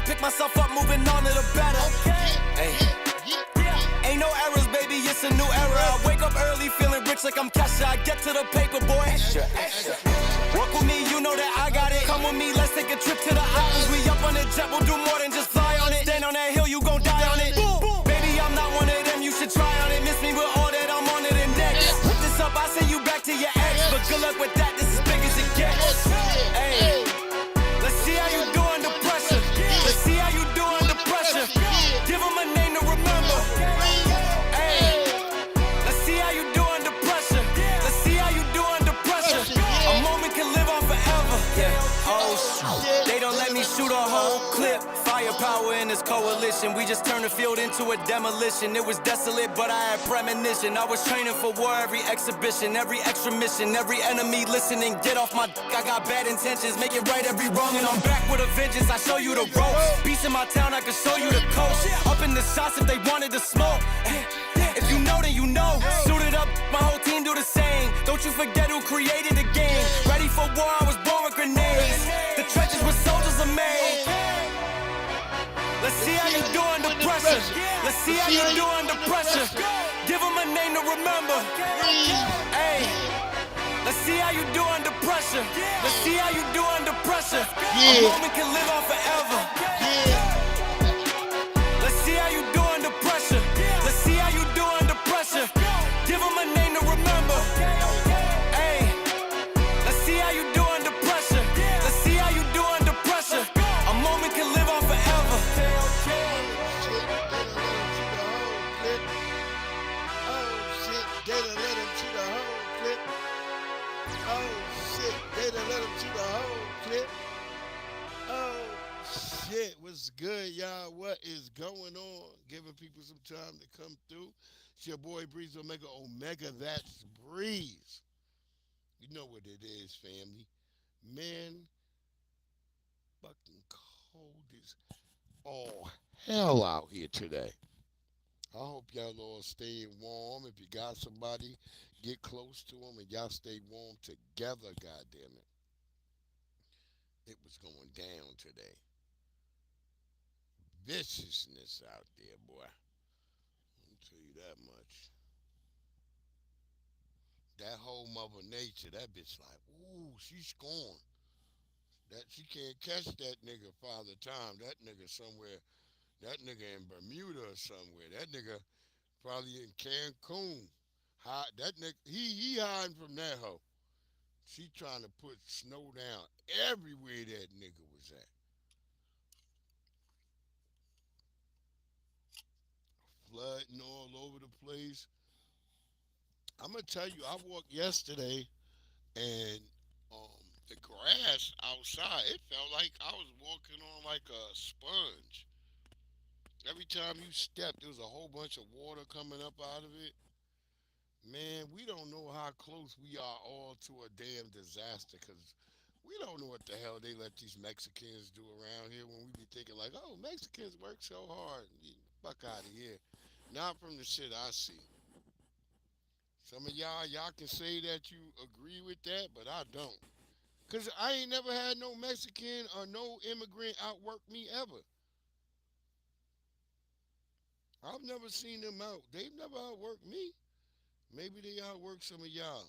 pick myself up, moving on to the better. Hey. Ain't no errors, baby, it's a new era. I wake up early, feeling rich like I'm Kesha. I get to the paper, boy. Extra. Work with me, you know that I got it. Come with me, let's take a trip to the islands. We up on the jet, we'll do more than just fly on it. Stand on that hill, you gon' die on it. Baby, I'm not one of them, you should try on it. Miss me with all that, I'm on it and next. Put this up, I send you back to your ex. But good luck with that, this is big as it gets. Hey, let's see how you do under pressure. Let's see how you do under pressure. Give them a name to remember. Hey, let's see how you do under pressure. Let's see how you do under pressure. A moment can live on forever. Yeah. Oh, shoot. They don't let me shoot a whole clip. Firepower in this coalition. We just turned the field into a demolition. It was desolate, but I had premonition. I was training for war, every exhibition, every extra mission, every enemy listening. Get off my dick, I got bad intentions. Make it right every wrong, and I'm back with a vengeance. I show you the ropes. Peace in my town, I can show you the coast. Up in the shots if they wanted to smoke. If you know, then you know. Suited up, my whole team do the same. Don't you forget who created the game. Ready for war, I was born with grenades. The trenches where soldiers are made. Let's see how you do under pressure. Let's see how you do under pressure. Give them a name to remember. Hey, let's see how you do under pressure. Let's see how you do under pressure. A moment can live on forever. Let's see how you do under pressure. Let's see how you do under pressure. Give them a name to remember. Hey, let's see how you do under pressure. Let's see how you do under pressure. A moment can live on forever. What's good, y'all? What is going on? Giving people some time to come through. It's your boy Breeze Omega. That's Breeze. You know what it is, family. Man, fucking cold as all hell out here today. I hope y'all all staying warm. If you got somebody, get close to them and y'all stay warm together, goddammit. It was going down today. Viciousness out there, boy. I'll tell you that much. That whole Mother Nature, that bitch like, ooh, she's scorned. That she can't catch that nigga Father Time. That nigga somewhere, that nigga in Bermuda or somewhere. That nigga probably in Cancun. That nigga, he hiding from that hoe. She trying to put snow down everywhere that nigga was at. Flooding all over the place. I'm gonna tell you, I walked yesterday, and the grass outside, it felt like I was walking on like a sponge. Every time you stepped, there was a whole bunch of water coming up out of it. Man, we don't know how close we are all to a damn disaster, because we don't know what the hell they let these Mexicans do around here when we be thinking like, oh, Mexicans work so hard. Fuck out of here. Not from the shit I see. Some of y'all can say that you agree with that, but I don't. Because I ain't never had no Mexican or no immigrant outwork me ever. I've never seen them out. They've never outworked me. Maybe they outwork some of y'all.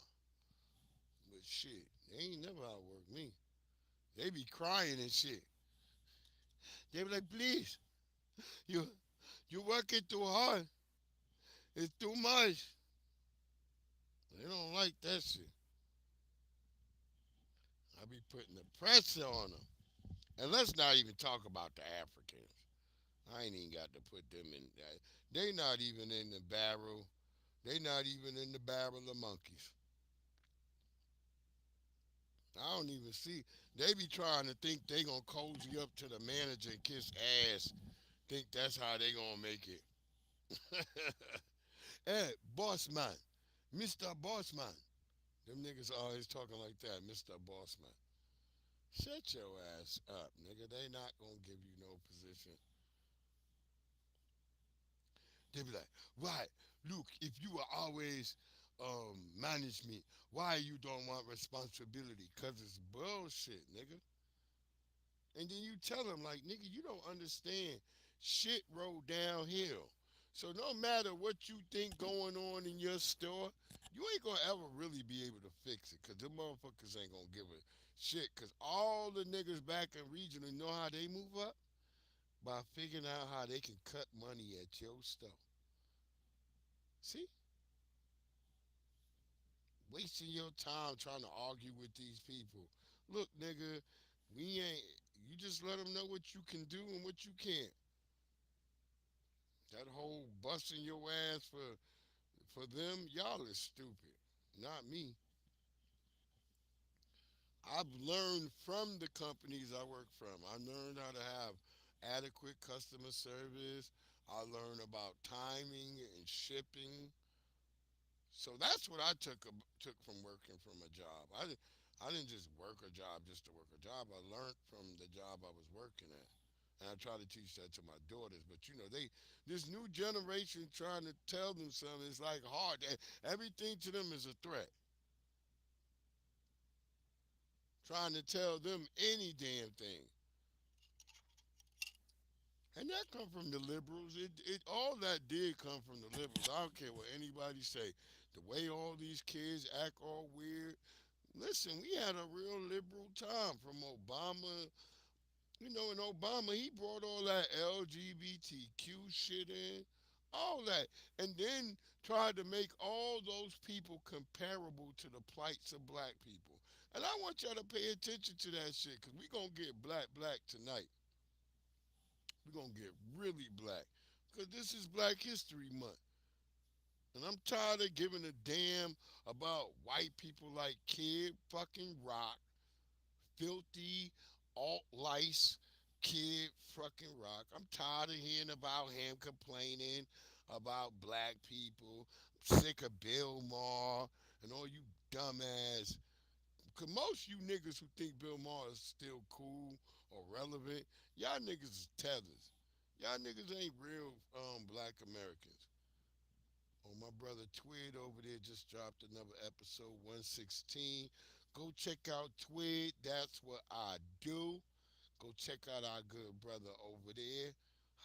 But shit, they ain't never outworked me. They be crying and shit. They be like, please, you working too hard. It's too much. They don't like that shit. I be putting the pressure on them. And let's not even talk about the Africans. I ain't even got to put them in that. They not even in the barrel. They not even in the barrel of monkeys. I don't even see. They be trying to think they gonna cozy up to the manager and kiss ass. Think that's how they gonna make it. Hey, boss man. Mr. Bossman. Them niggas always talking like that, Mr. Bossman. Shut your ass up, nigga. They not gonna give you no position. They be like, right, Luke, if you will always manage me, why you don't want responsibility? Cause it's bullshit, nigga. And then you tell them, like, nigga, you don't understand. Shit roll downhill. So no matter what you think going on in your store, you ain't gonna ever really be able to fix it. Cause the motherfuckers ain't gonna give a shit. Cause all the niggas back in regional know how they move up? By figuring out how they can cut money at your store. See? Wasting your time trying to argue with these people. Look, nigga, we ain't. You just let them know what you can do and what you can't. That whole busting your ass for them, y'all is stupid. Not me. I've learned from the companies I work from. I learned how to have adequate customer service. I learned about timing and shipping. So that's what I took from working from a job. I didn't just work a job just to work a job. I learned from the job I was working at. And I try to teach that to my daughters. But you know, this new generation trying to tell them something is like hard. Everything to them is a threat. Trying to tell them any damn thing. And that come from the liberals. It all that did come from the liberals. I don't care what anybody say. The way all these kids act all weird. Listen, we had a real liberal time from Obama. You know, and Obama, he brought all that LGBTQ shit in, all that, and then tried to make all those people comparable to the plights of black people. And I want y'all to pay attention to that shit, because we going to get black tonight. We're going to get really black, because this is Black History Month. And I'm tired of giving a damn about white people like Kid fucking Rock, filthy alt lice Kid fucking Rock. I'm tired of hearing about him complaining about black people. I'm sick of Bill Maher and all you dumbass. Cause most you niggas who think Bill Maher is still cool or relevant, y'all niggas is tethers. Y'all niggas ain't real black Americans. Oh, my brother Twid over there just dropped another episode 116. Go check out Twid. That's what I do. Go check out our good brother over there.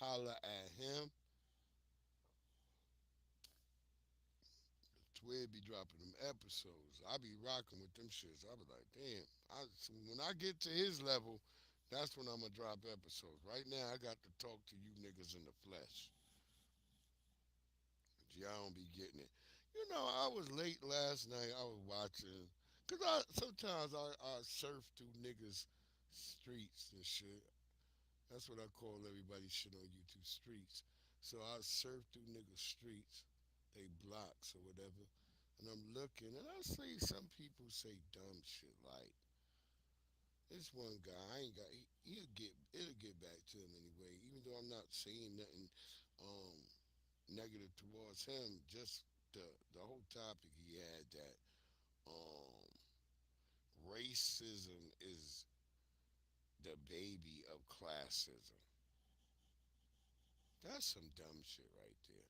Holla at him. Twid be dropping them episodes. I be rocking with them shits. I be like, damn. So when I get to his level, that's when I'm gonna drop episodes. Right now, I got to talk to you niggas in the flesh. But y'all don't be getting it. You know, I was late last night. I was watching, cause sometimes I surf through niggas' streets and shit. That's what I call everybody's shit on YouTube, streets. So I surf through niggas' streets, they blocks or whatever, and I'm looking and I see some people say dumb shit like this one guy. I ain't got. It'll get back to him anyway. Even though I'm not saying nothing um, negative towards him, just the whole topic he had that um, racism is the baby of classism. That's some dumb shit right there.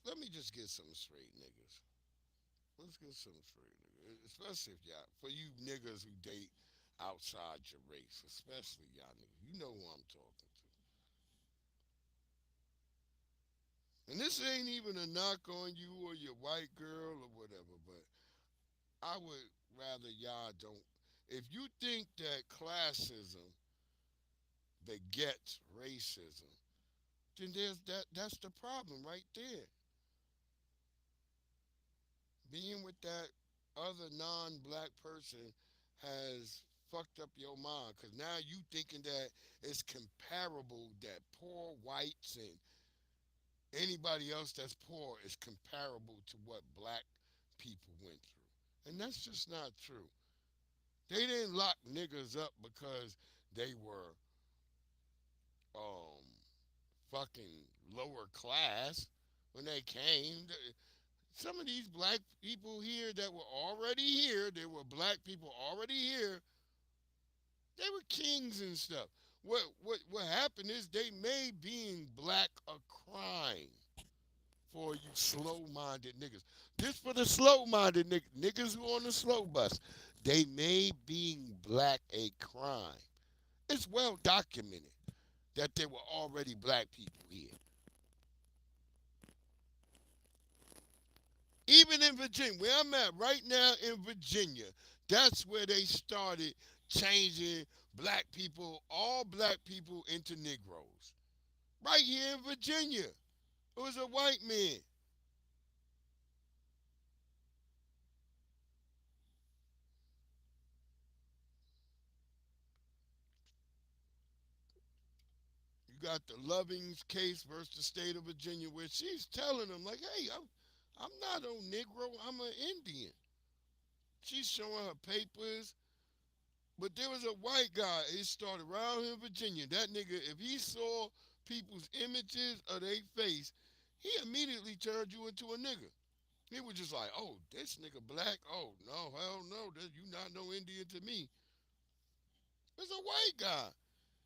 Let me just get something straight, niggas. Let's get something straight, niggas. Especially if y'all, for you niggas who date outside your race, especially y'all niggas. You know who I'm talking to. And this ain't even a knock on you or your white girl or whatever, but I would rather y'all don't. If you think that classism begets racism, then that's the problem right there. Being with that other non-black person has fucked up your mind because now you thinking that it's comparable that poor whites and anybody else that's poor is comparable to what black people went through. And that's just not true. They didn't lock niggas up because they were um fucking lower class when they came. Some of these black people here that were already here, there were black people already here, they were kings and stuff. What happened is they made being black a crime for you slow minded niggas. This for the slow minded niggas who on the slow bus. They made being black a crime. It's well documented that there were already black people here. Even in Virginia, where I'm at right now in Virginia, that's where they started changing black people, all black people into Negroes. Right here in Virginia. It was a white man. You got the Lovings case versus the state of Virginia where she's telling them, like, hey, I'm not a Negro, I'm an Indian. She's showing her papers. But there was a white guy, he started around here in Virginia. That nigga, if he saw people's images of their face, he immediately turned you into a nigga. He was just like, oh, this nigga black? Oh, no, hell no, you not no Indian to me. It's a white guy.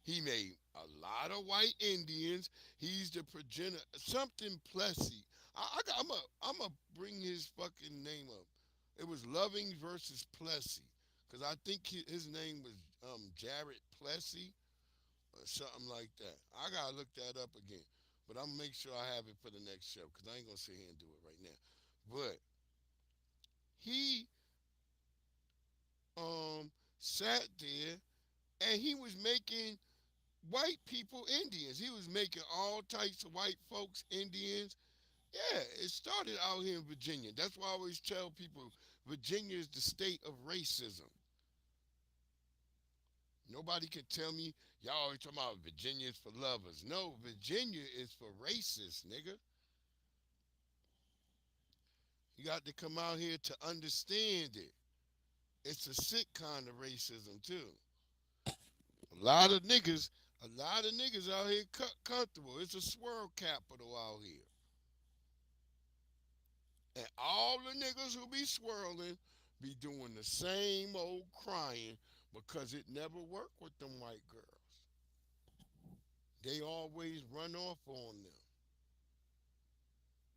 He made a lot of white Indians. He's the progenitor, something Plessy. I'm a bring his fucking name up. It was Loving versus Plessy, because I think his name was Jared Plessy or something like that. I gotta look that up again, but I'm gonna make sure I have it for the next show because I ain't gonna sit here and do it right now. But he sat there and he was making white people Indians. He was making all types of white folks Indians. Yeah, it started out here in Virginia. That's why I always tell people Virginia is the state of racism. Nobody can tell me y'all always talking about Virginia is for lovers. No, Virginia is for racists, nigga. You got to come out here to understand it. It's a sick kind of racism too. A lot of niggas, a lot of niggas out here comfortable. It's a swirl capital out here. And all the niggas who be swirling be doing the same old crying because it never worked with them white girls. They always run off on them.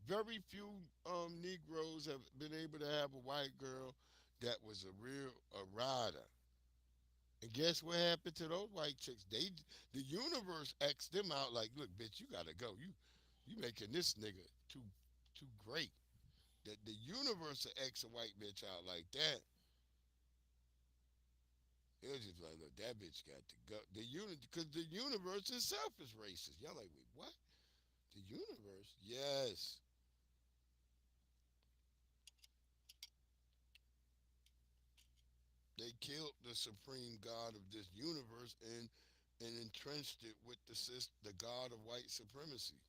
Very few Negroes have been able to have a white girl that was a real a rider. And guess what happened to those white chicks? The universe X'd them out like, look, bitch, you gotta go. You making this nigga too great. That the universe will X a white bitch out like that. It was just like, look, that bitch got to go. Because the universe itself is racist. Y'all like, wait, what? The universe? Yes. They killed the supreme god of this universe and entrenched it with the god of white supremacy.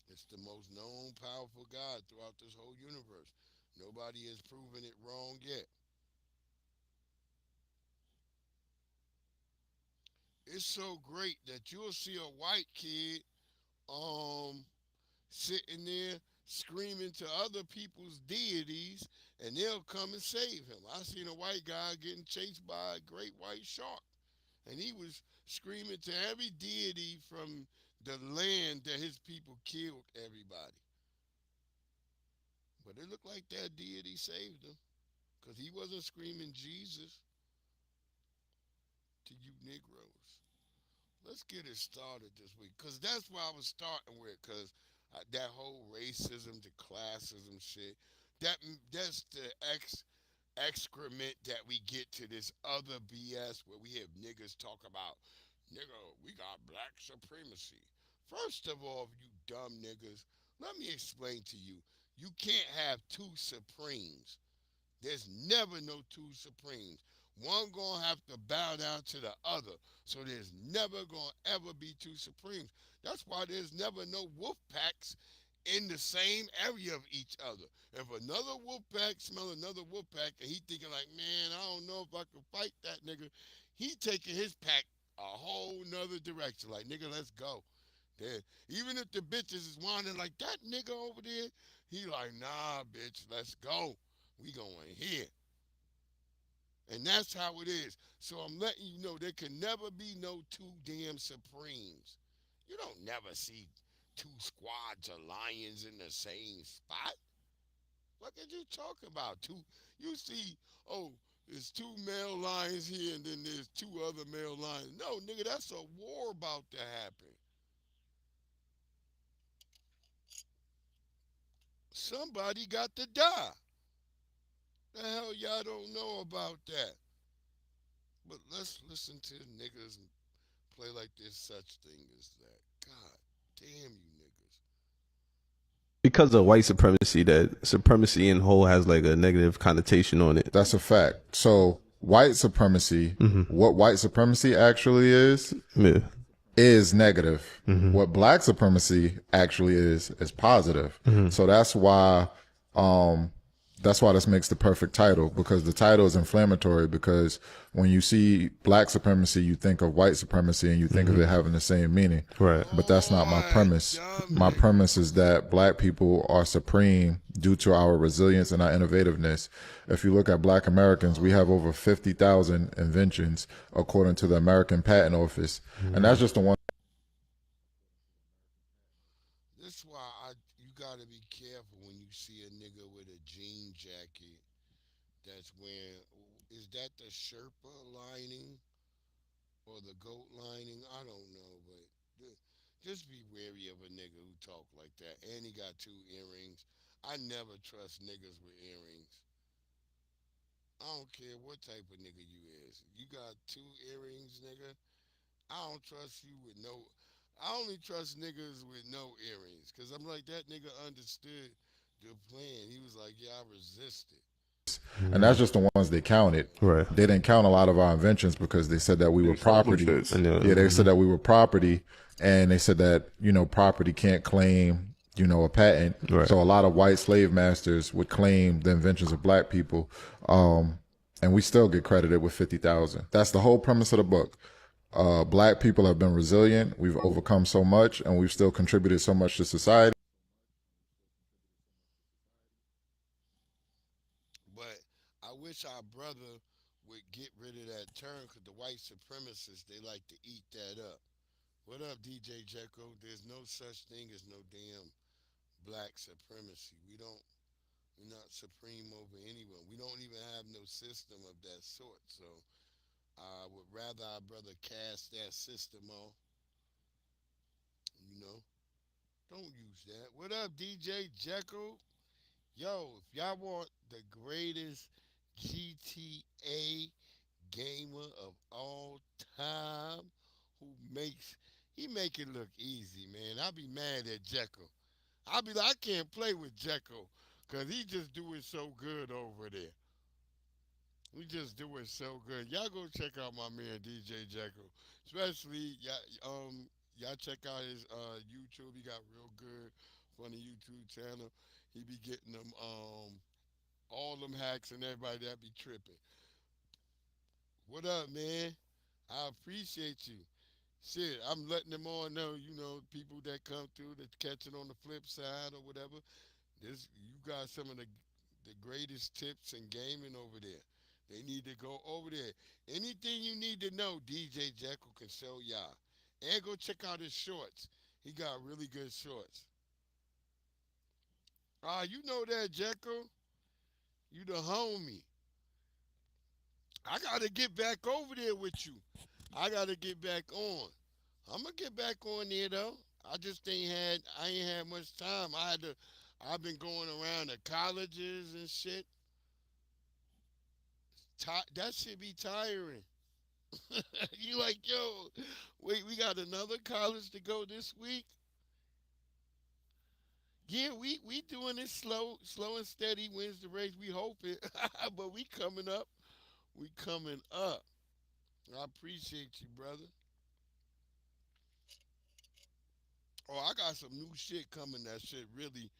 It's the most known powerful god throughout this whole universe. Nobody has proven it wrong yet. It's so great that you'll see a white kid um sitting there screaming to other people's deities and they'll come and save him. I seen a white guy getting chased by a great white shark and he was screaming to every deity from the land that his people killed everybody. But it looked like that deity saved him because he wasn't screaming Jesus to you Negroes. Let's get it started this week because that's where I was starting with because that whole racism to classism shit, that's the excrement that we get to this other BS where we have niggas talk about, nigga, we got black supremacy. First of all, you dumb niggas, let me explain to you. You can't have two supremes. There's never no two supremes. One gonna have to bow down to the other. So there's never gonna ever be two supremes. That's why there's never no wolf packs in the same area of each other. If another wolf pack smell another wolf pack and he thinking like, man, I don't know if I can fight that nigga, he taking his pack a whole nother direction. Like, nigga, let's go. Then even if the bitches is whining like that nigga over there, he like, nah, bitch, let's go. We going here. And that's how it is. So I'm letting you know there can never be no two damn Supremes. You don't never see two squads of lions in the same spot. What did you talk about? You see, oh, There's two male lions here, and then there's two other male lions. No, nigga, that's a war about to happen. Somebody got to die. The hell y'all don't know about that? But let's listen to niggas and play like there's such thing as that. God damn you niggas. Because of white supremacy, that supremacy in whole has like a negative connotation on it. That's a fact. So white supremacy, Mm-hmm. what white supremacy actually Yeah. is negative. Mm-hmm. What black supremacy actually is positive. Mm-hmm. So that's why this makes the perfect title, because the title is inflammatory, because when you see black supremacy, you think of white supremacy and you think of it having the same meaning. Right. But that's not my premise. My premise is that black people are supreme due to our resilience and our innovativeness. If you look at black Americans, we have over 50,000 inventions according to the American Patent Office. And that's just the one. This why you gotta be careful when you see a nigga with a jean jacket that's wearing. Is that the Sherpa lining or the goat lining? I don't know, but just be wary of a nigga who talk like that. And he got two earrings. I never trust niggas with earrings. I don't care what type of nigga you is. You got two earrings, nigga. I don't trust you with no. I only trust niggas with no earrings, cause I'm like that nigga understood the plan. He was like, yeah, I resisted. And that's just the ones they counted. Right. They didn't count a lot of our inventions because they said that we were property. Yeah, they said that we were property, and they said that, property can't claim, a patent. Right. So a lot of white slave masters would claim the inventions of black people, and we still get credited with 50,000. That's the whole premise of the book. Black people have been resilient. We've overcome so much, and we've still contributed so much to society. But I wish our brother would get rid of that term, because the white supremacists, they like to eat that up. What up, DJ Jekko? There's no such thing as no damn black supremacy. We're not supreme over anyone. We don't even have no system of that sort. So I would rather our brother cast that system off. You know, don't use that. What up, DJ Jekyll? Yo, if y'all want the greatest GTA gamer of all time, who makes he make it look easy, man. I be mad at Jekyll. I be like, I can't play with Jekyll because he just doing so good over there. We just doing so good. Y'all go check out my man DJ Jekyll. Especially y'all check out his YouTube. He got real good funny YouTube channel. He be getting them all them hacks and everybody that be tripping. What up, man? I appreciate you. Shit, I'm letting them all know, people that come through that catch it on the flip side or whatever. This you got some of the greatest tips in gaming over there. They need to go over there. Anything you need to know, DJ Jekyll can show y'all. And go check out his shorts. He got really good shorts. You know that, Jekyll? You the homie. I gotta get back over there with you. I gotta get back on. I'm gonna get back on there though. I ain't had much time. I've been going around to colleges and shit. That should be tiring. You like, yo, wait, we got another college to go this week? Yeah, we doing it slow and steady, wins the race. We hope it. But we coming up. We coming up. I appreciate you, brother. Oh, I got some new shit coming. That shit really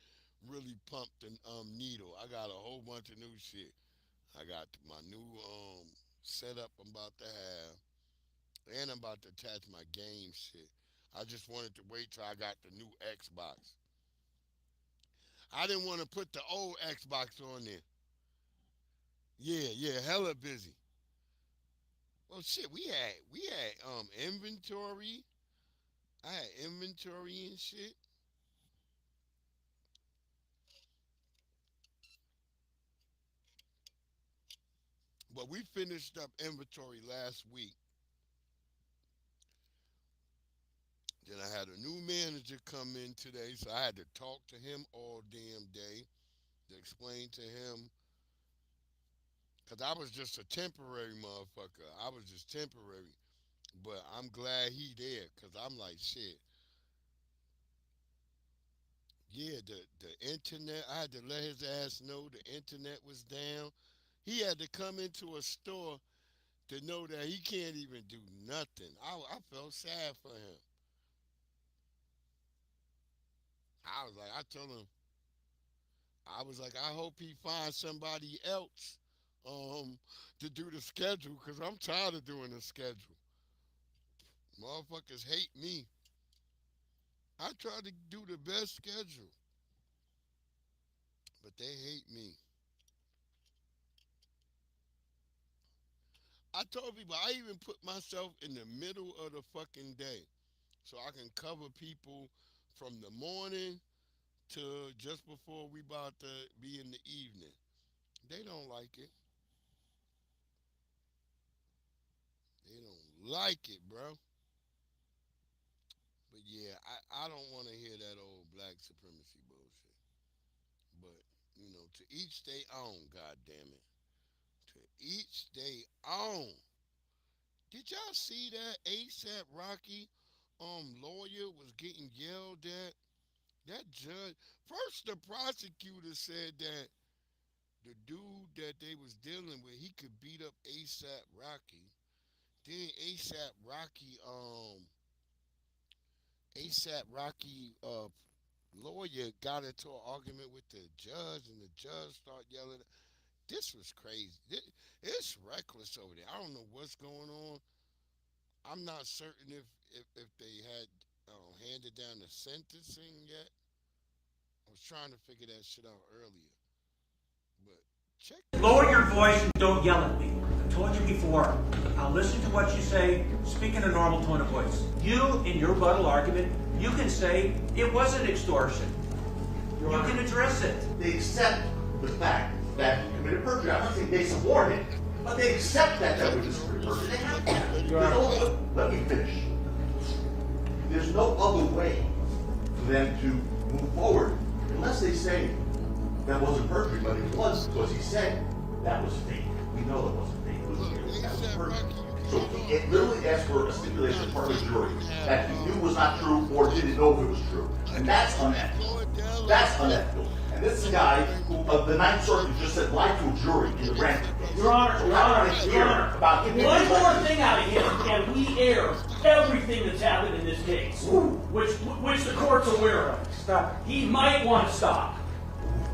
pumped the needle. I got a whole bunch of new shit. I got my new setup I'm about to have, and I'm about to attach my game shit. I just wanted to wait till I got the new Xbox. I didn't want to put the old Xbox on there. Yeah, hella busy. Well, shit, we had inventory. I had inventory and shit. But we finished up inventory last week. Then I had a new manager come in today, so I had to talk to him all damn day to explain to him, because I was just a temporary motherfucker. I was just temporary. But I'm glad he there, because I'm like, shit. Yeah, the internet, I had to let his ass know the internet was down. He had to come into a store to know that he can't even do nothing. I felt sad for him. I was like, I told him, I was like, I hope he finds somebody else to do the schedule, because I'm tired of doing the schedule. Motherfuckers hate me. I try to do the best schedule, but they hate me. I told people I even put myself in the middle of the fucking day so I can cover people from the morning to just before we about to be in the evening. They don't like it. They don't like it, bro. But yeah, I don't want to hear that old black supremacy bullshit. But, to each their own, god damn it. To each their own. Did y'all see that ASAP Rocky lawyer was getting yelled at? That judge, first the prosecutor said that the dude that they was dealing with, he could beat up ASAP Rocky. Then ASAP Rocky lawyer got into an argument with the judge, and the judge started yelling. This was crazy. It's reckless over there. I don't know what's going on. I'm not certain if they had handed down the sentencing yet. I was trying to figure that shit out earlier. But check this Lower out. your voice and don't yell at me. I told you before. I'll listen to what you say. Speak in a normal tone of voice. You, in your rebuttal argument, you can say it wasn't extortion. You can address it. They accept the fact that you committed perjury. I'm not saying they support it, but they accept that witness committed perjury. They have to. Let me finish. There's no other way for them to move forward unless they say that wasn't perjury, but it was because he said that was fake. We know that wasn't fake. That was perjury. So it literally asked for a stipulation in front of the jury that he knew was not true or didn't know if it was true. And that's unethical. That's unethical. And this is a guy who, of the Ninth Circuit, just said lie to a jury in the Branson case. Your Honor, So Your how Honor, do I Your hear Honor. about him? One more thing out of him, and we air everything that's happened in this case, which the court's aware of. Stop. He might want to stop.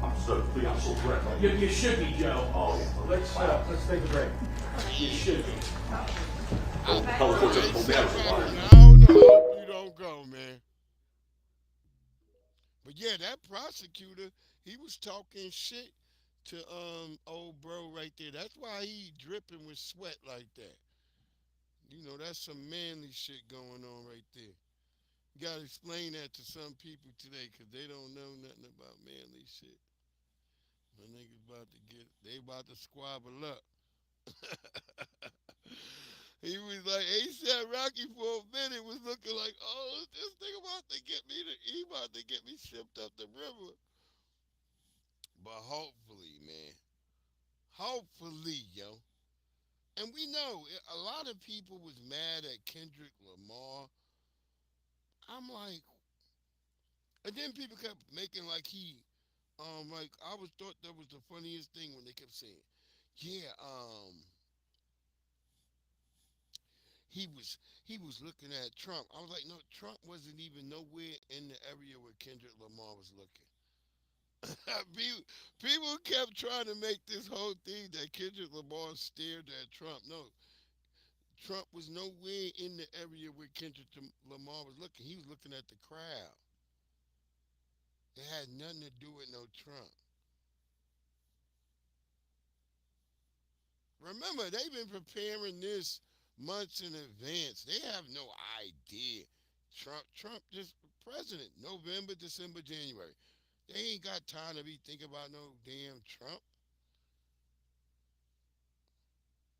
I'm so threatened. You should be, Joe. Oh, yeah. Let's take a break. You should be. Tell the court to hold down for a while. I don't know. I hope you don't go, man. But yeah, that prosecutor, he was talking shit to old bro right there. That's why he dripping with sweat like that. That's some manly shit going on right there. You gotta explain that to some people today, cause they don't know nothing about manly shit. My niggas they about to squabble up. He was like, ASAP Rocky for a minute was looking like, oh, this thing he about to get me shipped up the river. But hopefully, man. Hopefully, yo. And we know a lot of people was mad at Kendrick Lamar. I'm like, and then people kept making like like I was thought that was the funniest thing when they kept saying, yeah, he was looking at Trump. I was like, no, Trump wasn't even nowhere in the area where Kendrick Lamar was looking. People kept trying to make this whole thing that Kendrick Lamar stared at Trump. No, Trump was nowhere in the area where Kendrick Lamar was looking. He was looking at the crowd. It had nothing to do with no Trump. Remember, they've been preparing this months in advance. They have no idea. Trump just president. November, December, January. They ain't got time to be thinking about no damn Trump.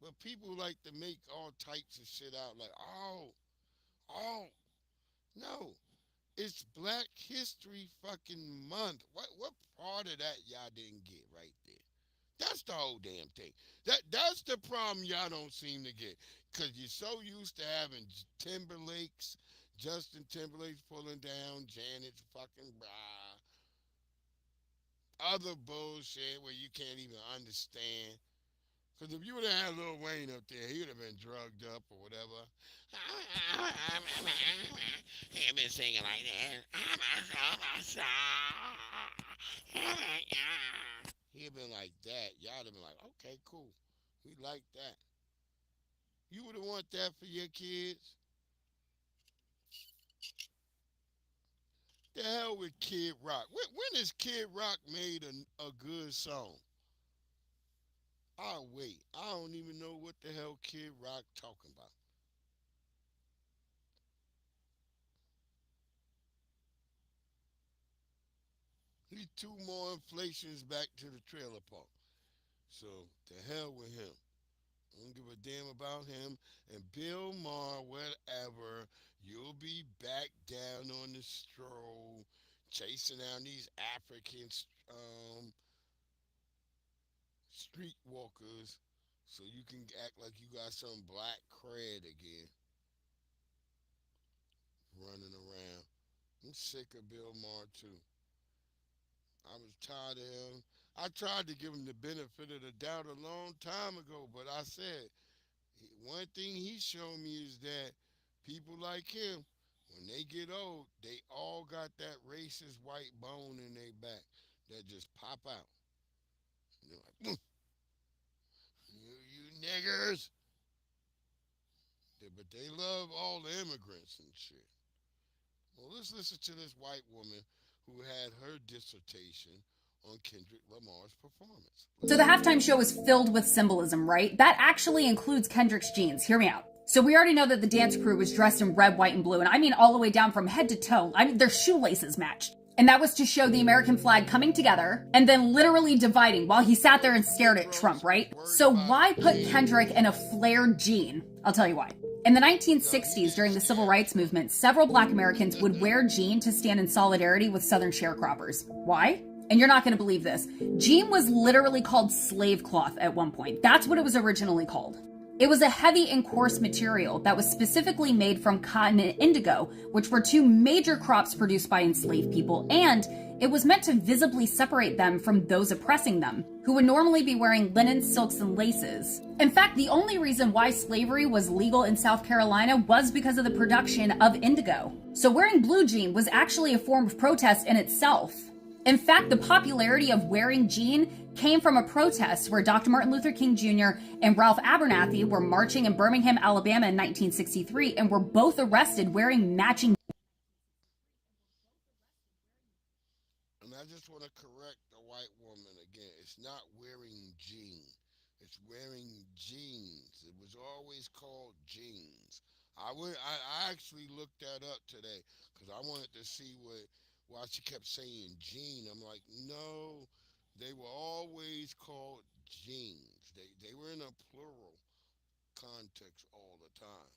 But people like to make all types of shit out like, oh, no. It's Black History fucking month. What part of that y'all didn't get right there? That's the whole damn thing. That's the problem y'all don't seem to get. Cause you're so used to having Justin Timberlake's pulling down Janet's fucking bra. Other bullshit where you can't even understand. Because if you would have had Lil Wayne up there, he would have been drugged up or whatever. He'd been singing like that. He'd have been like that. Y'all would have been like, okay, cool. We like that. You would have want that for your kids? The hell with Kid Rock. When has Kid Rock made a good song? I'll wait. I don't even know what the hell Kid Rock talking about. He 2 more inflations back to the trailer park. So, the hell with him. I don't give a damn about him. And Bill Maher, whatever, you'll be back down on the stroll, chasing down these African streetwalkers, so you can act like you got some black cred again. Running around. I'm sick of Bill Maher too. I was tired of him. I tried to give him the benefit of the doubt a long time ago, but I said, one thing he showed me is that people like him, when they get old, they all got that racist white bone in their back that just pop out. And they're like, you niggers. But they love all the immigrants and shit. Well, let's listen to this white woman who had her dissertation on Kendrick Lamar's performance. So the halftime show is filled with symbolism, right? That actually includes Kendrick's jeans. Hear me out. So we already know that the dance crew was dressed in red, white, and blue, and I mean all the way down from head to toe. I mean, their shoelaces matched. And that was to show the American flag coming together and then literally dividing while he sat there and stared at Trump, right? So why put Kendrick in a flared jean? I'll tell you why. In the 1960s, during the Civil Rights Movement, several Black Americans would wear jean to stand in solidarity with Southern sharecroppers. Why? And you're not going to believe this. Jean was literally called slave cloth at one point. That's what it was originally called. It was a heavy and coarse material that was specifically made from cotton and indigo, which were 2 major crops produced by enslaved people, and it was meant to visibly separate them from those oppressing them, who would normally be wearing linen, silks, and laces. In fact, the only reason why slavery was legal in South Carolina was because of the production of indigo. So wearing blue jean was actually a form of protest in itself. In fact, the popularity of wearing jean came from a protest where Dr. Martin Luther King Jr. and Ralph Abernathy were marching in Birmingham, Alabama in 1963 and were both arrested wearing matching. And I just want to correct the white woman again. It's not wearing jean. It's wearing jeans. It was always called jeans. I actually looked that up today because I wanted to see why she kept saying jean. I'm like, no, they were always called jeans. They were in a plural context all the time.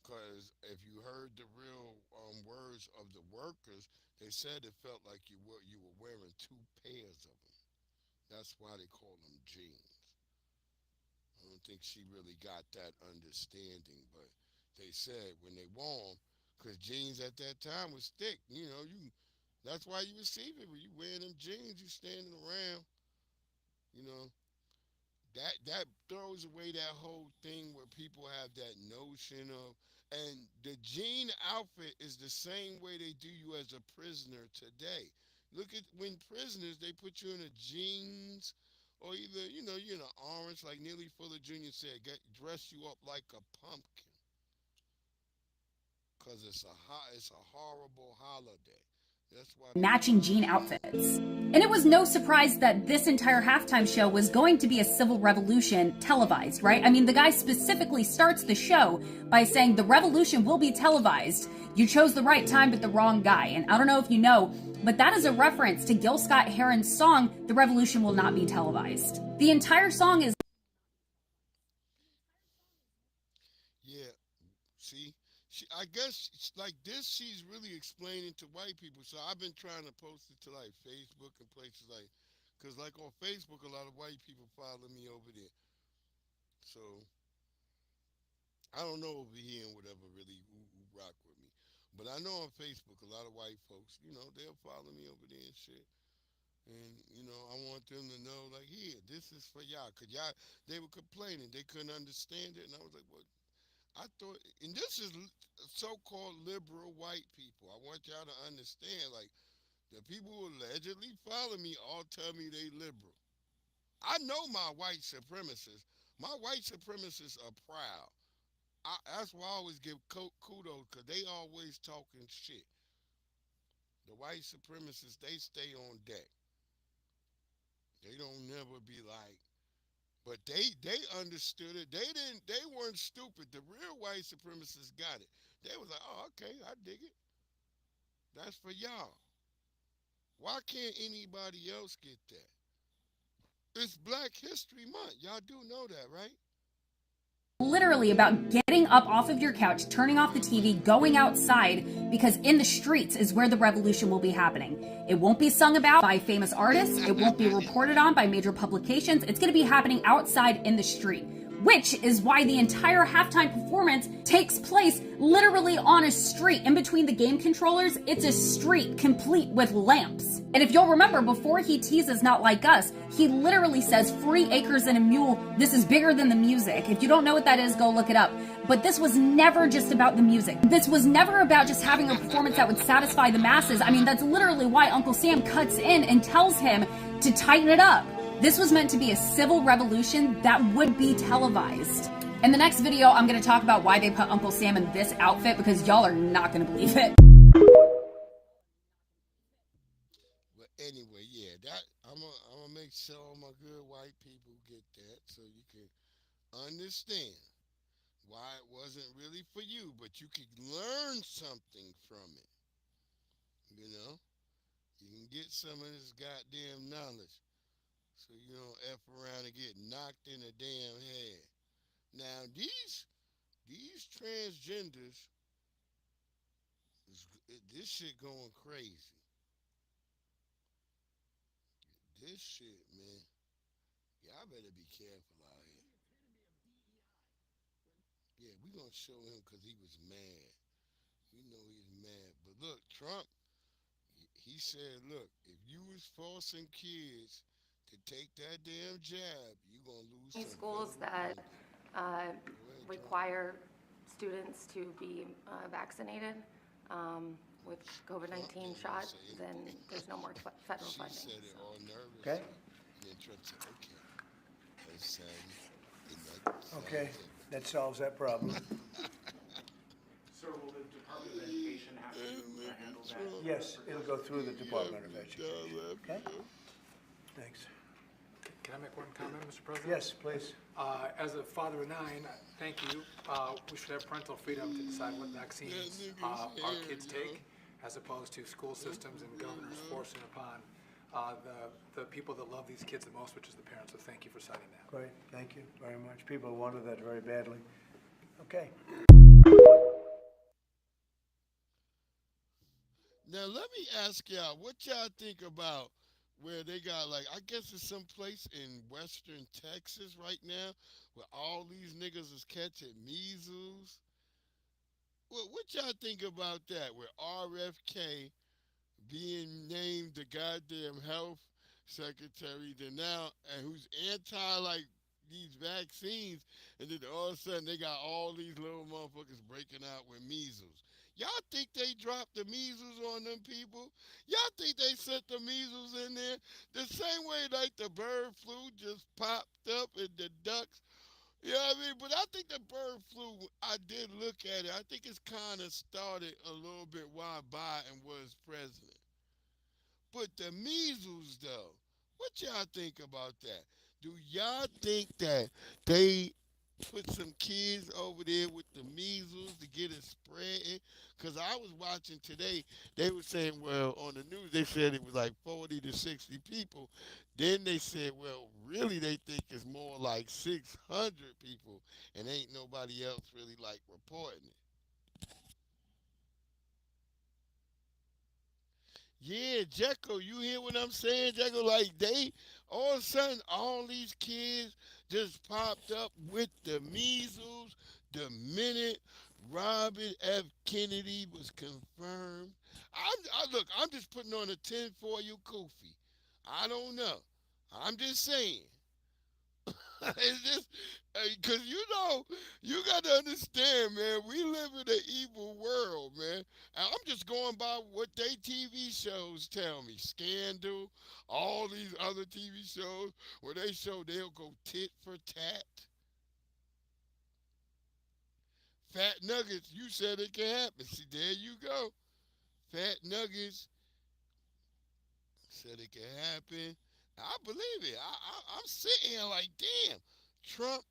Because if you heard the real words of the workers, they said it felt like you were wearing 2 pairs of them. That's why they call them jeans. I don't think she really got that understanding, but they said when they warm, because jeans at that time was thick, that's why you would see people. You wearing them jeans, you standing around, that throws away that whole thing where people have that notion of, and the jean outfit is the same way they do you as a prisoner today. Look at when prisoners, they put you in a jeans, or either, you're in an orange, like Neely Fuller Jr. said, dress you up like a pumpkin. Because it's a horrible holiday. That's why Matching jean outfits. And it was no surprise that this entire halftime show was going to be a civil revolution televised, right? I mean, the guy specifically starts the show by saying the revolution will be televised. You chose the right time but the wrong guy. And I don't know if you know, but that is a reference to Gil Scott-Heron's song, The Revolution Will Not Be Televised. The entire song is I guess like this, she's really explaining to white people. So I've been trying to post it to like Facebook and places like, cause like on Facebook, a lot of white people follow me over there. So I don't know over here and whatever really who rock with me, but I know on Facebook a lot of white folks, they'll follow me over there and shit. And I want them to know, like, here, this is for y'all, cause y'all, they were complaining, they couldn't understand it, and I was like, well, I thought, and this is so-called liberal white people. I want y'all to understand, like, the people who allegedly follow me all tell me they liberal. I know my white supremacists. My white supremacists are proud. That's why I always give kudos, because they always talking shit. The white supremacists, they stay on deck. They don't never be like, but they understood it. They weren't stupid. The real white supremacists got it. They was like, oh, okay, I dig it. That's for y'all. Why can't anybody else get that? It's Black History Month. Y'all do know that, right? Literally about getting up off of your couch, turning off the TV, going outside, because in the streets is where the revolution will be happening. It won't be sung about by famous artists. It won't be reported on by major publications. It's going to be happening outside in the street, which is why the entire halftime performance takes place literally on a street. In between the game controllers, it's a street complete with lamps. And if you'll remember, before he teases Not Like Us, he literally says, free acres and a mule, this is bigger than the music. If you don't know what that is, go look it up. But this was never just about the music. This was never about just having a performance that would satisfy the masses. I mean, that's literally why Uncle Sam cuts in and tells him to tighten it up. This was meant to be a civil revolution that would be televised. In the next video, I'm going to talk about why they put Uncle Sam in this outfit, because y'all are not going to believe it. But anyway, yeah, that I'm gonna make sure all my good white people get that, so you can understand why it wasn't really for you, but you could learn something from it. You know, you can get some of this goddamn knowledge, so you don't f around and get knocked in the damn head. Now these transgenders, this shit going crazy. This shit, man. Y'all better be careful out here. Yeah, we gonna show him because he was mad. We know he's mad. But look, Trump, he said, look, if you was forcing kids to take that damn jab, you gonna lose some schools that require students to be vaccinated with COVID-19 shot, then there's no more federal She funding. said it all nervous. Okay. Then Trump said, okay. That's Okay, that solves that problem. Sir, will the Department of Education have to handle that? Yes, it'll go through the Department of Education. Okay? Thanks. Can I make one comment, Mr. President? Yes, please. As a father of 9, thank you. We should have parental freedom to decide what vaccines our kids take, as opposed to school systems and governors forcing upon the people that love these kids the most, which is the parents. So thank you for citing that. Great, thank you very much. People wanted that very badly. Okay. Now let me ask y'all, what y'all think about where they got, like, I guess it's some place in western Texas right now where all these niggas is catching measles. What y'all think about that? Where RFK being named the goddamn health secretary, then now, and who's anti like these vaccines, and then all of a sudden they got all these little motherfuckers breaking out with measles. Y'all think they dropped the measles on them people? Y'all think they sent the measles in there? The same way like the bird flu just popped up in the ducks. You know what I mean? But I think the bird flu, I did look at it. I think it's kind of started a little bit while Biden was president. But the measles, though, what y'all think about that? Do y'all think that they put some kids over there with the measles to get it spreading? Because I was watching today, they were saying, well, on the news, they said it was like 40 to 60 people. Then they said, well, really, they think it's more like 600 people, and ain't nobody else really like reporting it. Jekyll, you hear what I'm saying, Jekyll? Like, all of a sudden, all these kids just popped up with the measles the minute Robert F. Kennedy was confirmed. Look, I'm just putting on a 10 for you, Kofi. I don't know. I'm just saying. It's just, because you got to understand, man, we live in an evil world, man. And I'm just going by what they TV shows tell me. Scandal, all these other TV shows where they show they'll go tit for tat. Fat Nuggets, you said it can happen. See, there you go. Fat Nuggets said it can happen. I believe it. I'm sitting here like, damn, Trump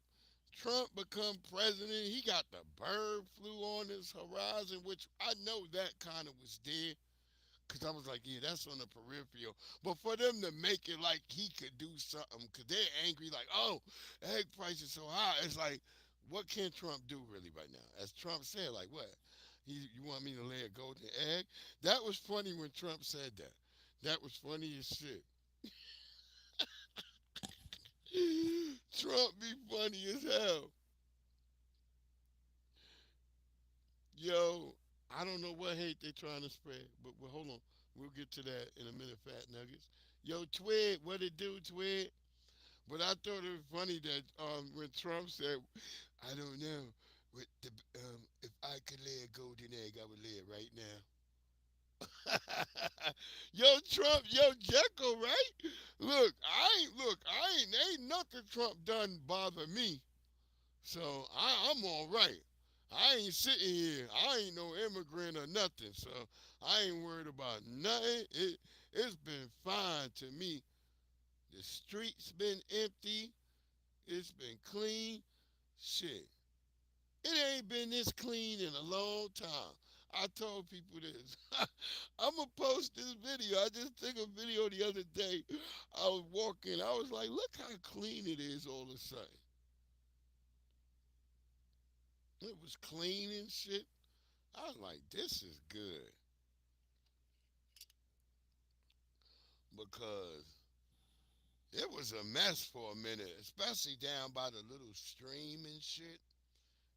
become president. He got the bird flu on his horizon, which I know that kind of was there. Because I was like, yeah, that's on the peripheral. But for them to make it like he could do something, because they're angry, like, oh, egg price is so high. It's like, what can Trump do really right now? As Trump said, like, what? You want me to lay a golden egg? That was funny when Trump said that. That was funny as shit. Trump be funny as hell. Yo, I don't know what hate they trying to spread, but hold on. We'll get to that in a minute, Fat Nuggets. Yo, Twig, what it do, Twig? But I thought it was funny that when Trump said, I don't know, if I could lay a golden egg, I would lay it right now. Yo, Trump, yo, Jekyll, right? Look, ain't nothing Trump done bother me. So I'm all right. I ain't sitting here. I ain't no immigrant or nothing. So I ain't worried about nothing. It's been fine to me. The streets been empty. It's been clean. Shit. It ain't been this clean in a long time. I told people this. I'm going to post this video. I just took a video the other day. I was walking. I was like, look how clean it is all of a sudden. It was clean and shit. I was like, this is good. Because it was a mess for a minute, especially down by the little stream and shit.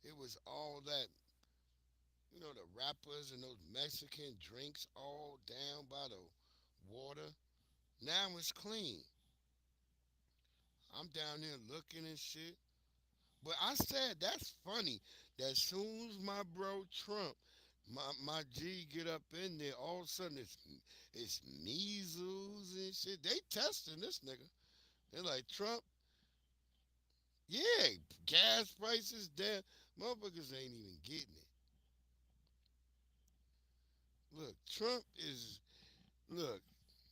It was all that, you know, the rappers and those Mexican drinks all down by the water. Now it's clean. I'm down there looking and shit. But I said, that's funny, that as soon as my bro Trump, my G get up in there, all of a sudden it's measles and shit. They testing this nigga. They're like, Trump, yeah, gas prices down. Motherfuckers ain't even getting it. Look, Trump is, look,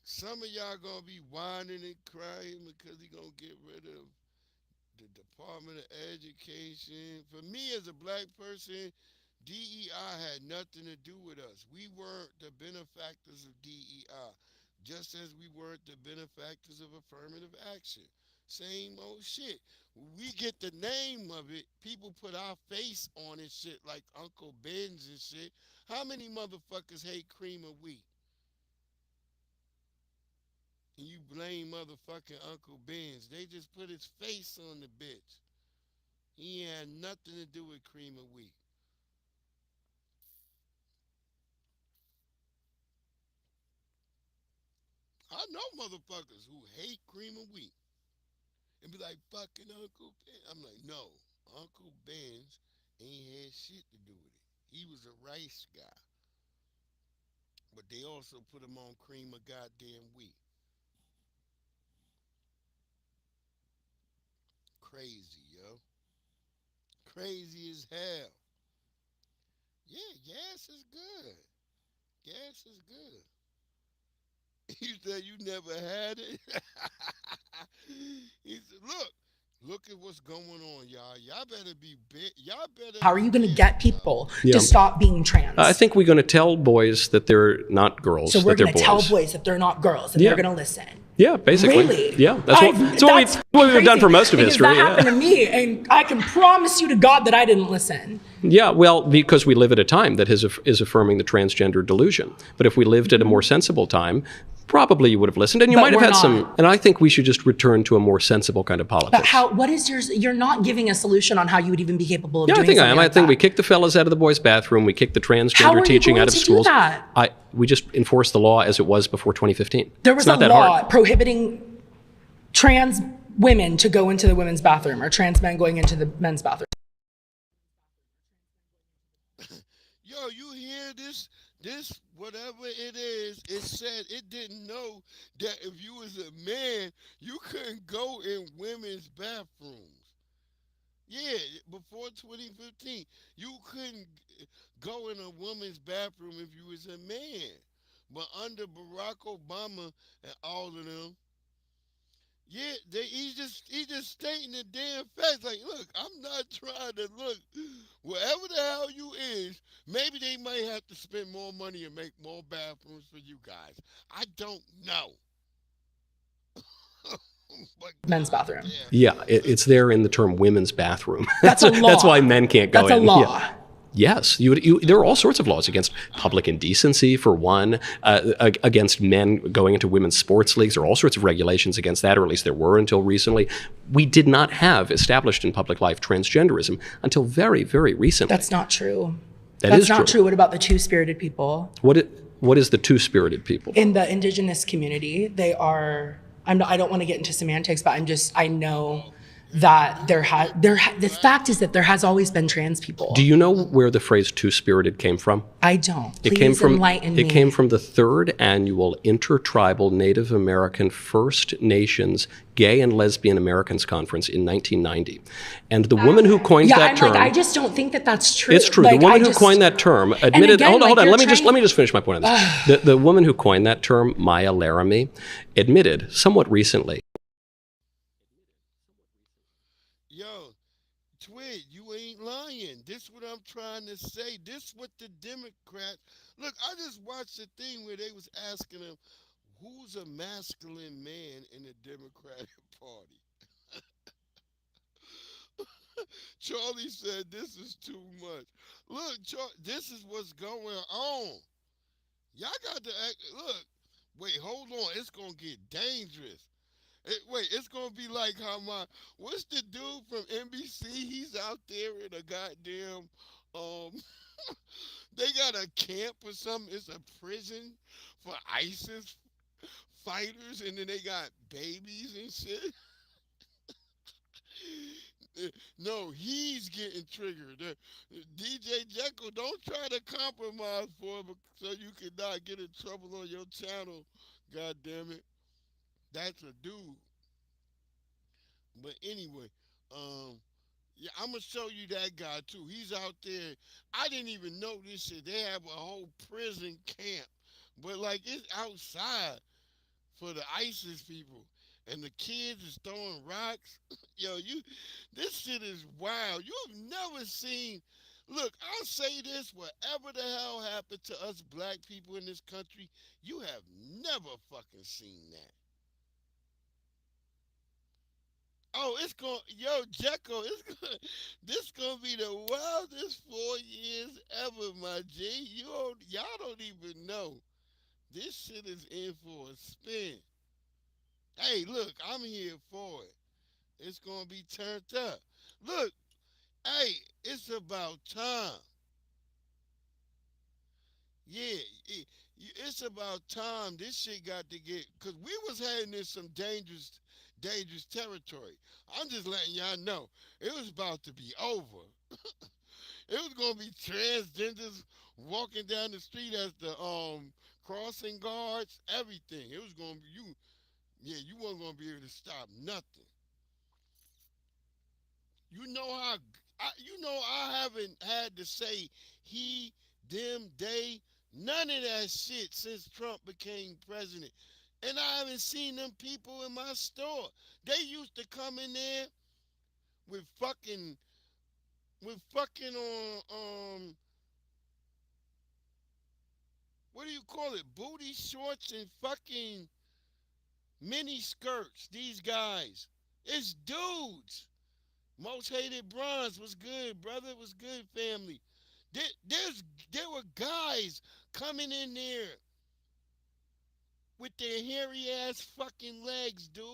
some of y'all gonna be whining and crying because he gonna get rid of the Department of Education. For me as a black person, DEI had nothing to do with us. We weren't the benefactors of DEI, just as we weren't the benefactors of affirmative action. Same old shit. We get the name of it, people put our face on it, shit, like Uncle Ben's and shit. How many motherfuckers hate cream of wheat? And you blame motherfucking Uncle Ben's. They just put his face on the bitch. He had nothing to do with cream of wheat. I know motherfuckers who hate cream of wheat. And be like, fucking Uncle Ben. I'm like, no, Uncle Ben's ain't had shit to do with it. He was a rice guy. But they also put him on cream of goddamn wheat. Crazy, yo. Crazy as hell. Yeah, gas is good. Gas is good. You said you never had it? He said, look at what's going on, y'all. Y'all better be big. Y'all better. How are you going to get people to stop being trans? I think we're going to tell boys that they're not girls. So we're going to tell boys that they're not girls, and they're going to listen. Yeah, basically. Really? Yeah, that's what we've done for most of history. That happened to me, and I can promise you to God that I didn't listen. Yeah, well, because we live at a time that is affirming the transgender delusion. But if we lived at a more sensible time, probably you would have listened, and you But might have we're had not. some. And I think we should just return to a more sensible kind of politics. But how? What is yours? You're not giving a solution on how you would even be capable of Yeah, I doing think I something am. like I think that. we kick the fellas out of the boys' bathroom. We kick the How transgender are you teaching going out of to do schools. that? We just enforce the law as it was before 2015. There was It's not a that law hard. prohibiting trans women to go into the women's bathroom or trans men going into the men's bathroom. Yo, you hear this? This, whatever it is, it said it didn't know that if you was a man, you couldn't go in women's bathrooms. Yeah, before 2015, you couldn't go in a woman's bathroom if you was a man. But under Barack Obama and all of them, yeah, he's just stating the damn facts. Like, look, I'm not trying to look. Wherever the hell you is, maybe they might have to spend more money and make more bathrooms for you guys. I don't know. But Men's bathroom. Yeah, it's there in the term women's bathroom. That's a law. That's why men can't go in. That's a law. Yeah. Yes, there are all sorts of laws against public indecency, for one, against men going into women's sports leagues. There are all sorts of regulations against that, or at least there were until recently. We did not have established in public life transgenderism until very, very recently. That's not true. That's That's not true. What about the two-spirited people? What is the two-spirited people? In the indigenous community, they are, I don't want to get into semantics, but I know that the fact is that there has always been trans people. Do you know where the phrase two-spirited came from? I don't. Please enlighten me. It came from the third annual Intertribal Native American First Nations Gay and Lesbian Americans Conference in 1990. And the woman who coined that term... I just don't think that that's true. It's true. The woman who coined that term admitted... again, hold on. Let me you're just finish my point on this. The woman who coined that term, Maya Laramie, admitted somewhat recently... Twig, you ain't lying. This what I'm trying to say. This what the Democrats... Look, I just watched the thing where they was asking them, who's a masculine man in the Democratic Party? Charlie said, this is too much. Look, this is what's going on. Y'all got to act... Look, wait, hold on. It's going to get dangerous. It's going to be like how what's the dude from NBC? He's out there in a goddamn, they got a camp or something. It's a prison for ISIS fighters, and then they got babies and shit. No, he's getting triggered. DJ Jekyll, don't try to compromise for him so you cannot get in trouble on your channel. God damn it. That's a dude. But anyway, yeah, I'm gonna show you that guy too. He's out there. I didn't even know this shit. They have a whole prison camp, but like it's outside for the ISIS people, and the kids is throwing rocks. Yo, this shit is wild. You've never seen. Look, I'll say this: whatever the hell happened to us black people in this country, you have never fucking seen that. Oh, Jekko, this gonna be the wildest 4 years ever, my G. Y'all don't even know. This shit is in for a spin. Hey, look, I'm here for it. It's gonna be turned up. Look, hey, it's about time. Yeah, it's about time. This shit got to get, cause we was heading in some dangerous territory. I'm just letting y'all know it was about to be over. It was gonna be transgenders walking down the street as the crossing guards, everything. It was gonna be you. Yeah, you weren't gonna be able to stop nothing. You know I haven't had to say he, them, they, none of that shit since Trump became president. And I haven't seen them people in my store. They used to come in there with fucking on what do you call it? Booty shorts and fucking mini skirts. These guys. It's dudes. Most hated bronze was good, brother. It was good, family. There, there were guys coming in there with their hairy ass fucking legs, dude.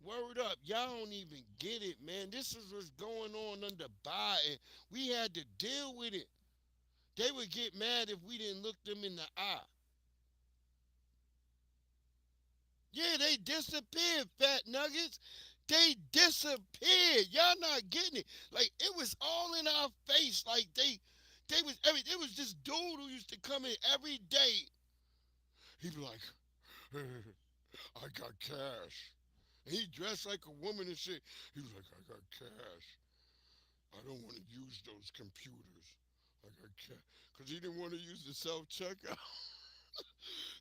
Word up. Y'all don't even get it, man. This is what's going on under Biden. We had to deal with it. They would get mad if we didn't look them in the eye. Yeah, they disappeared, fat nuggets. They disappeared. Y'all not getting it. Like it was all in our face. Like it was this dude who used to come in every day. He'd be like, I got cash. And he dressed like a woman and shit. He was like, I got cash. I don't want to use those computers. I got cash. Because he didn't want to use the self-checkout.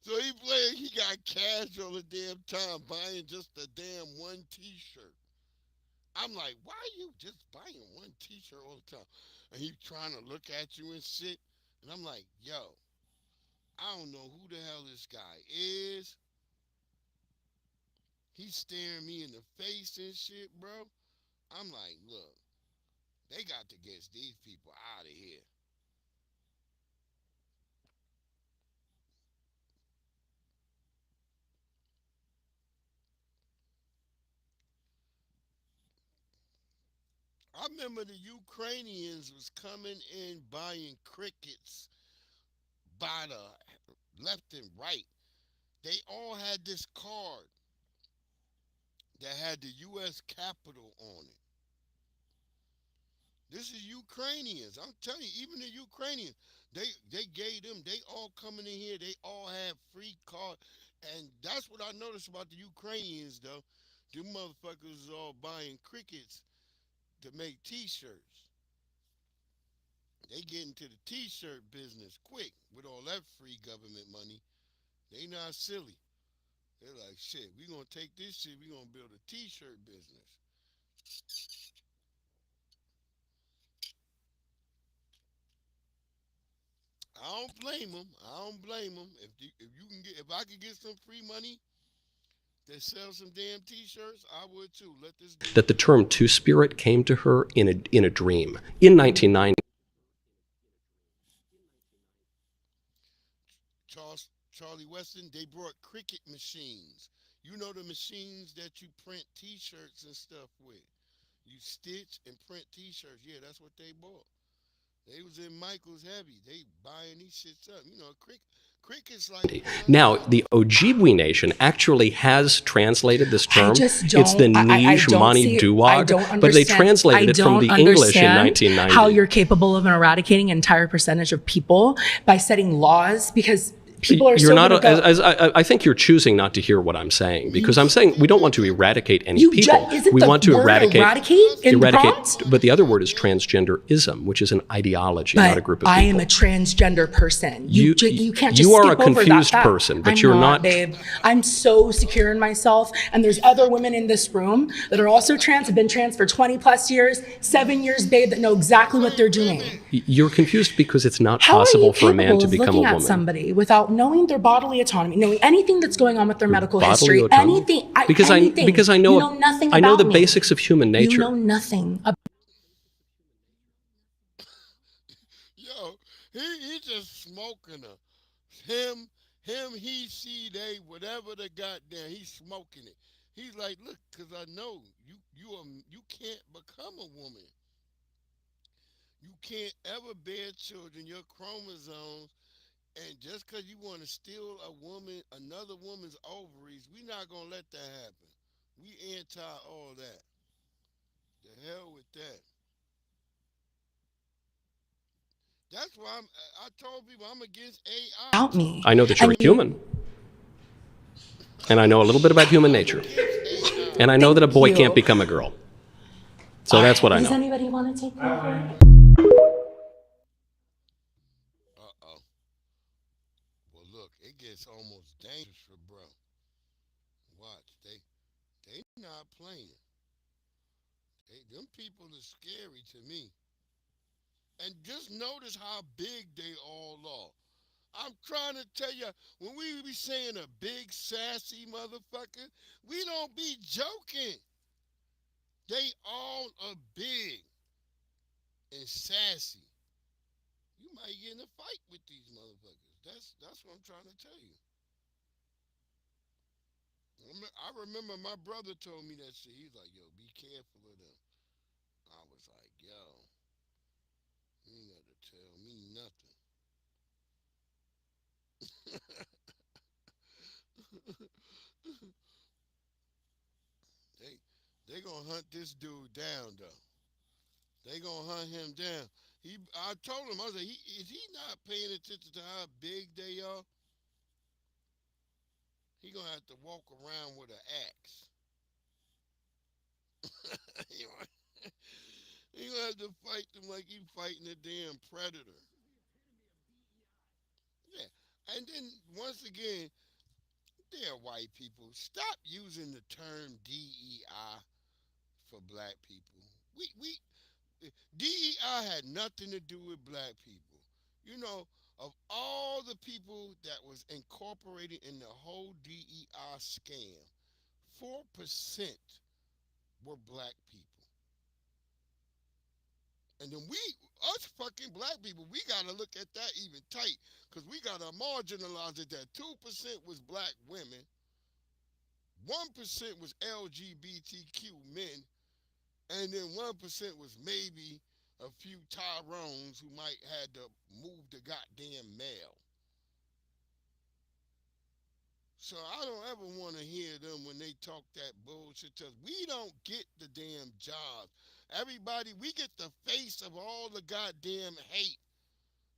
So he got cash all the damn time buying just a damn one t-shirt. I'm like, why are you just buying one t-shirt all the time? And he trying to look at you and shit. And I'm like, yo, I don't know who the hell this guy is. He's staring me in the face and shit, bro. I'm like, look, they got to get these people out of here. I remember the Ukrainians was coming in buying crickets by the left and right. They all had this card that had the U.S. Capitol on it. This is Ukrainians. I'm telling you, even the Ukrainians, they gave them, they all coming in here, they all have free card. And that's what I noticed about the Ukrainians, though. Them motherfuckers is all buying crickets to make t-shirts. They get into the t-shirt business quick with all that free government money. They not silly. They're like, shit, we gonna take this shit, we gonna build a t-shirt business. I don't blame them. I don't blame them. If I could get some free money to sell some damn t-shirts, I would too. Let this that the term two-spirit came to her in a dream in 1990. Charlie Weston, they brought cricket machines. You know the machines that you print t-shirts and stuff with. You stitch and print t-shirts. Yeah, that's what they bought. They was in Michael's Heavy. They buying these shits up. You know, cricket's like... Now, the Ojibwe Nation actually has translated this term. It's the niche Mani Duwag, but they translated it from the English in 1990. How you're capable of eradicating an entire percentage of people by setting laws, because people are I think you're choosing not to hear what I'm saying, because I'm saying we don't want to eradicate any people. We want to eradicate. But the other word is transgenderism, which is an ideology, not a group of people. I am a transgender person. You can't just you are skip a confused over that person, but you're not, babe. I'm so secure in myself, and there's other women in this room that are also trans, have been trans for 20 plus years, 7 years, babe, that know exactly what they're doing. You're confused because it's not possible for a man to become a woman. How are you capable of looking at somebody without knowing their bodily autonomy, knowing anything that's going on with their medical history, anything, because I know nothing about I know the me. basics of human nature. You know nothing about. Yo, he just smoking him, he, she, they, whatever the goddamn, he's smoking it. He's like, look, cause I know you can't become a woman. You can't ever bear children. Your chromosomes. And just because you want to steal another woman's ovaries, we not going to let that happen. We anti all that. The hell with that. That's why I told people I'm against AI. About me. I know that you're a human. And I know a little bit about human nature. And I know that a boy can't become a girl. So that's what I know. Does anybody want to take over? It's almost dangerous for bro. Watch, they not playing. Them people are scary to me. And just notice how big they all are. I'm trying to tell you, when we be saying a big sassy motherfucker, we don't be joking. They all are big and sassy. You might get in a fight with these motherfuckers. That's what I'm trying to tell you. I remember my brother told me that shit. He's like, yo, be careful of them. I was like, yo, you ain't got to tell me nothing. they they gonna hunt this dude down though. They gonna hunt him down. I told him, I was like, is he not paying attention to how big they are? He gonna have to walk around with an axe. he gonna have to fight them like he fighting a damn predator. Yeah. And then once again, they're white people. Stop using the term DEI for black people. We DEI had nothing to do with black people. You know, of all the people that was incorporated in the whole DEI scam, 4% were black people. And then us fucking black people, we gotta look at that even tight, because we gotta marginalize it that 2% was black women, 1% was LGBTQ men, and then 1% was maybe a few Tyrones who might had to move the goddamn mail. So I don't ever want to hear them when they talk that bullshit to us. We don't get the damn jobs. Everybody, we get the face of all the goddamn hate,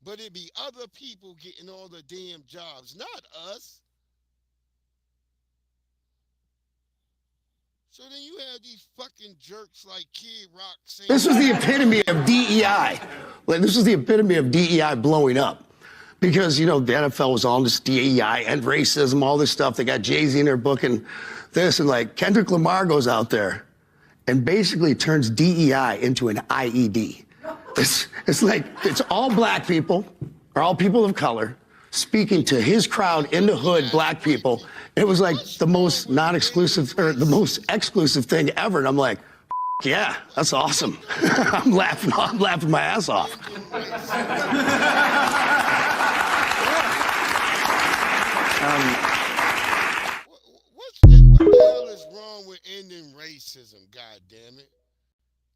but it be other people getting all the damn jobs, not us. So then you have these fucking jerks like Kid Rock saying... This was the epitome of DEI. This was the epitome of DEI blowing up. Because, you know, the NFL was all this DEI and racism, all this stuff. They got Jay-Z in their book and this. And, like, Kendrick Lamar goes out there and basically turns DEI into an IED. It's like, it's all black people, or all people of color, speaking to his crowd in the hood, black people. It was like the most non-exclusive, or the most exclusive thing ever. And I'm like, yeah, that's awesome. I'm laughing my ass off. What the hell is wrong with ending racism, goddammit?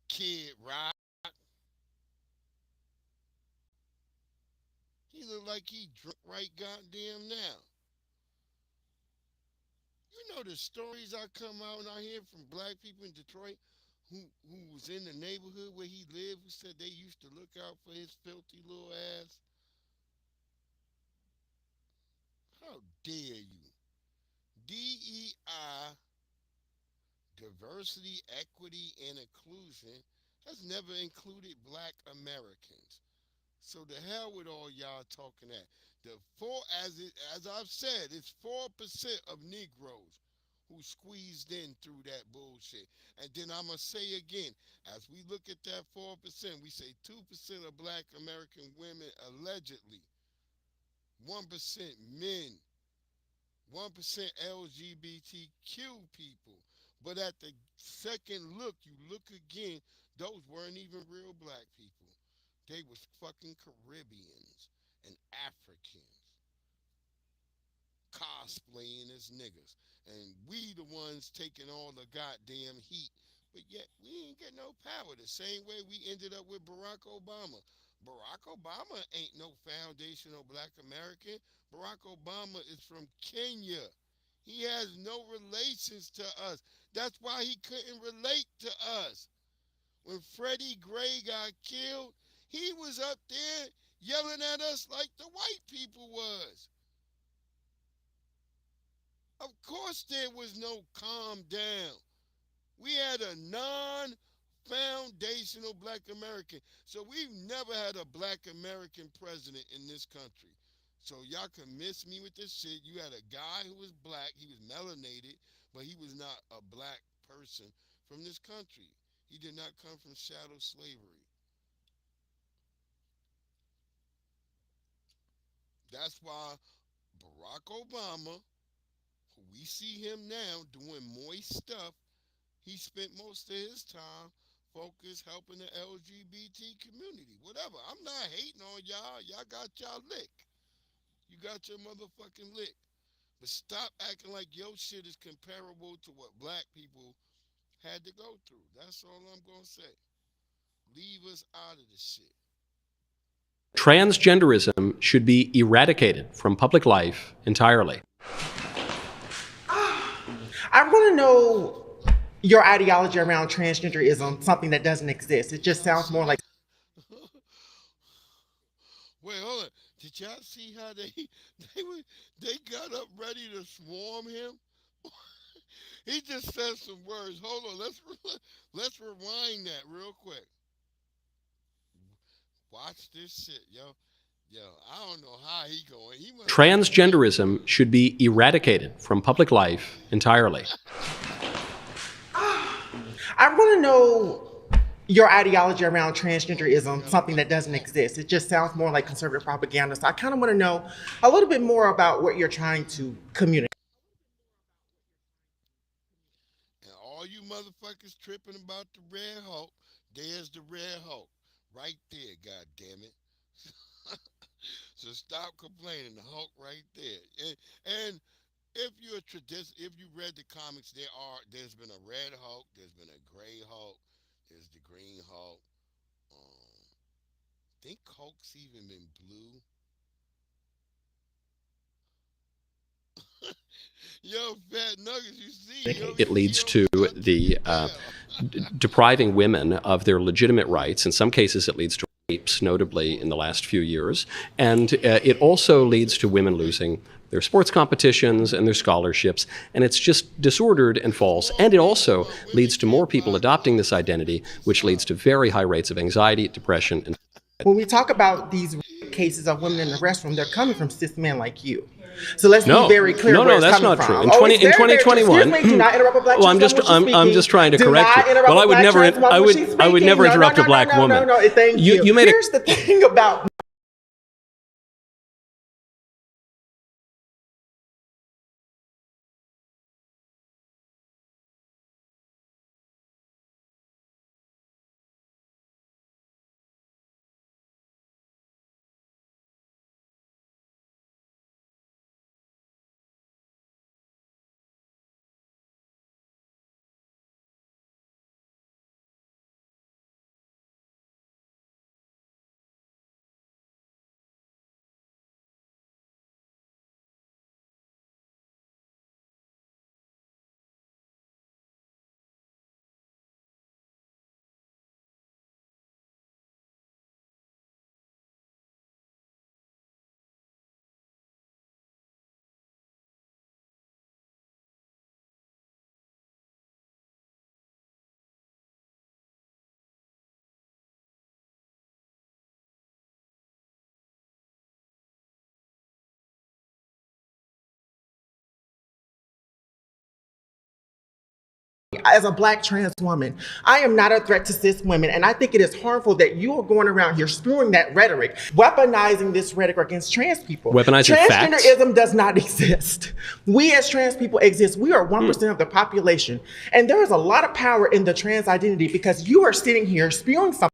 Kid Rock. He look like he drunk right goddamn now. You know the stories I come out and I hear from black people in Detroit who was in the neighborhood where he lived, who said they used to look out for his filthy little ass. How dare you? DEI, diversity, equity, and inclusion, has never included black Americans. So the hell with all y'all talking at. As I've said, it's 4% of Negroes who squeezed in through that bullshit. And then I'ma say again, as we look at that 4%, we say 2% of black American women allegedly, 1% men, 1% LGBTQ people. But at the second look, you look again, those weren't even real black people. They was fucking Caribbeans and Africans cosplaying as niggas. And we the ones taking all the goddamn heat. But yet we ain't get no power. The same way we ended up with Barack Obama. Barack Obama ain't no foundational black American. Barack Obama is from Kenya. He has no relations to us. That's why he couldn't relate to us. When Freddie Gray got killed, he was up there yelling at us like the white people was. Of course there was no calm down. We had a non-foundational black American. So we've never had a black American president in this country. So y'all can miss me with this shit. You had a guy who was black, he was melanated, but he was not a black person from this country. He did not come from chattel slavery. That's why Barack Obama, who we see him now doing moist stuff, he spent most of his time focused helping the LGBT community. Whatever. I'm not hating on y'all. Y'all got y'all lick. You got your motherfucking lick. But stop acting like your shit is comparable to what black people had to go through. That's all I'm gonna say. Leave us out of the shit. Transgenderism should be eradicated from public life entirely. I want to know your ideology around transgenderism, something that doesn't exist. It just sounds more like. Wait, hold on. Did y'all see how they got up ready to swarm him? He just said some words. Hold on, let's rewind that real quick. Watch this shit, yo. Yo, I don't know how he going. He must. Transgenderism should be eradicated from public life entirely. I want to know your ideology around transgenderism, something that doesn't exist. It just sounds more like conservative propaganda. So I kind of want to know a little bit more about what you're trying to communicate. And all you motherfuckers tripping about the Red Hulk, there's the Red Hulk. Right there, god damn it. So stop complaining. The Hulk right there. And if you're a if you read the comics, there's been a Red Hulk, there's been a Gray Hulk, there's the Green Hulk. I think Hulk's even been blue. Yo, fat nuggets, you see? It leads to the depriving women of their legitimate rights. In some cases, it leads to rapes, notably in the last few years. And it also leads to women losing their sports competitions and their scholarships. And it's just disordered and false. And it also leads to more people adopting this identity, which leads to very high rates of anxiety, depression, and When we talk about these cases of women in the restroom, they're coming from cis men like you. So let's be very clear. No, that's not true. In 2021, excuse me, do not interrupt a black well, I'm just trying to correct you. Well, I would never interrupt a black woman. No, thank you. Here's the thing about as a black trans woman, I am not a threat to cis women, and I think it is harmful that you are going around here spewing that rhetoric, weaponizing this rhetoric against trans people. Weaponizing facts? Transgenderism does not exist. We as trans people exist. We are 1% of the population, and there is a lot of power in the trans identity because you are sitting here spewing something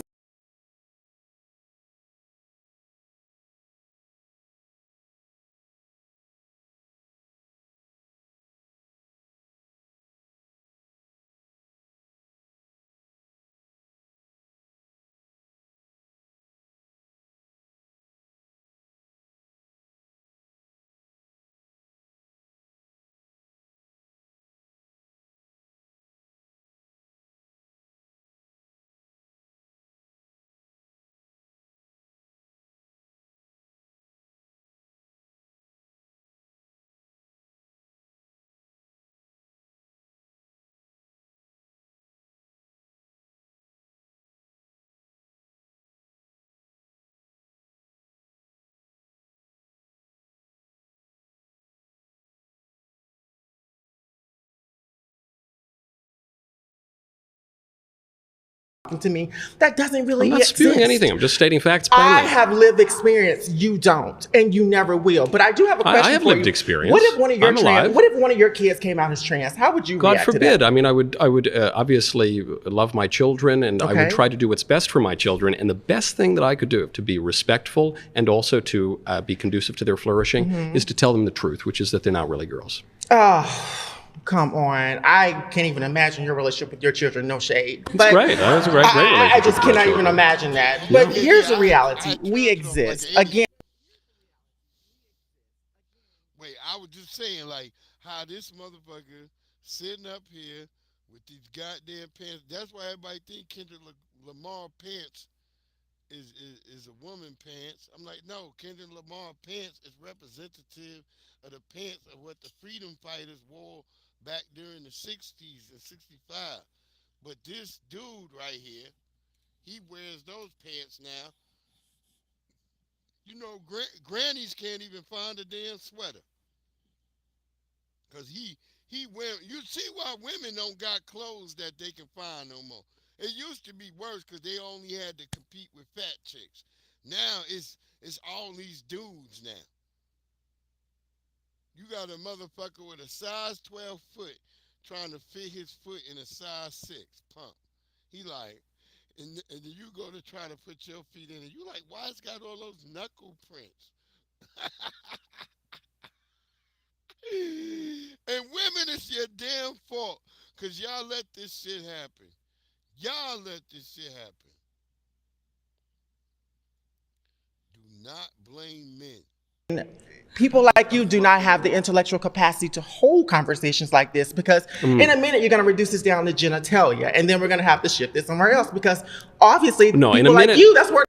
to me that doesn't really I'm not spewing exist. anything. I'm just stating facts plainly. I have lived experience. You don't, and you never will. But I do have a question. I have for lived you. experience. What if one of your I'm alive. What if one of your kids came out as trans? How would you God react forbid. to that? I mean, I would obviously love my children, and I Okay. would try to do what's best for my children. And the best thing that I could do to be respectful and also to be conducive to their flourishing is to tell them the truth, which is that they're not really girls. Oh, come on. I can't even imagine your relationship with your children. No shade. But Great. That was a great I relationship just with my cannot even children. imagine that. But here's the reality. We exist. Again. Wait, I was just saying, like, how this motherfucker sitting up here with these goddamn pants. That's why everybody think Kendrick Lamar pants is a woman pants. I'm like, no, Kendrick Lamar pants is representative of the pants of what the freedom fighters wore back during the 60s and 65. But this dude right here, he wears those pants now. You know, grannies can't even find a damn sweater. Because he wear, you see why women don't got clothes that they can find no more. It used to be worse because they only had to compete with fat chicks. Now it's all these dudes now. You got a motherfucker with a size 12 foot trying to fit his foot in a size 6 pump. He like, and then you go to try to put your feet in it. You like, why it's got all those knuckle prints? And women, it's your damn fault because y'all let this shit happen. Y'all let this shit happen. Do not blame men. People like you do not have the intellectual capacity to hold conversations like this because in a minute you're going to reduce this down to genitalia and then we're going to have to shift this somewhere else because obviously No, people in a like minute. you, that's where.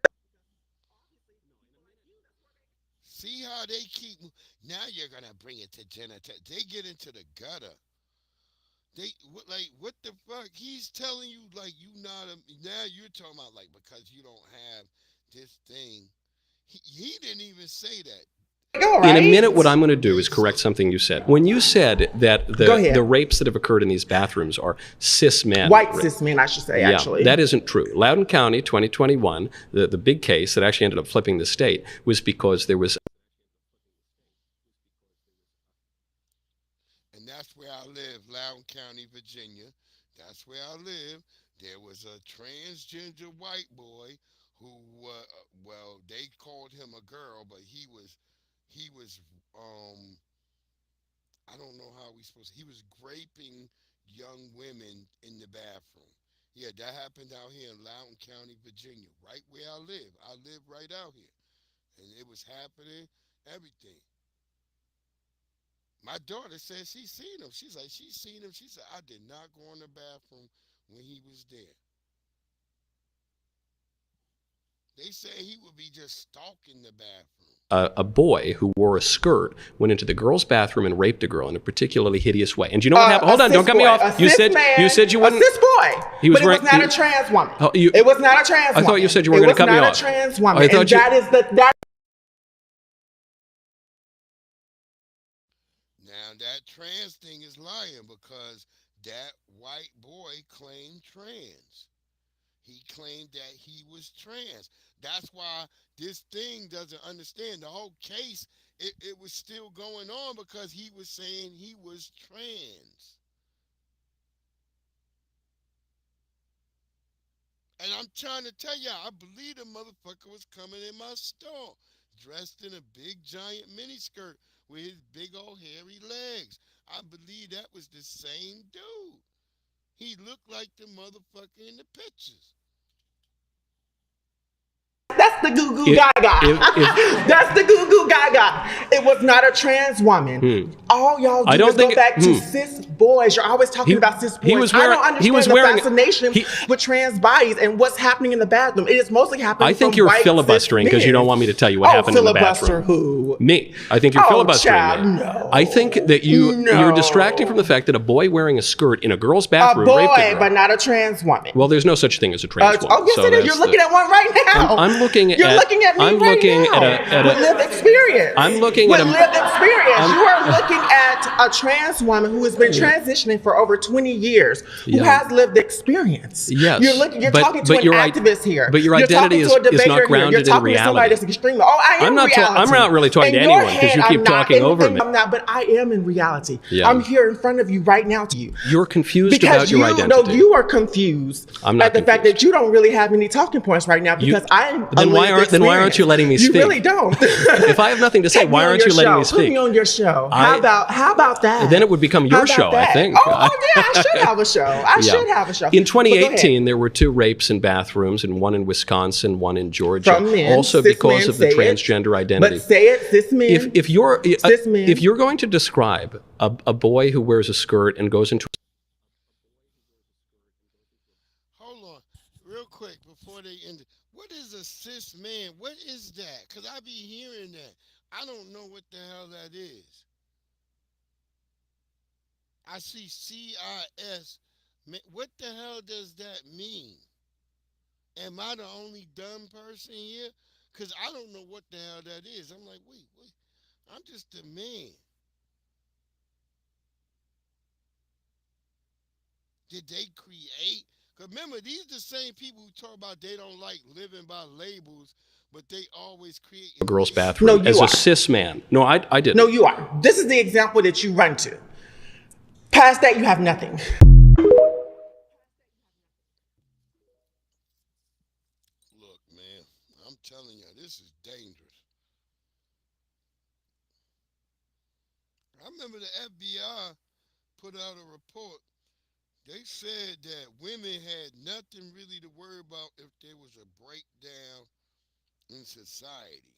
See how they keep, now you're going to bring it to genitalia. They get into the gutter. They, like, what the fuck? He's telling you, like, you not, now you're talking about, like, because you don't have this thing. He didn't even say that. In a minute, what I'm going to do is correct something you said. When you said that the rapes that have occurred in these bathrooms are cis men. White cis men, I should say, actually. That isn't true. Loudoun County, 2021, the big case that actually ended up flipping the state was because there was. And that's where I live, Loudoun County, Virginia. That's where I live. There was a transgender white boy who, well, they called him a girl, but he was, I don't know how he was raping young women in the bathroom. Yeah, that happened out here in Loudoun County, Virginia, right where I live. I live right out here. And it was happening, everything. My daughter said she's seen him. She's like, she's seen him. She said, I did not go in the bathroom when he was there. They say he would be just stalking the bathroom. A boy who wore a skirt went into the girl's bathroom and raped a girl in a particularly hideous way. And do you know what happened? Hold on, don't cut me off. You said you wouldn't. A cis boy. He was but it was wearing, not a trans woman. Oh, it was not a trans woman. I thought you said you weren't going to cut me off. It was not a trans woman. I thought and you. that is that. Now that trans thing is lying because that white boy claimed trans. He claimed that he was trans. That's why this thing doesn't understand. The whole case, it was still going on because he was saying he was trans. And I'm trying to tell y'all, I believe the motherfucker was coming in my store, dressed in a big giant miniskirt with his big old hairy legs. I believe that was the same dude. He looked like the motherfucker in the pictures. That's the goo goo gaga. That's the goo goo gaga. It was not a trans woman. All y'all do is go back to cis boys. You're always talking about cis boys. I don't understand the fascination with trans bodies and what's happening in the bathroom. It is mostly happening. I think you're filibustering because you don't want me to tell you what happened in the bathroom. Who? Me. I think you're filibustering child, me. No. I think that you're distracting from the fact that a boy wearing a skirt in a girl's bathroom raped a girl. But not a trans woman. Well, there's no such thing as a trans woman. Oh yes, it is. You're looking at one right now. I'm looking at. You're looking at me I'm right looking now. at a with lived experience. I'm looking with at a lived experience. You are looking at at a trans woman who has been transitioning for over 20 years, who Yeah. has lived experience. Yes, You're talking to an your activist here. But your You're identity talking to a is not debater here. grounded You're in talking to somebody reality. that's extreme. Oh, I am reality. I'm not really talking to In anyone your because you head, keep I'm not. talking over me. I'm not, but I am in reality. Yeah. I'm here in front of you right now to you. You're confused Because about your identity. No, you are confused I'm not at the fact that you don't really have any talking points right now because I'm then why aren't you letting me speak? You really don't. If I have nothing to say, Take me why on aren't you your letting show. me Put speak? me on your show. I- How about that? Then it would become How your about show, I that? think. Oh, yeah, I should have a show. I Yeah. should have a show. In But go ahead. 2018, there were 2 rapes in bathrooms, and one in Wisconsin, one in Georgia. From men, also cis because men, of the say it. transgender identity. But say it, cis men. If you're cis men. if you're going to describe a boy who wears a skirt and goes into Hold on, real quick before they end it. What is a cis man? What is that? Cause I be hearing that. I don't know what the hell that is. I see CIS. What the hell does that mean? Am I the only dumb person here? Cause I don't know what the hell that is. I'm like, wait. I'm just a man. Did they create? Because remember, these the same people who talk about they don't like living by labels, but they always create a girl's bathroom as a cis man. No, I didn't. No, you are. This is the example that you run to. Past that, you have nothing. Look, man, I'm telling you, this is dangerous. I remember the FBI put out a report. They said that women had nothing really to worry about if there was a breakdown in society.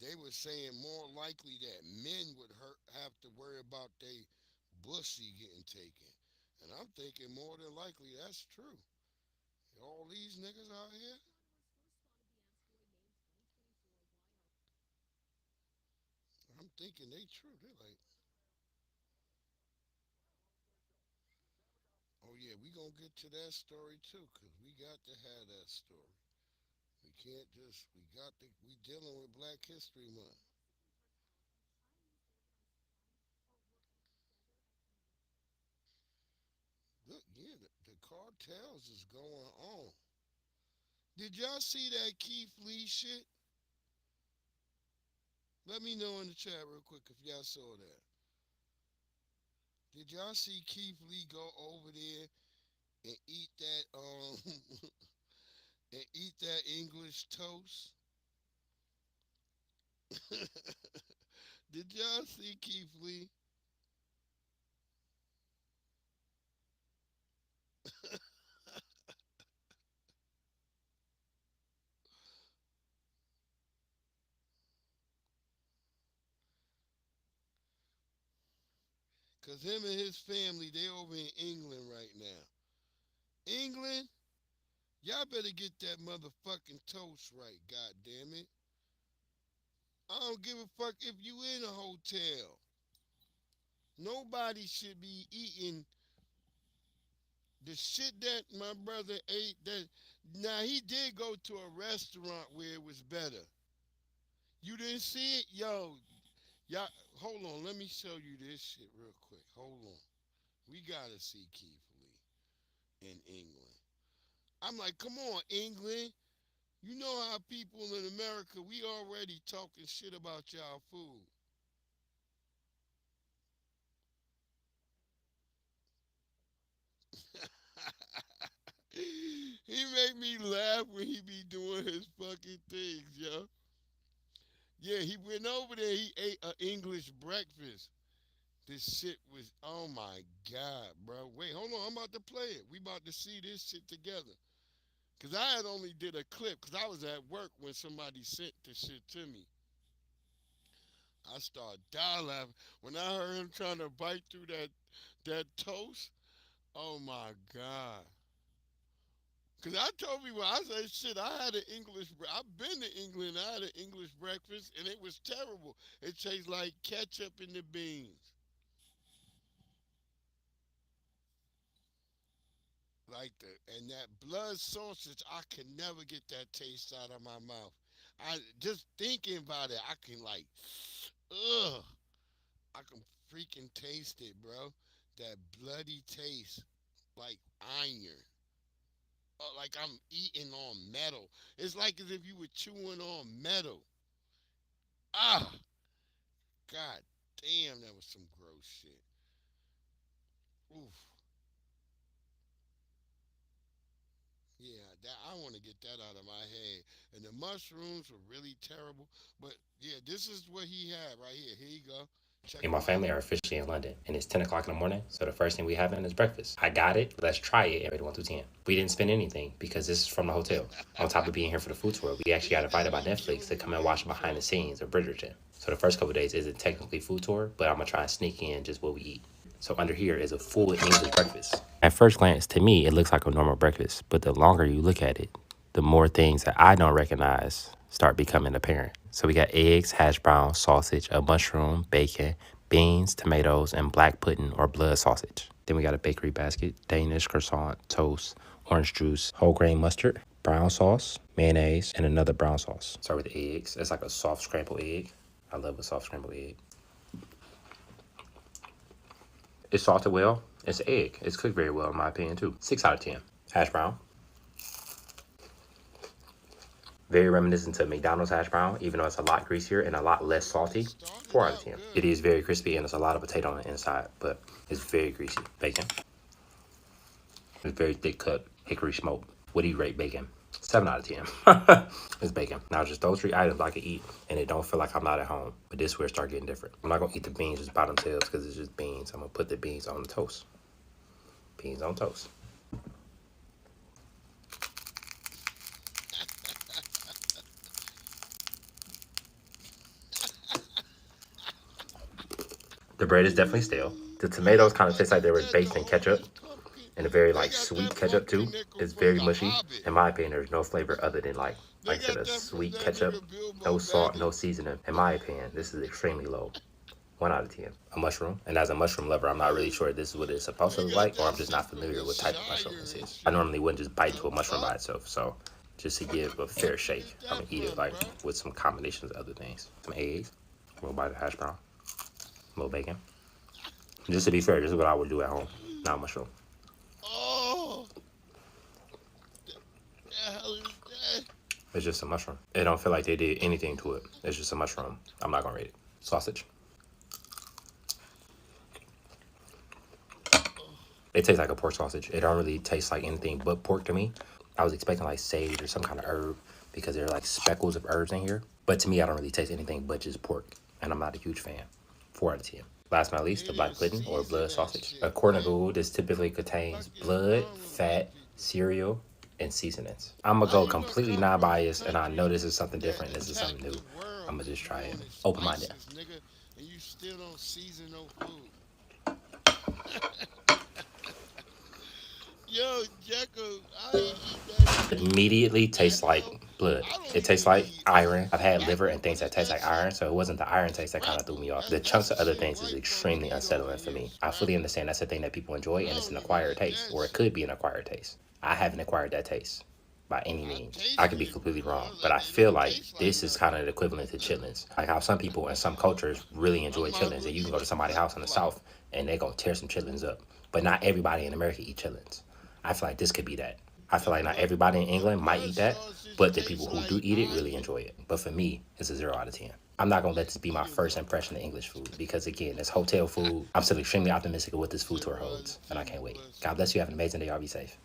They were saying more likely that men would have to worry about their pussy getting taken. And I'm thinking more than likely that's true. All these niggas out here. I'm thinking they true. They're like, oh yeah, we gonna get to that story too, cause we got to have that story. We can't just, we dealing with Black History Month. Look, yeah, the cartels is going on. Did y'all see that Keith Lee shit? Let me know in the chat real quick if y'all saw that. Did y'all see Keith Lee go over there and eat that and eat that English toast? Did y'all see Keith Lee? Cause him and his family, they over in England right now. England, y'all better get that motherfucking toast right, god damn it. I don't give a fuck if you in a hotel. Nobody should be eating the shit that my brother ate. That now he did go to a restaurant where it was better. You didn't see it, yo. Y'all, hold on. Let me show you this shit real quick. Hold on. We gotta see Keith Lee in England. I'm like, come on, England. You know how people in America, we already talking shit about y'all food. He make me laugh when he be doing his fucking things, yo. Yeah, he went over there, he ate an English breakfast. This shit was, oh my God, bro. Wait, hold on, I'm about to play it. We about to see this shit together. Cause I had only did a clip, cause I was at work when somebody sent this shit to me. I started dying laughing. When I heard him trying to bite through that toast, oh my God. Cause I told people, I said, shit, I had an I've been to England, I had an English breakfast, and it was terrible. It tastes like ketchup in the beans. Like and that blood sausage, I can never get that taste out of my mouth. I just thinking about it, I can like, ugh, I can freaking taste it, bro. That bloody taste, like iron. Like I'm eating on metal. It's like as if you were chewing on metal. Ah, god damn, that was some gross shit. Oof. Yeah, that I want to get that out of my head. And the mushrooms were really terrible. But yeah, this is what he had right here. Here you go. Check Me and my them out. family are officially in London, and it's 10 o'clock in the morning, so the first thing we having is breakfast. I got it. Let's try it. And rate 1 through 10. We didn't spend anything because this is from the hotel. On top of being here for the food tour, we actually got invited by Netflix to come and watch behind the scenes of Bridgerton. So the first couple of days isn't technically food tour, but I'm gonna try and sneak in just what we eat. So under here is a full English breakfast. At first glance, to me, it looks like a normal breakfast, but the longer you look at it, the more things that I don't recognize start becoming apparent. So we got eggs, hash brown, sausage, a mushroom, bacon, beans, tomatoes, and black pudding or blood sausage. Then we got a bakery basket, Danish croissant, toast, orange juice, whole grain mustard, brown sauce, mayonnaise, and another brown sauce. Start with the eggs. It's like a soft scrambled egg. I love a soft scrambled egg. It's salted well. It's an egg. It's cooked very well in my opinion too. 6 out of 10. Hash brown. Very reminiscent to McDonald's hash brown, even though it's a lot greasier and a lot less salty. 4 out of 10. It is very crispy and there's a lot of potato on the inside, but it's very greasy. Bacon. It's very thick cut hickory smoked. What do you rate bacon? 7 out of 10. It's bacon. Now just those 3 items I can eat and it don't feel like I'm not at home. But this is where it start getting different. I'm not gonna eat the beans just by themselves because it's just beans. I'm gonna put the beans on the toast. Beans on toast. The bread is definitely stale. The tomatoes kind of taste like they were baked in ketchup, and a very like sweet ketchup too. It's very mushy. In my opinion, there's no flavor other than like I said, a sweet ketchup. No salt, no seasoning. In my opinion, this is extremely low. 1 out of 10. A mushroom. And as a mushroom lover, I'm not really sure this is what it's supposed to look like, or I'm just not familiar with type of mushroom this is. I normally wouldn't just bite into a mushroom by itself, so just to give a fair shake, I'm gonna eat it like with some combinations of other things. Some eggs, a little bite of hash brown, a little bacon. Just to be fair, this is what I would do at home, not mushroom. Oh, the hell is that? It's just a mushroom. It don't feel like they did anything to it. It's just a mushroom. I'm not gonna rate it. Sausage. It tastes like a pork sausage. It don't really taste like anything but pork to me. I was expecting like sage or some kind of herb because there are like speckles of herbs in here. But to me, I don't really taste anything but just pork. And I'm not a huge fan. 4 out of 10. Last but not least, the black pudding or blood sausage. According to Google, this typically contains blood, fat, cereal, and seasonings. I'm gonna go completely non-biased and I know this is something different. This is something new. I'm gonna just try it. Open-minded. And you still don't season no food. Yo, Jacko, I ain't eat that. Immediately tastes like blood. It tastes like iron. I've had liver and things that taste like iron, so it wasn't the iron taste that kind of threw me off. The chunks of other things is extremely unsettling for me. I fully understand that's a thing that people enjoy and it's an acquired taste, or it could be an acquired taste. I haven't acquired that taste by any means. I could be completely wrong, but I feel like this is kind of the equivalent to chitlins. Like how some people in some cultures really enjoy chitlins, and you can go to somebody's house in the South and they're gonna tear some chitlins up. But not everybody in America eat chitlins. I feel like this could be that. I feel like not everybody in England might eat that, but the people who do eat it really enjoy it. But for me, it's a 0 out of 10. I'm not gonna let this be my first impression of English food because again, it's hotel food. I'm still extremely optimistic of what this food tour holds, and I can't wait. God bless you. Have an amazing day. Y'all be safe.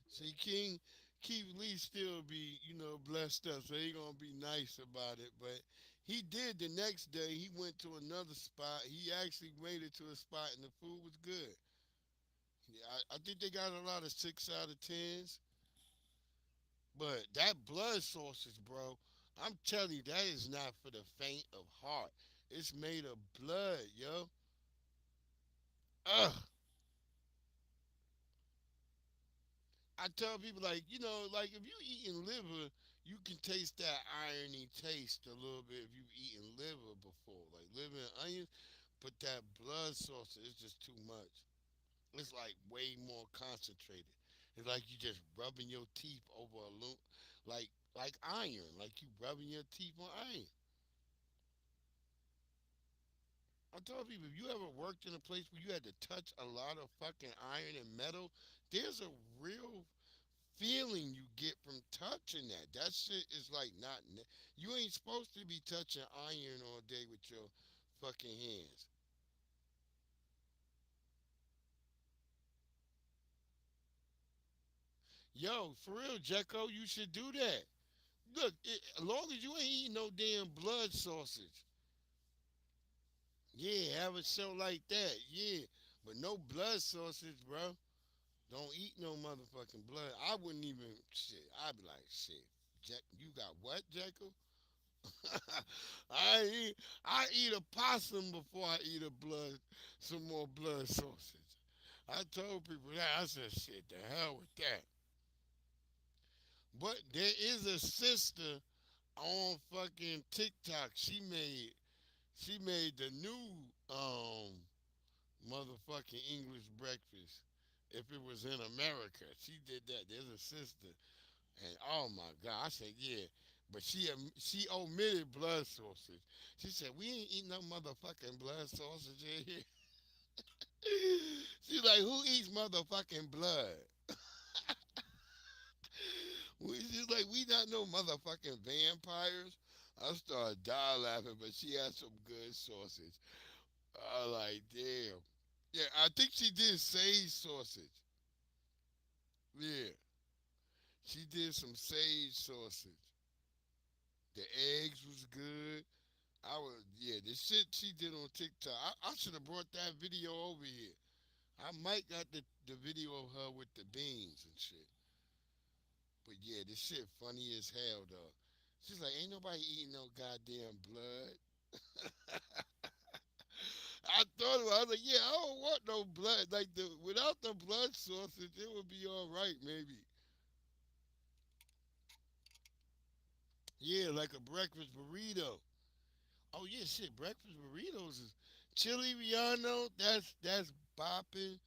See, King Keith Lee still be, blessed up, so he gonna be nice about it. But he did the next day. He went to another spot. He actually made it to a spot, and the food was good. Yeah, I think they got a lot of 6 out of 10s. But that blood sausage, bro, I'm telling you, that is not for the faint of heart. It's made of blood, yo. Ugh. I tell people like, like if you eating liver, you can taste that irony taste a little bit if you've eaten liver before, like liver and onions. But that blood sauce is just too much. It's like way more concentrated. It's like you just rubbing your teeth over a loop, like iron, like you rubbing your teeth on iron. I told people, if you ever worked in a place where you had to touch a lot of fucking iron and metal, there's a real feeling you get from touching that. That shit is like not. You ain't supposed to be touching iron all day with your fucking hands. Yo, for real, Jekko, you should do that. Look, as long as you ain't eating no damn blood sausage. Yeah, have a show like that. Yeah, but no blood sausage, bro. Don't eat no motherfucking blood. I wouldn't even shit. I'd be like, shit. Jack, you got what, Jekyll? I eat a possum before I eat some more blood sausage. I told people that. I said, shit, the hell with that. But there is a sister on fucking TikTok. She made the new motherfucking English breakfast. If it was in America, she did that. There's a sister, and oh my god, I said yeah, but she omitted blood sausage. She said we ain't eating no motherfucking blood sausage in here. She's like, who eats motherfucking blood? She's like, we not no motherfucking vampires. I started dying laughing, but she had some good sausage. I like, damn. Yeah, I think she did sage sausage. Yeah, she did some sage sausage. The eggs was good. Yeah, the shit she did on TikTok. I should have brought that video over here. I might got the video of her with the beans and shit. But yeah, this shit funny as hell though. She's like, ain't nobody eating no goddamn blood. I thought about it. I was like, yeah, I don't want no blood. Like without the blood sausage, it would be all right, maybe. Yeah, like a breakfast burrito. Oh yeah, shit. Breakfast burritos is chili relleno. That's bopping.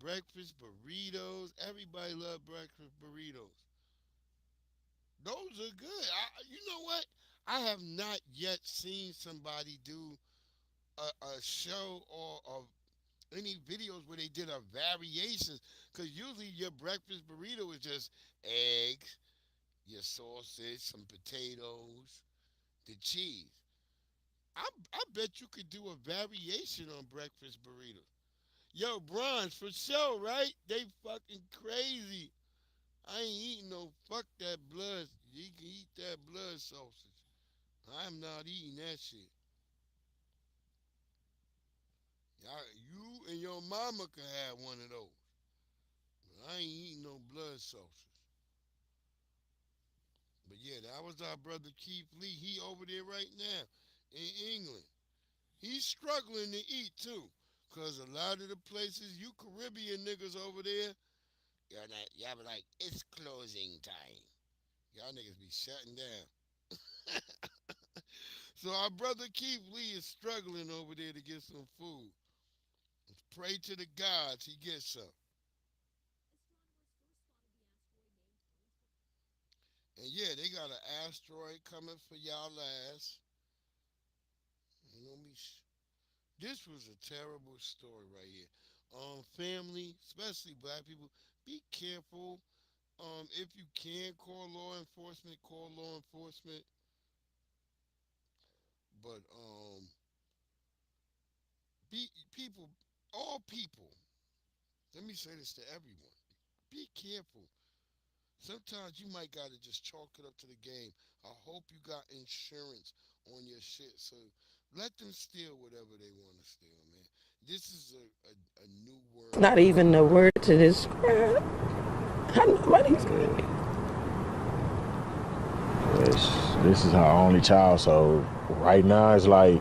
Breakfast burritos. Everybody love breakfast burritos. Those are good. You know what? I have not yet seen somebody do a show or any videos where they did a variations. Cause usually your breakfast burrito is just eggs, your sausage, some potatoes, the cheese. I bet you could do a variation on breakfast burritos. Yo, bronze for sure, right? They fucking crazy. I ain't eating no fuck that blood. You can eat that blood sausage. I'm not eating that shit. You and your mama can have one of those. I ain't eating no blood sausage. But yeah, that was our brother Keith Lee. He over there right now in England. He's struggling to eat too. Cause a lot of the places, you Caribbean niggas over there, y'all be like, it's closing time. Y'all niggas be shutting down. So our brother Keith Lee is struggling over there to get some food. Let's pray to the gods he gets some. And yeah, they got an asteroid coming for y'all ass. This was a terrible story right here. Family, especially black people, be careful. If you can call law enforcement, call law enforcement. But all people. Let me say this to everyone: be careful. Sometimes you might gotta just chalk it up to the game. I hope you got insurance on your shit, so let them steal whatever they want to steal, man. This is a new word. Not even a word to describe how nobody's living. This is her only child, so right now it's like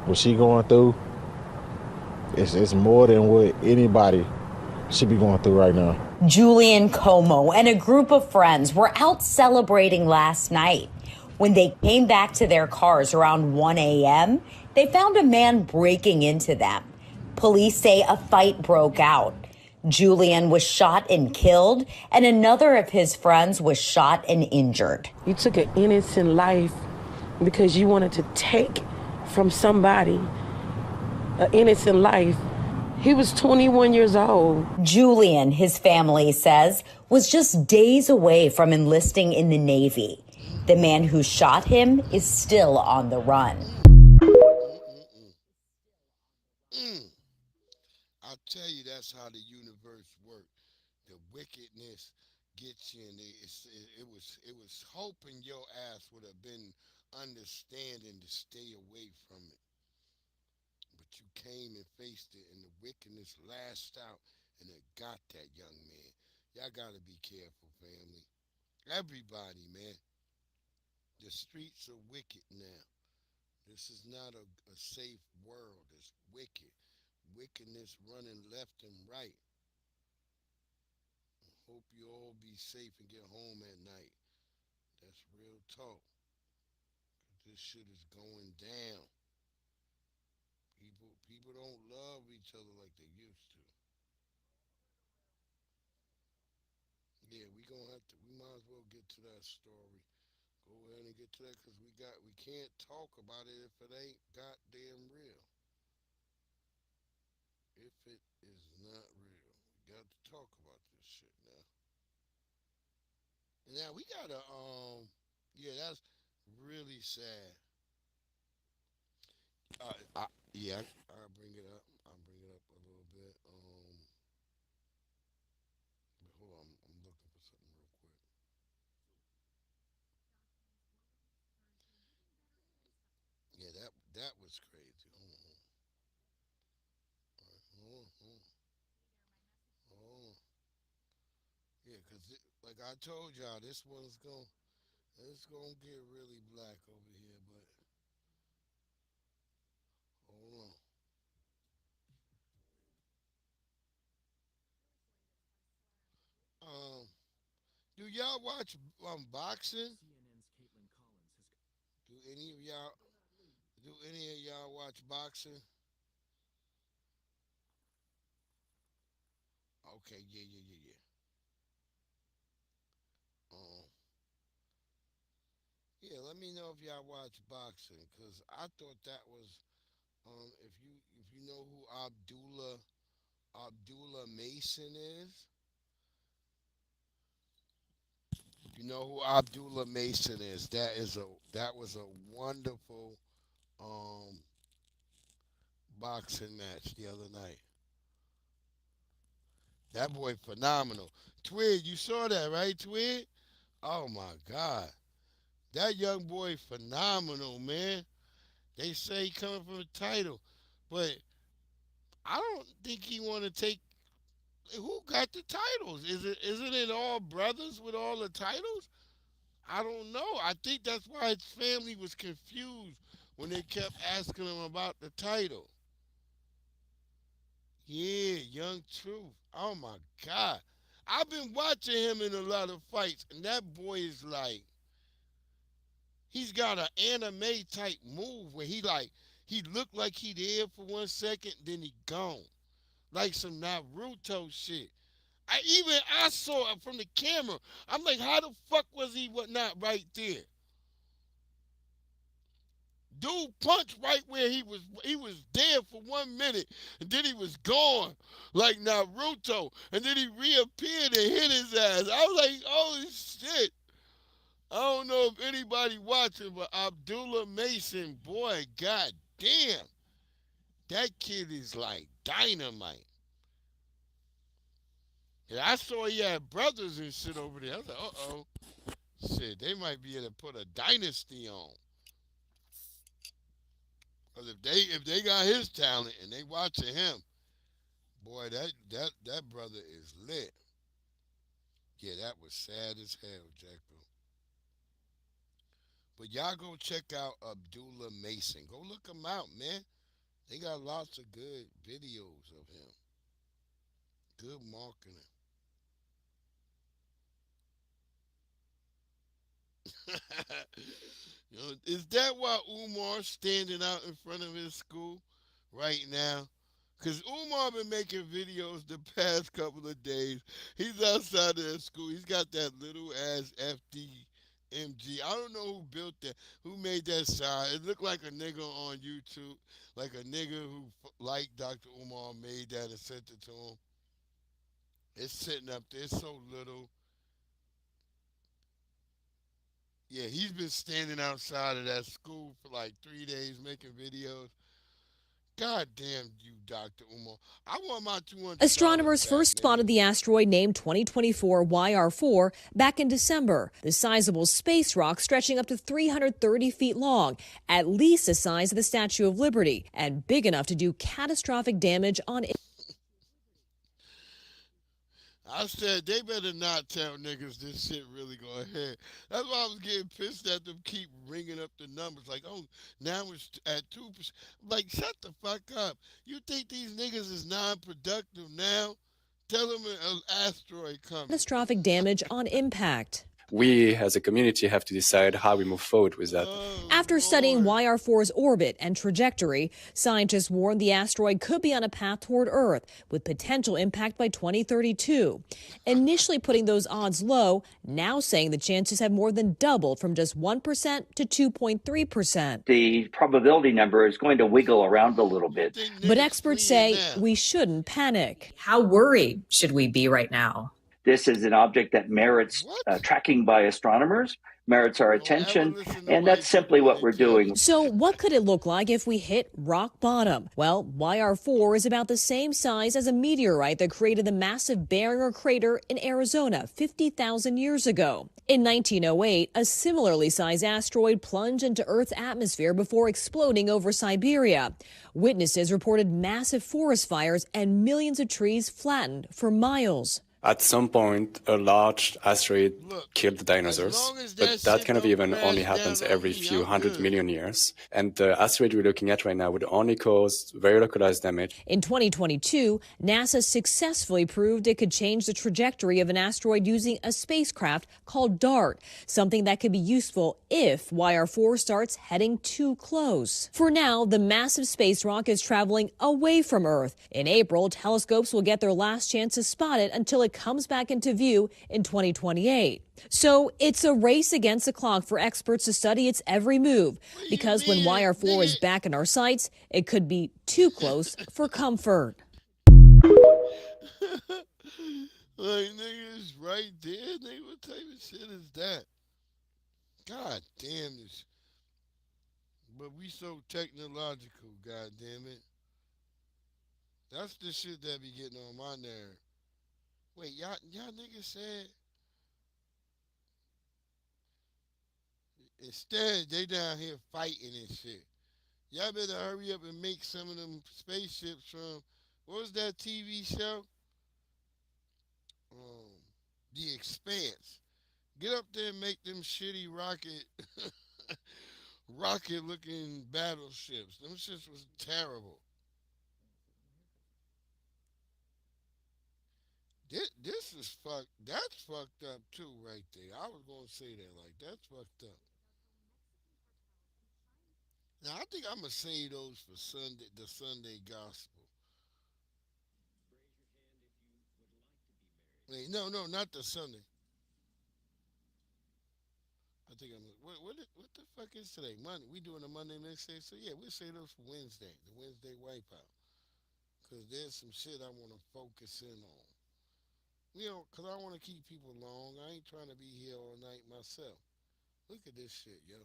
what she going through. It's more than what anybody should be going through right now. Julian Como and a group of friends were out celebrating last night. When they came back to their cars around 1 a.m., they found a man breaking into them. Police say a fight broke out. Julian was shot and killed, and another of his friends was shot and injured. You took an innocent life because you wanted to take from somebody an innocent life. He was 21 years old. Julian, his family says, was just days away from enlisting in the Navy. The man who shot him is still on the run. I tell you, that's how the universe works. The wickedness gets you, and it was hoping your ass would have been understanding to stay away from it. But you came and faced it, and the wickedness lashed out, and it got that young man. Y'all gotta be careful, family. Everybody, man. The streets are wicked now. This is not a safe world. It's wicked. Wickedness running left and right. Hope you all be safe and get home at night. That's real talk. 'Cause this shit is going down. People don't love each other like they used to. Yeah, we might as well get to that story. Go ahead and get to that because we can't talk about it if it ain't goddamn real. If it is not real. We got to talk about this shit now. Now we gotta yeah, that's really sad. Yeah, I'll bring it up. I'll bring it up a little bit. But hold on, I'm looking for something real quick. Yeah, that was crazy. Hold on, hold on. Yeah, cause like I told y'all, it's gonna get really black over here. But hold on. Um, do y'all watch boxing? Do any of y'all do any of y'all watch boxing? Okay, yeah. Um, yeah, let me know if y'all watch boxing, cause I thought that was if you know who Abdullah Mason is, if you know who Abdullah Mason is, that was a wonderful um boxing match the other night. That boy phenomenal. Twig, you saw that, right, Twig? Oh my God. That young boy phenomenal, man. They say he coming from a title. But I don't think he wanna take who got the titles? Isn't it all brothers with all the titles? I don't know. I think that's why his family was confused when they kept asking him about the title. Yeah, Young Truth. Oh my God. I've been watching him in a lot of fights, and that boy is like, he's got an anime type move where he looked like he there for 1 second, then he gone. Like some Naruto shit. I saw it from the camera. I'm like, how the fuck was he not right there? Dude punched right where he was there for 1 minute and then he was gone like Naruto and then he reappeared and hit his ass. I was like, holy shit. I don't know if anybody watching, but Abdullah Mason, boy, god damn. That kid is like dynamite. And I saw he had brothers and shit over there. I was like, uh-oh. Shit, they might be able to put a dynasty on. Cause if they got his talent and they watching him, boy, that brother is lit. Yeah, that was sad as hell, Jacko. But y'all go check out Abdullah Mason. Go look him out, man. They got lots of good videos of him. Good marketing. Is that why Umar's standing out in front of his school right now? Cause Umar been making videos the past couple of days. He's outside of the school. He's got that little ass FD MG. I don't know who built that, who made that sign. It looked like a nigga on YouTube, like a nigga who liked Dr. Umar made that and sent it to him. It's sitting up there. It's so little. Yeah, he's been standing outside of that school for like 3 days making videos. God damn you, Dr. Umar. I want my $200 Astronomers back, first nigga. spotted the asteroid named 2024 YR4 back in December. The sizable space rock stretching up to 330 feet long, at least the size of the Statue of Liberty, and big enough to do catastrophic damage on I said they better not tell niggas this shit really go ahead. That's why I was getting pissed at them keep ringing up the numbers. Like, oh, now it's at 2%. Like, shut the fuck up. You think these niggas is non-productive now? Tell them an asteroid coming. catastrophic damage on impact. We as a community have to decide how we move forward with that. After studying YR4's orbit and trajectory, scientists warned the asteroid could be on a path toward Earth with potential impact by 2032. Initially putting those odds low, now saying the chances have more than doubled from just 1% to 2.3%. The probability number is going to wiggle around a little bit. But experts say we shouldn't panic. How worried should we be right now? This is an object that merits tracking by astronomers, merits our attention, and that's simply what we're doing. So what could it look like if we hit rock bottom? Well, YR4 is about the same size as a meteorite that created the massive Barrier Crater in Arizona 50,000 years ago. In 1908, a similarly sized asteroid plunged into Earth's atmosphere before exploding over Siberia. Witnesses reported massive forest fires and millions of trees flattened for miles. At some point, a large asteroid killed the dinosaurs, but that kind of event only happens every few 100 million years. And the asteroid we're looking at right now would only cause very localized damage. In 2022, NASA successfully proved it could change the trajectory of an asteroid using a spacecraft called DART, something that could be useful if YR4 starts heading too close. For now, the massive space rock is traveling away from Earth. In April, telescopes will get their last chance to spot it until it comes back into view in 2028. So it's a race against the clock for experts to study its every move, because when YR4 is back in our sights, it could be too close for comfort. Like, niggas right there, nigga, what type of shit is that? God damn this. But we so technological, god damn it. That's the shit that be getting on my nerve. Wait, y'all niggas said instead they down here fighting and shit. Y'all better hurry up and make some of them spaceships from, what was that TV show? The Expanse. Get up there and make them shitty rocket looking battleships. Them shits was terrible. This is fucked. That's fucked up too, right there. I was gonna say that, like, that's fucked up. Now I think I'm gonna save those for Sunday, the Sunday gospel. Wait, no, not the Sunday. I think I'm. What the fuck is today? Monday. We doing a Monday mixtape, so yeah, we'll save those for Wednesday, the Wednesday wipeout, cause there's some shit I want to focus in on. You know, cause I don't want to keep people long. I ain't trying to be here all night myself. Look at this shit, yo.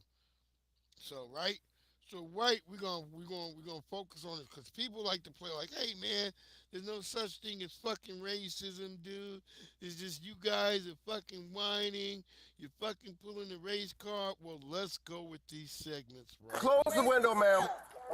So we're gonna focus on it, cause people like to play like, hey man, there's no such thing as fucking racism, dude. It's just you guys are fucking whining. You're fucking pulling the race card. Well, let's go with these segments, right? Close the window, ma'am.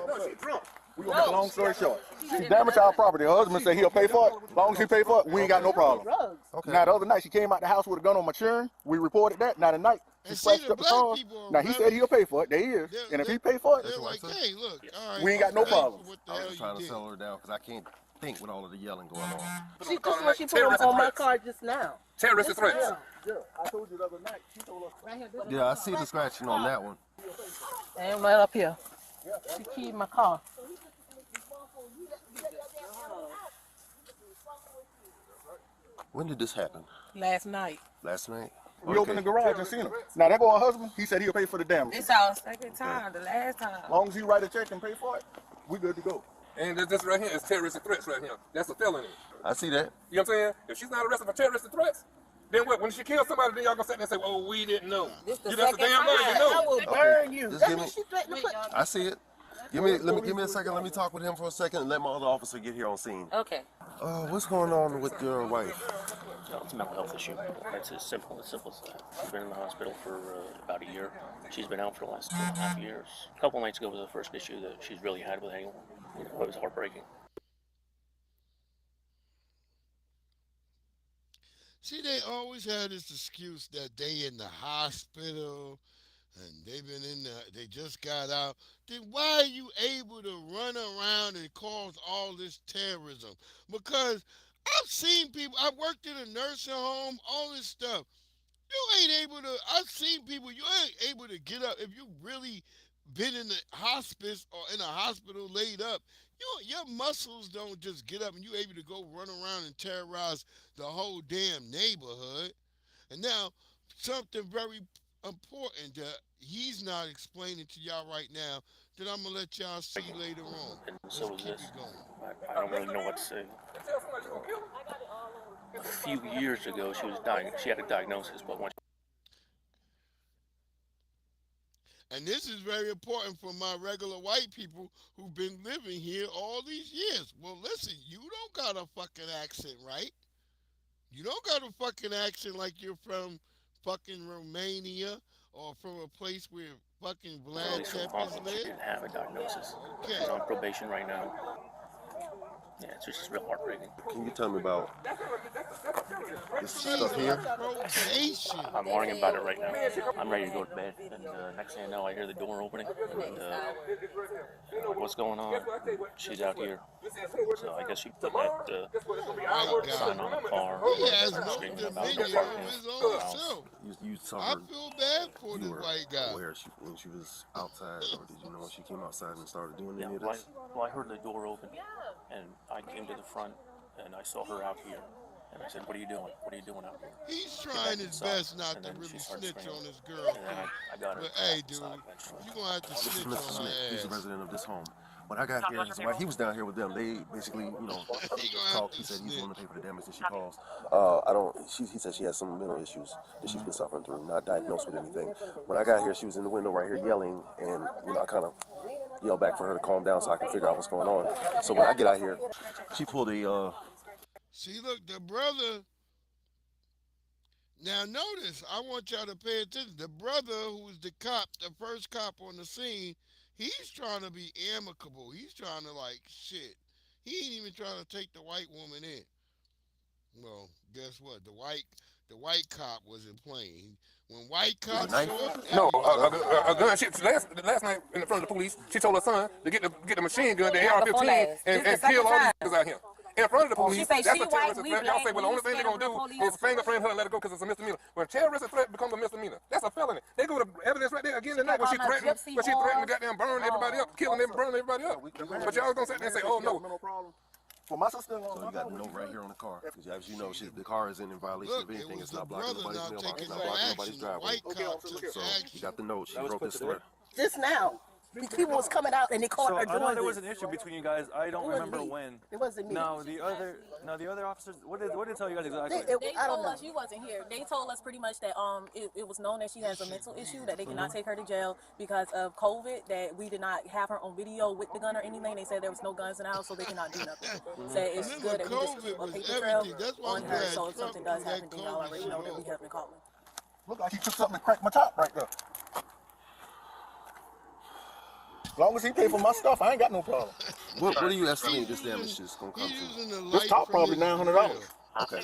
No, she's drunk. We're gonna make a long story short. She damaged our property. Her husband said he'll pay for it. As long as he pay for it, we ain't got no problem. Okay. Now, the other night, she came out the house with a gun on my children. We reported that. Now, tonight, she splashed up the cars. Now, he said he'll pay for it. There he is. And if he pay for it, like, hey, look, all right, we ain't got no problem. I was trying to settle her down because I can't think with all of the yelling going on. She just what she put on my car just now. Terroristic threats. Yeah, I told you the other night. She told us. Right here, Yeah, I see the scratching on that one. And right up here. She keyed my car. When did this happen? Last night. Last night? We opened the garage and seen him. Now, that boy husband, he said he'll pay for the damage. This our second time, the last time. As long as he write a check and pay for it, we good to go. And this right here is terroristic threats right here. That's a felony. I see that. You know what I'm saying? If she's not arrested for terroristic threats, then what? When she kills somebody, then y'all gonna sit there and say, "Oh, we didn't know." This the That's a second damn lie. time. You know. I will burn you. Just That's give me- what she threatened to put. I see it. Give me a second. Let me talk with him for a second and let my other officer get here on scene. Okay. What's going on with your wife? No, it's a mental health issue. That's as simple as that. She's been in the hospital for about a year. She's been out for the last 2.5 years. A couple nights ago was the first issue that she's really had with anyone. You know, it was heartbreaking. See, they always had this excuse that they in the hospital and they've been in the, they just got out. Then why are you able to run around and cause all this terrorism? Because I've seen people, I worked in a nursing home, all this stuff. You ain't able to, I've seen people, you ain't able to get up if you really been in the hospice or in a hospital laid up. Your muscles don't just get up and you able to go run around and terrorize the whole damn neighborhood. And now, something very important that he's not explaining to y'all right now that I'm going to let y'all see later on. And so is this. I don't really know what to say. A few years ago, she had a diagnosis, but when And this is very important for my regular white people who've been living here all these years. Well, listen, you don't got a fucking accent, right? You don't got a fucking accent like you're from fucking Romania or from a place where fucking Vlad Tepes she live. didn't have a diagnosis. Okay. She's on probation right now. Yeah, it's just real heartbreaking. Can you tell me about this stuff here? I'm worrying about it right now. I'm ready to go to bed, and next thing I know, I hear the door opening, and what's going on? She's out here, so I guess she put that sign on the car, screaming about the apartment. You saw I her. feel bad for You this were white guy. aware when she was outside, or did you know when she came outside and started doing any of Well, this? I heard the door open, and I came to the front, and I saw her out here. And I said, "What are you doing? What are you doing out here?" He's trying his best not to really snitch on his girl. I got her. But hey, dude, you're going to have to snitch on Mr. Smith, her he's a ass. resident of this home. When I got here, he was down here with them. They basically, talked. He said he's willing to pay for the damage that she caused. He said she has some mental issues that she's been suffering through, not diagnosed with anything. When I got here, she was in the window right here yelling, and I kind of yelled back for her to calm down so I could figure out what's going on. So when I get out here, she pulled a. See, look, the brother. Now, notice, I want y'all to pay attention. The brother who was the cop, the first cop on the scene, he's trying to be amicable. He's trying to, shit. He ain't even trying to take the white woman in. Well, guess what? The white cop wasn't playing. When white cops show up, No, a gun. Last night in front of the police, she told her son to get the machine gun, the AR-15, and kill all these niggas out here. In front of the police, that's a terrorist threat. Y'all say, well, the only thing they're going to do is fingerprint her and let her go because it's a misdemeanor. When a terrorist threat becomes a misdemeanor, that's a felony. They go to evidence right there again tonight when she threatened to goddamn burn everybody up, killing them, burning everybody up. But y'all going to sit there and say, oh, no. For my sister, So you got the note right here on the car. Because as you know, the car isn't in violation of anything. It's not blocking nobody's mailbox. It's not blocking nobody's driveway. So you got the note. She wrote this letter. Just now. These people was coming out and they caught her I doing know there this. was an issue between you guys. I don't remember when. It wasn't me. No, the other officers. What did they tell you guys exactly? They told us you wasn't here. They told us pretty much that it was known that she has a mental issue, that they cannot take her to jail because of COVID, that we did not have her on video with the gun or anything. They said there was no guns in the house, so they cannot do nothing. Said it's good that we just keep a paper trail on her, so if something does happen, then y'all already know that we have been calling. look like he took something and cracked my top right there. As long as he pay for my stuff, I ain't got no problem. What do you estimate this damage is going to come to? This top probably $900. Okay.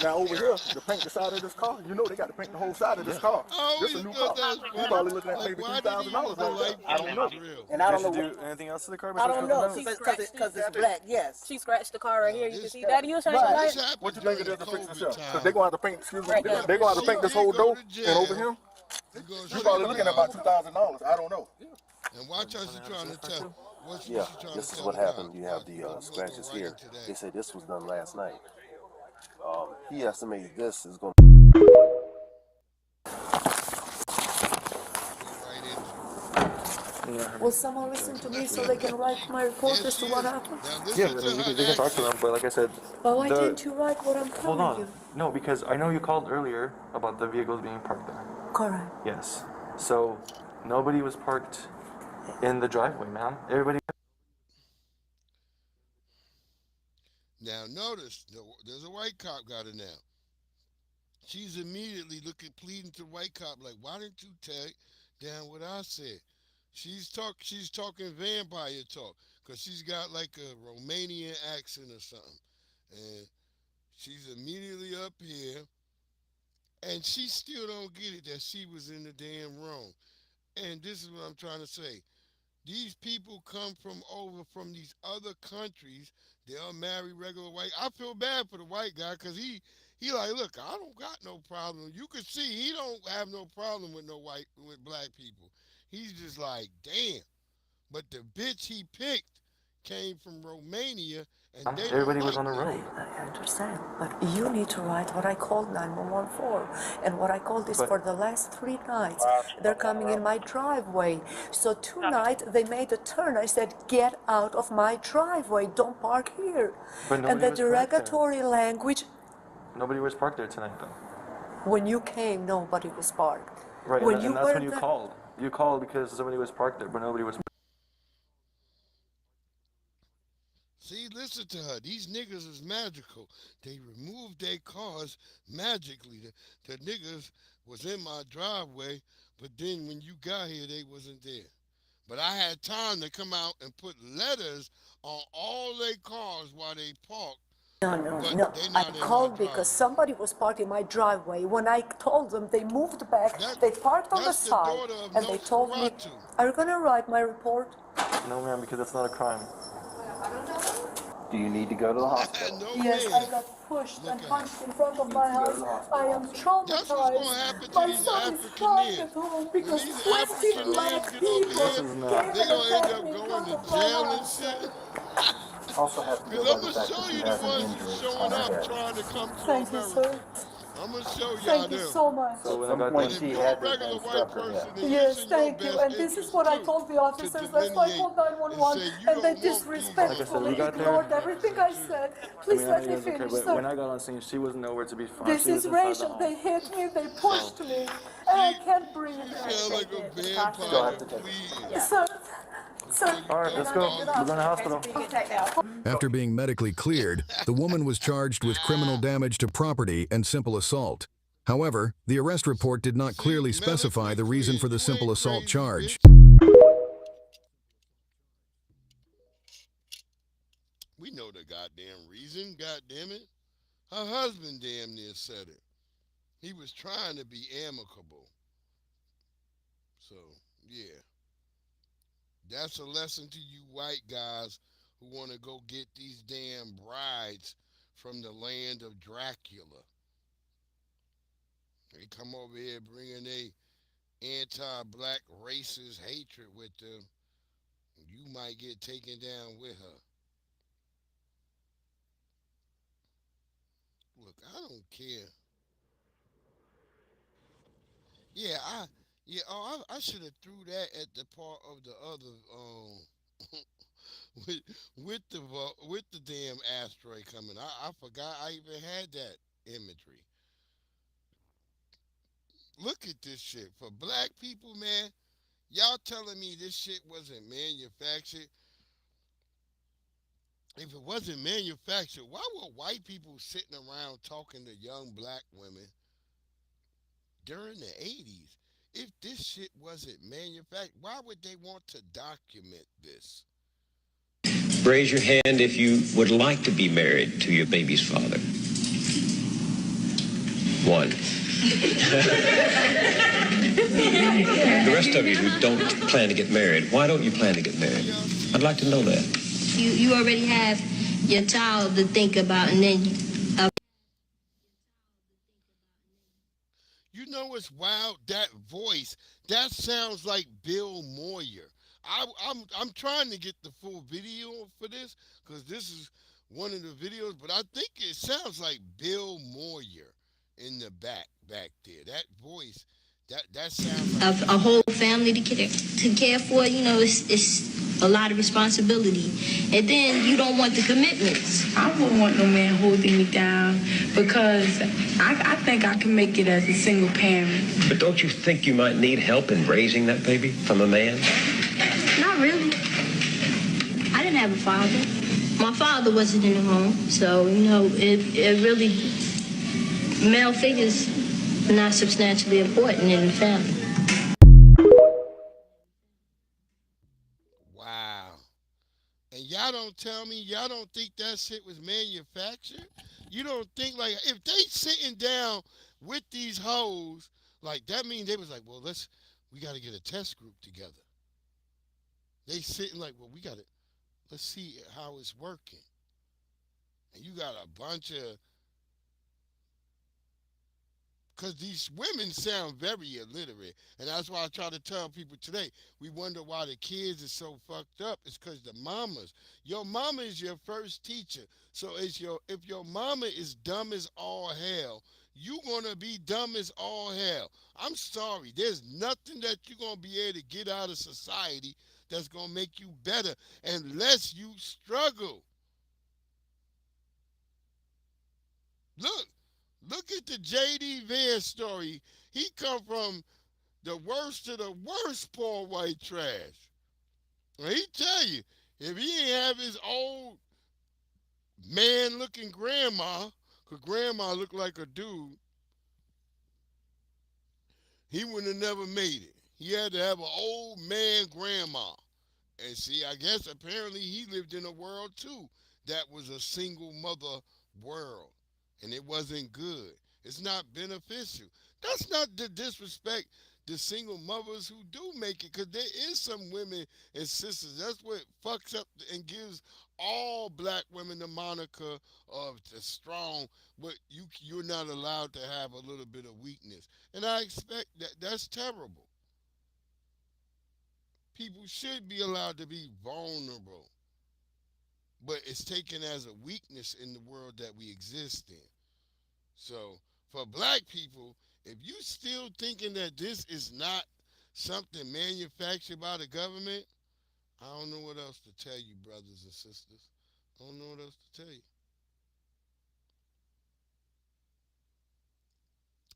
Now over here, to paint the side of this car, you know they got to paint the whole side of this car. This a new car. He's probably looking at maybe $3,000 right there. I don't know. And I don't Did know. she do anything else to the car? I don't know because it's black. Yes. She scratched the car right here. You can see Daddy, you was trying to light. What you think it is to fix this up? Because they're going to have to paint, they're going to have to paint this whole door and over here. You're probably looking at about $2,000. I don't know. And watch how she's trying to tell. Yeah, this is what happened. You have the scratches here. They say this was done last night. He estimated this is going to Will someone listen to me so they can write my report as to what happened? Yeah, I mean, you can talk to them, but like I said, But why didn't you write what I'm hold telling you? on. No, because I know you called earlier about the vehicles being parked there. Correct. Yes. So nobody was parked in the driveway, man. Everybody. Now notice, there's a white cop got her now. She's immediately pleading to the white cop like, why didn't you take down what I said? She's talking vampire talk, cause she's got like a Romanian accent or something, and she's immediately up here, and she still don't get it that she was in the damn wrong. And this is what I'm trying to say. These people come from these other countries. They'll marry regular white. I feel bad for the white guy because he like, look, I don't got no problem. You can see he don't have no problem with with black people. He's just like, damn. But the bitch he picked came from Romania, and they Everybody don't was like on the that. road. I understand, but you need to write what I called 911 for. And what I called is for the last 3 nights. They're coming in my driveway. So tonight they made a turn. I said, get out of my driveway. Don't park here. But And the nobody was parked there. derogatory language, Nobody was parked there tonight, though. when you came, nobody was parked. Right, When and you that's were when you there- called. You called because somebody was parked there, but nobody was. See, listen to her. These niggas is magical. They removed their cars magically. The niggas was in my driveway, but then when you got here, they wasn't there. But I had time to come out and put letters on all their cars while they parked. No. I called because somebody was parked in my driveway. When I told them, they moved back. They parked on the side, and they told me, "Are you gonna write my report?" No, ma'am, because that's not a crime. Do you need to go to the hospital? Yes, I got pushed and punched in front of my house. I am traumatized. My son is crying at home because 20 black people came and attacked me in front of my house. Also have to go by the fact that she has an injury on her head. Thank you, sir. I'm gonna show y'all Thank you so much. So at some point she had to have struck her head. Yes, thank you. And this is what I told the officers. That's why I called 911. And they disrespectfully ignored everything I said. Please let me finish, But sir. when I got on scene, she was nowhere to be found. This She was is inside the racial. home. They hit me. They pushed me. And I can't breathe. Still have to take it. Sir. All right, let's go. We're going to the hospital. After being medically cleared, the woman was charged with criminal damage to property and simple assault. However, the arrest report did not clearly specify the reason for the simple assault charge. We know the goddamn reason, goddammit. Her husband damn near said it. He was trying to be amicable. So, yeah. That's a lesson to you white guys who want to go get these damn brides from the land of Dracula. They come over here bringing a anti-black racist hatred with them. You might get taken down with her. Look, I don't care. Yeah, I should have threw that at the part of the other with the damn asteroid coming. I forgot I even had that imagery. Look at this shit. For black people, man, y'all telling me this shit wasn't manufactured. If it wasn't manufactured, why were white people sitting around talking to young black women during the 80s? If this shit wasn't manufactured, why would they want to document this? Raise your hand if you would like to be married to your baby's father. 1. The rest of you who don't plan to get married, why don't you plan to get married? I'd like to know that. You already have your child to think about, and then You know what's wild? That voice, that sounds like Bill Moyer. I'm trying to get the full video for this because this is one of the videos, but I think it sounds like Bill Moyer in the back there. That voice That sounds like A whole family to care for, it's a lot of responsibility. And then you don't want the commitments. I wouldn't want no man holding me down because I think I can make it as a single parent. But don't you think you might need help in raising that baby from a man? Not really. I didn't have a father. My father wasn't in the home, so, it really, male figures are not substantially important in the family. wow. And y'all don't think that shit was manufactured? You don't think, like, if they sitting down with these hoes, like, that means they was like, well, we got to get a test group together. They sitting like, well, let's see how it's working. And you got a bunch of, because these women sound very illiterate. And that's why I try to tell people today, we wonder why the kids are so fucked up. It's because the mamas. Your mama is your first teacher. So if your mama is dumb as all hell, you going to be dumb as all hell. I'm sorry. There's nothing that you're going to be able to get out of society that's going to make you better unless you struggle. Look at the J.D. Vance story. He come from the worst of the worst poor white trash. And he tell you, if he ain't have his old man-looking grandma, because grandma looked like a dude, he would have never made it. He had to have an old man grandma. And see, I guess apparently he lived in a world too that was a single mother world. And it wasn't good. It's not beneficial. That's not to disrespect the single mothers who do make it, because there is some women and sisters. That's what fucks up and gives all black women the moniker of the strong, but you're not allowed to have a little bit of weakness. And I expect that's terrible. People should be allowed to be vulnerable, but it's taken as a weakness in the world that we exist in. So for black people, if you still thinking that this is not something manufactured by the government, I don't know what else to tell you, brothers and sisters. I don't know what else to tell you.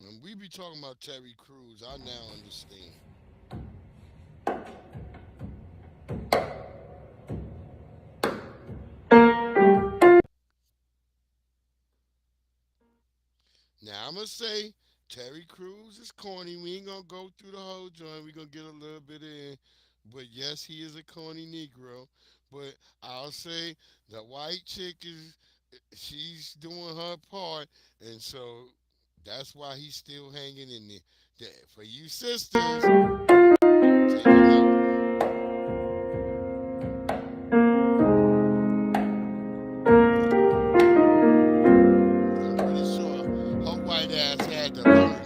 When we be talking about Terry Crews, I now understand. Now I'm gonna say Terry Crews is corny. We ain't gonna go through the whole joint. We gonna get a little bit in. But yes, he is a corny Negro. But I'll say the white chick she's doing her part, and so that's why he's still hanging in there. For you sisters, take a note.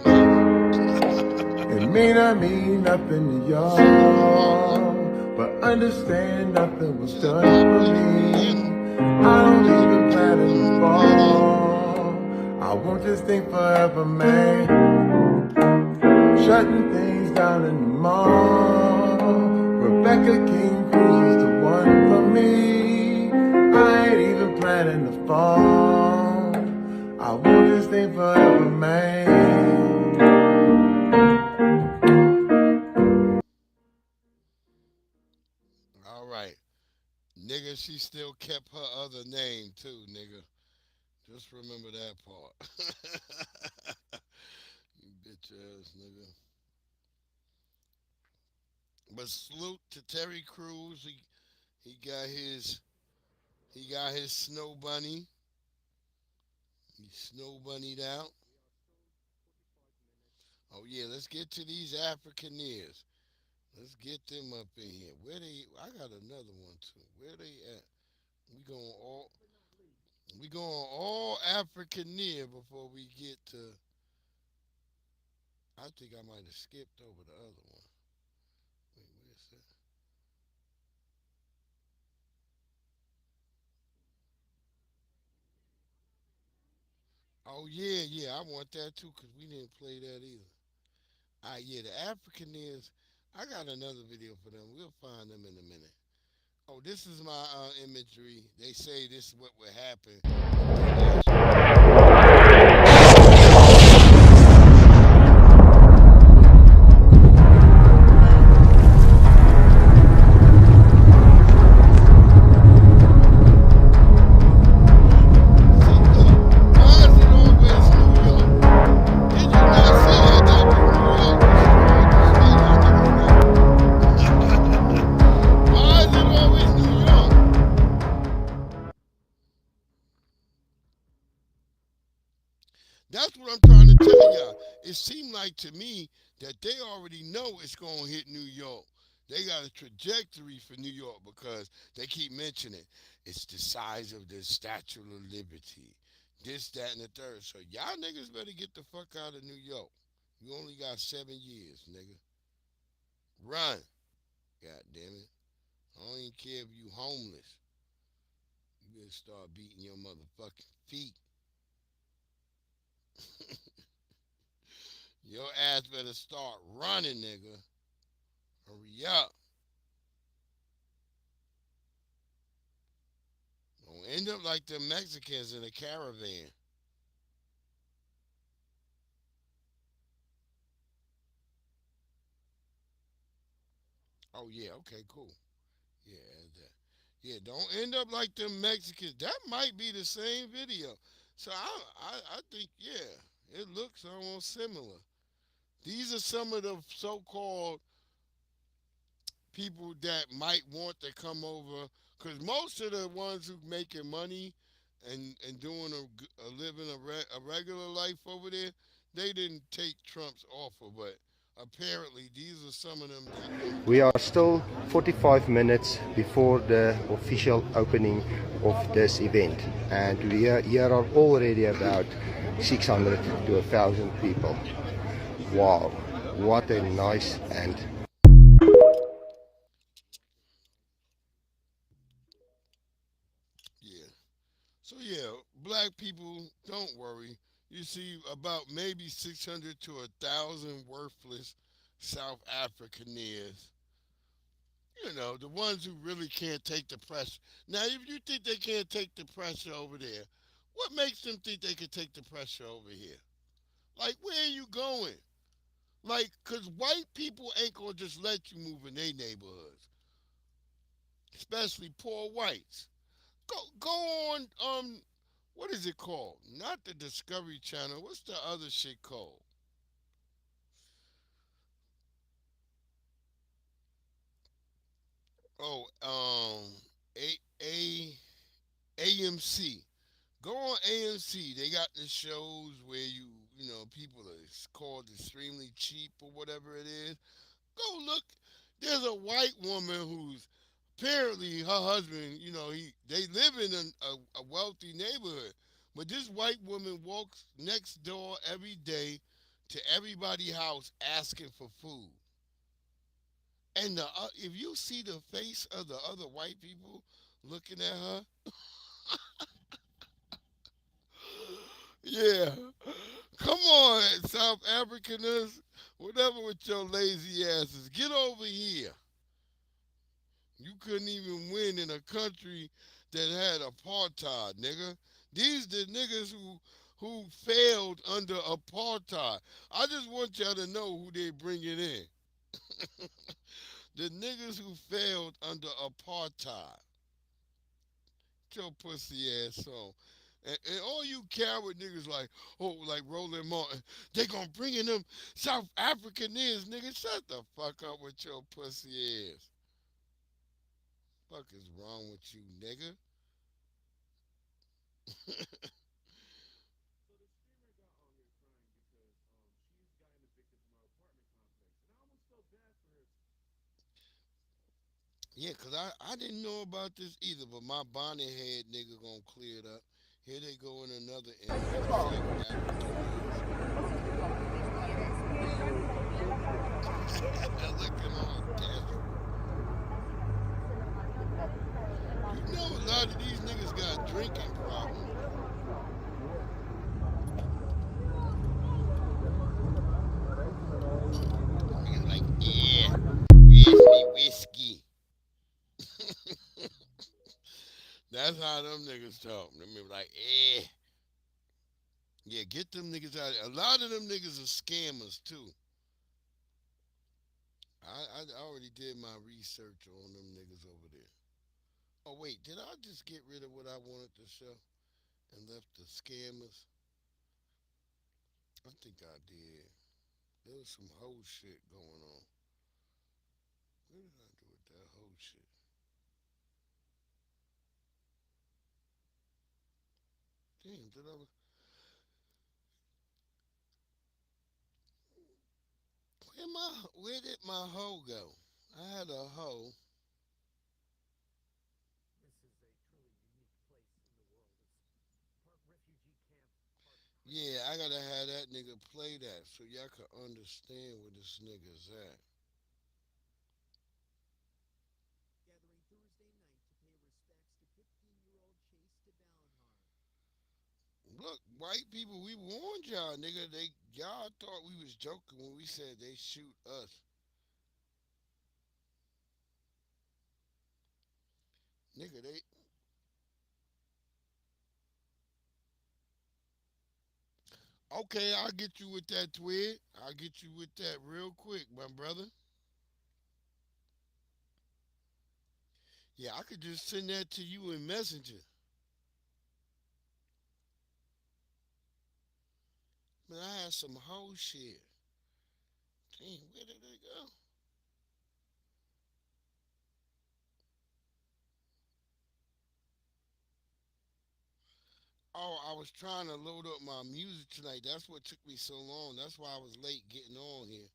It may not mean nothing to y'all, but understand nothing was done for me. I don't even plan to fall. I want this thing forever, man. Shutting things down in the mall. Rebecca King Cruz is the one for me. I ain't even planning to fall. I want this thing forever, man. All right. Nigga, she still kept her other name too, nigga. Just remember that part. You bitch ass nigga. But salute to Terry Crews. He got his snow bunny. He snow bunnied out. Oh yeah, let's get to these Africaneers. Let's get them up in here. I got another one too. Where they at? We going all Africaneer before we get to. I think I might have skipped over the other one. Wait, where's that? Oh yeah, I want that too, because we didn't play that either. Yeah, the Africaners. I got another video for them. We'll find them in a minute. Oh, this is my imagery. They say this is what would happen. That's what I'm trying to tell y'all. It seemed like to me that they already know it's going to hit New York. They got a trajectory for New York because they keep mentioning it's the size of the Statue of Liberty. This, that, and the third. So y'all niggas better get the fuck out of New York. You only got 7 years, nigga. Run. God damn it. I don't even care if you homeless. You better start beating your motherfucking feet. Your ass better start running, nigga. Hurry up. Don't end up like the Mexicans in a caravan. Oh, yeah, okay, cool. Yeah, yeah, don't end up like the Mexicans. That might be the same video. So I think, yeah, it looks almost similar. These are some of the so-called people that might want to come over, because most of the ones who making money and doing a living a regular life over there, they didn't take Trump's offer, but apparently these are some of them that We are still 45 minutes before the official opening of this event, and here are already about 600 to 1,000 people. Wow, what a nice and So yeah, black people, don't worry. You see about maybe 600 to 1,000 worthless South Africaners. You know, the ones who really can't take the pressure. Now, if you think they can't take the pressure over there, what makes them think they can take the pressure over here? Like, where are you going? Like, because white people ain't going to just let you move in their neighborhoods, especially poor whites. Go on, what is it called? Not the Discovery Channel. What's the other shit called? Oh, AMC. Go on AMC. They got the shows where you know, people are called extremely cheap or whatever it is. Go look. There's a white woman who's apparently her husband, you know, they live in a wealthy neighborhood. But this white woman walks next door every day to everybody's house asking for food. And if you see the face of the other white people looking at her, yeah, come on, South Africaners, whatever with your lazy asses, get over here. You couldn't even win in a country that had apartheid, nigga. These the niggas who failed under apartheid. I just want y'all to know who they bringing in. The niggas who failed under apartheid. Get your pussy ass on. And all you coward niggas like, oh, like Roland Martin, they gonna bring in them South Africaners, nigga. Shut the fuck up with your pussy ass. Fuck is wrong with you, nigga? Yeah, because I didn't know about this either, but my bonnet head nigga gonna clear it up. Here they go in another image. Looking all desperate. You know a lot of these niggas got drinking problems. how them niggas talk. Them be like, Yeah, get them niggas out. A lot of them niggas are scammers too. I already did my research on them niggas over there. Oh wait, did I just get rid of what I wanted to show and left the scammers? I think I did. There was some whole shit going on. What did I do with that whole shit? Damn, where did my hoe go? I had a hoe. Yeah, I gotta have that nigga play that so y'all can understand where this nigga's at. Look, white people, we warned y'all, nigga. Y'all thought we was joking when we said they shoot us. Nigga, they. Okay, I'll get you with that, twig. I'll get you with that real quick, my brother. Yeah, I could just send that to you in Messenger. Man, I had some whole shit. Damn, where did they go? Oh, I was trying to load up my music tonight. That's what took me so long. That's why I was late getting on here.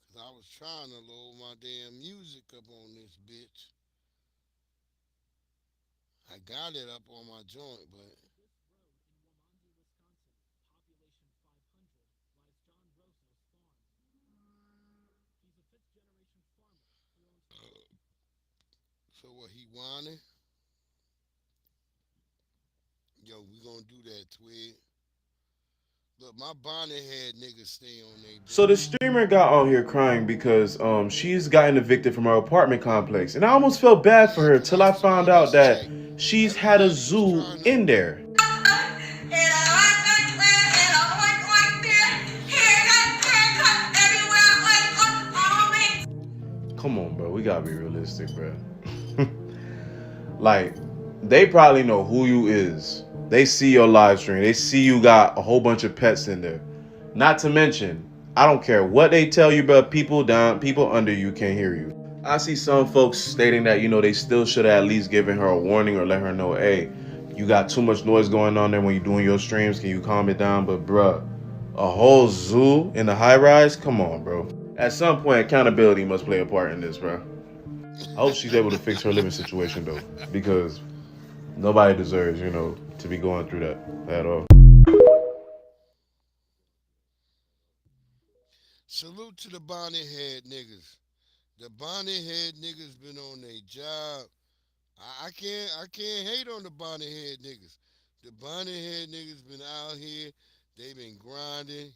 Because I was trying to load my damn music up on this bitch. I got it up on my joint, but so what he whining? Yo, we gonna do that, twig. Look, my bonnet head niggas stay on they. So the streamer got on here crying because she's gotten evicted from her apartment complex, and I almost felt bad for her till I found out that she's had a zoo in there. Come on, bro. We gotta be realistic, bro. Like, they probably know who you is. They see your live stream. They see you got a whole bunch of pets in there. Not to mention, I don't care what they tell you, bro. People under you can't hear you. I see some folks stating that, they still should have at least given her a warning or let her know, hey, you got too much noise going on there when you're doing your streams. Can you calm it down? But, bruh, a whole zoo in the high rise? Come on, bro. At some point, accountability must play a part in this, bro. I hope she's able to fix her living situation, though, because nobody deserves, to be going through that at all. Salute to the bonnet head niggas. The bonnet head niggas been on their job. I can't hate on the bonnet head niggas. The bonnet head niggas been out here. They been grinding.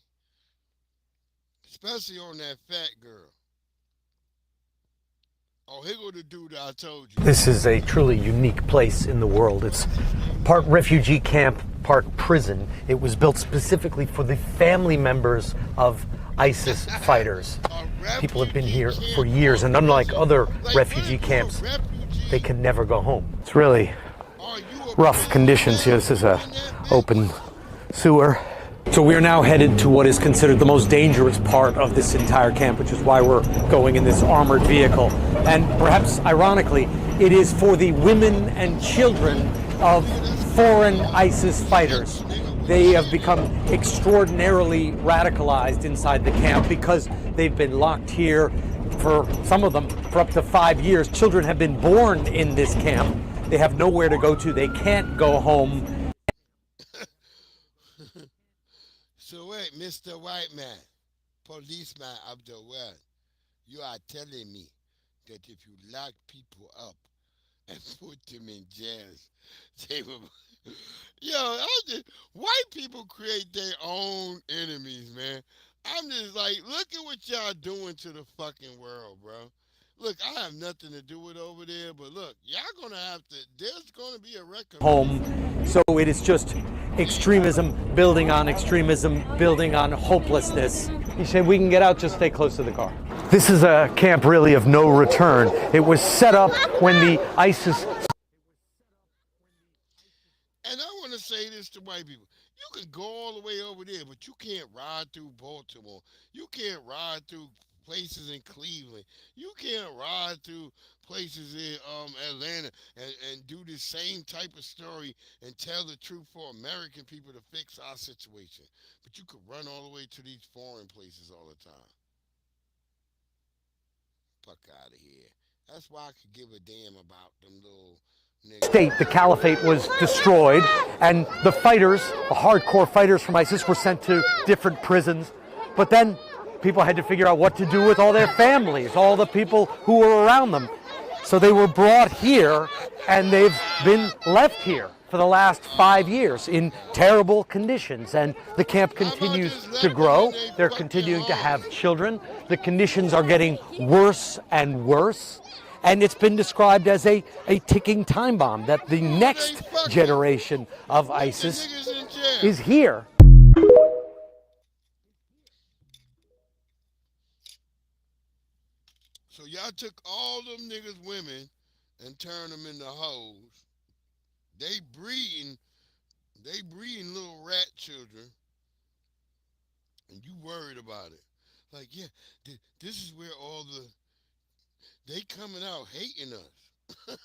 Especially on that fat girl. Oh, here go the dude I told you. This is a truly unique place in the world. It's part refugee camp, part prison. It was built specifically for the family members of ISIS fighters. People have been here for years, and unlike other refugee camps, they can never go home. It's really rough conditions here. This is a open sewer. So we are now headed to what is considered the most dangerous part of this entire camp, which is why we're going in this armored vehicle. And perhaps ironically, it is for the women and children of foreign ISIS fighters. They have become extraordinarily radicalized inside the camp because they've been locked here for some of them for up to 5 years. Children have been born in this camp. They have nowhere to go to. They can't go home. So wait, Mr. White Man, policeman of the world, you are telling me that if you lock people up and put them in jails, they will... Yo, white people create their own enemies, man. I'm just like, look at what y'all doing to the fucking world, bro. Look, I have nothing to do with over there, but look, y'all gonna have to. There's gonna be a record. Home. So it is just extremism building on hopelessness. He said, we can get out, just stay close to the car. This is a camp really of no return. It was set up when the ISIS. And I want to say this to white people. You can go all the way over there, but you can't ride through Baltimore. You can't ride through places in Cleveland. You can't ride through places in Atlanta and do the same type of story and tell the truth for American people to fix our situation. But you could run all the way to these foreign places all the time. Fuck out of here. That's why I could give a damn about them little niggas. State, the caliphate was destroyed, and the fighters, the hardcore fighters from ISIS, were sent to different prisons. But then people had to figure out what to do with all their families, all the people who were around them. So they were brought here, and they've been left here for the last 5 years in terrible conditions. And the camp continues to grow. They're continuing to have children. The conditions are getting worse and worse. And it's been described as a ticking time bomb, that the next generation of ISIS is here. So y'all took all them niggas women and turned them into hoes. They breeding little rat children, and you worried about it. Like, yeah, this is where they coming out hating us.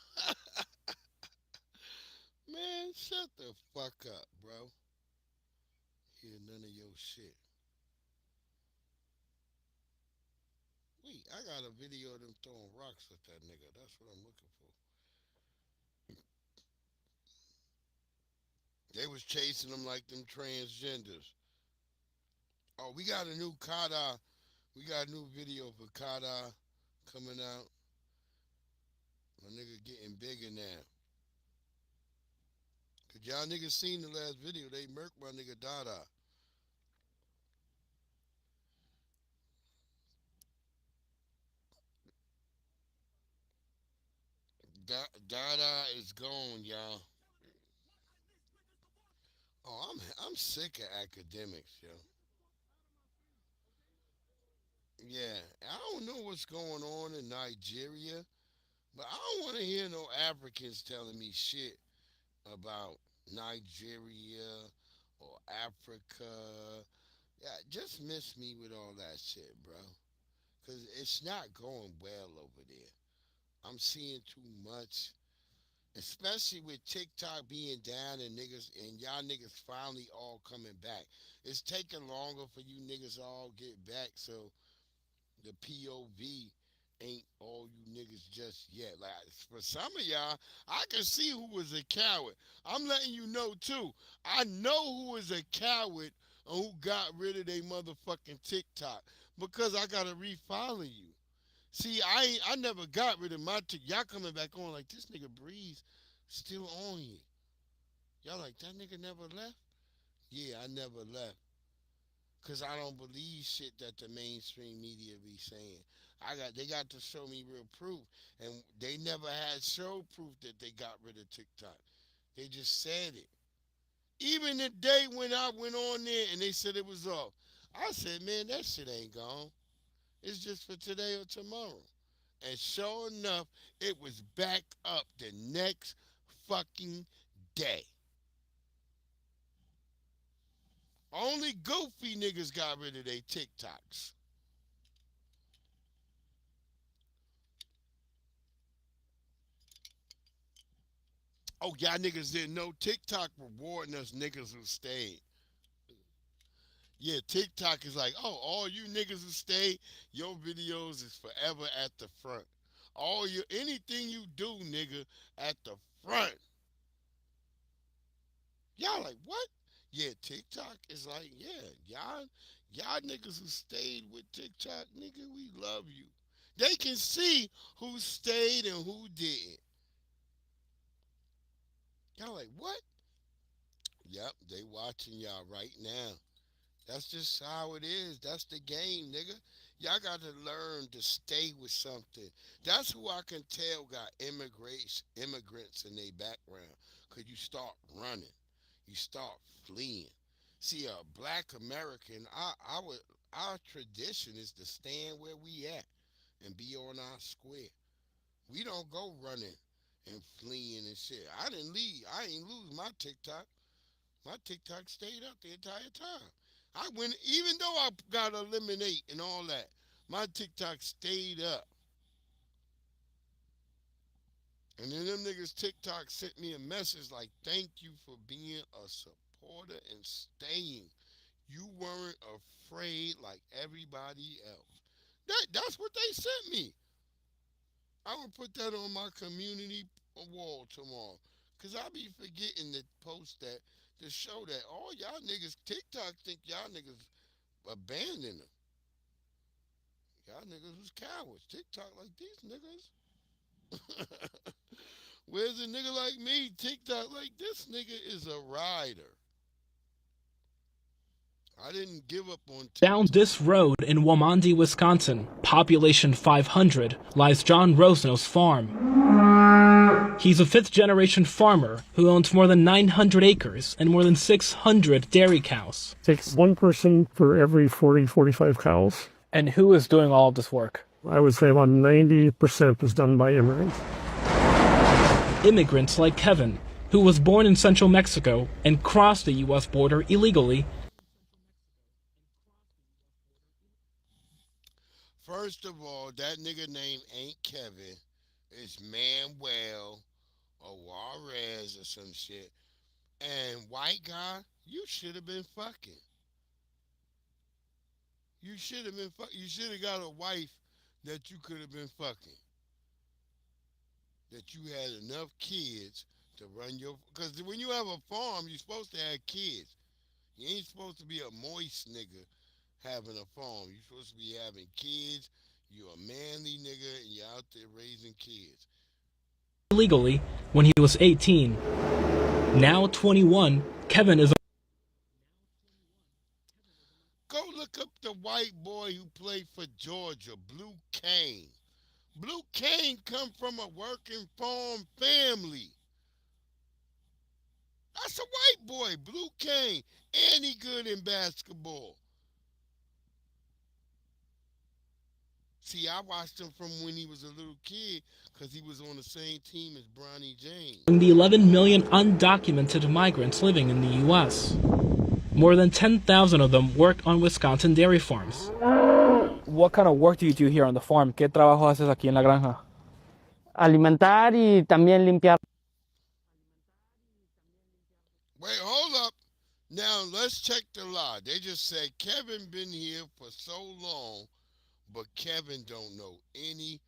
Man, shut the fuck up, bro. Hear none of your shit. Wait, I got a video of them throwing rocks at that nigga. That's what I'm looking for. They was chasing them like them transgenders. Oh, we got a new Kada. We got a new video for Kada coming out. My nigga getting bigger now. Cause y'all niggas seen the last video. They murked my nigga Dada. Dada is gone, y'all. Oh, I'm sick of academics, yo. Yeah, I don't know what's going on in Nigeria, but I don't want to hear no Africans telling me shit about Nigeria or Africa. Yeah, just miss me with all that shit, bro. Cause it's not going well over there. I'm seeing too much. Especially with TikTok being down and y'all niggas finally all coming back. It's taking longer for you niggas all get back, so the POV ain't all you niggas just yet. Like for some of y'all, I can see who was a coward. I'm letting you know too. I know who was a coward and who got rid of their motherfucking TikTok because I gotta refollow you. See, I never got rid of my TikTok. Y'all coming back on like this nigga Breeze still on here. Y'all like that nigga never left? Yeah, I never left. Cause I don't believe shit that the mainstream media be saying. They got to show me real proof. And they never had show proof that they got rid of TikTok. They just said it. Even the day when I went on there and they said it was off, I said, man, that shit ain't gone. It's just for today or tomorrow. And sure enough, it was back up the next fucking day. Only goofy niggas got rid of their TikToks. Oh, y'all niggas didn't know TikTok rewarding us niggas who stayed. Yeah, TikTok is like, oh, all you niggas who stay, your videos is forever at the front. Anything you do, nigga, at the front. Y'all like, what? Yeah, TikTok is like, yeah, y'all niggas who stayed with TikTok, nigga, we love you. They can see who stayed and who didn't. Y'all like, what? Yep, they watching y'all right now. That's just how it is. That's the game, nigga. Y'all got to learn to stay with something. That's who I can tell got immigrants in their background. Cause you start running, you start fleeing. See, a black American, our tradition is to stand where we at and be on our square. We don't go running and fleeing and shit. I didn't leave. I ain't lose my TikTok. My TikTok stayed up the entire time. I went, even though I got eliminate and all that, my TikTok stayed up. And then them niggas TikTok sent me a message like, thank you for being a supporter and staying. You weren't afraid like everybody else. That's what they sent me. I'm gonna put that on my community wall tomorrow. Cause I be forgetting to post that to show that all y'all niggas TikTok think y'all niggas abandoned them. Y'all niggas was cowards. TikTok like these niggas. Where's a nigga like me? TikTok like this nigga is a rider. I didn't give up on TikTok. Down this road in Waumande, Wisconsin, population 500, lies John Rosno's farm. He's a fifth-generation farmer who owns more than 900 acres and more than 600 dairy cows. Takes one person for every 40, 45 cows. And who is doing all of this work? I would say about 90% is done by immigrants. Immigrants like Kevin, who was born in central Mexico and crossed the U.S. border illegally. First of all, that nigga name ain't Kevin. It's Manuel or Juarez or some shit. And white guy, you should have been fucking. You should have been fucking. You should have got a wife that you could have been fucking. That you had enough kids to run your... Because when you have a farm, you're supposed to have kids. You ain't supposed to be a moist nigga having a farm. You're supposed to be having kids. You're a manly nigga and you're out there raising kids. Illegally when he was 18. Now 21, Kevin is... Go look up the white boy who played for Georgia, Blue Cane. Blue Cane come from a working farm family. That's a white boy, Blue Cane. And he good in basketball. See, I watched him from when he was a little kid because he was on the same team as Bronny James. The 11 million undocumented migrants living in the U.S. More than 10,000 of them work on Wisconsin dairy farms. What kind of work do you do here on the farm? ¿Qué trabajo haces aquí en la granja? Alimentar y también limpiar. Wait, hold up. Now, let's check the law. They just said Kevin been here for so long, but Kevin don't know any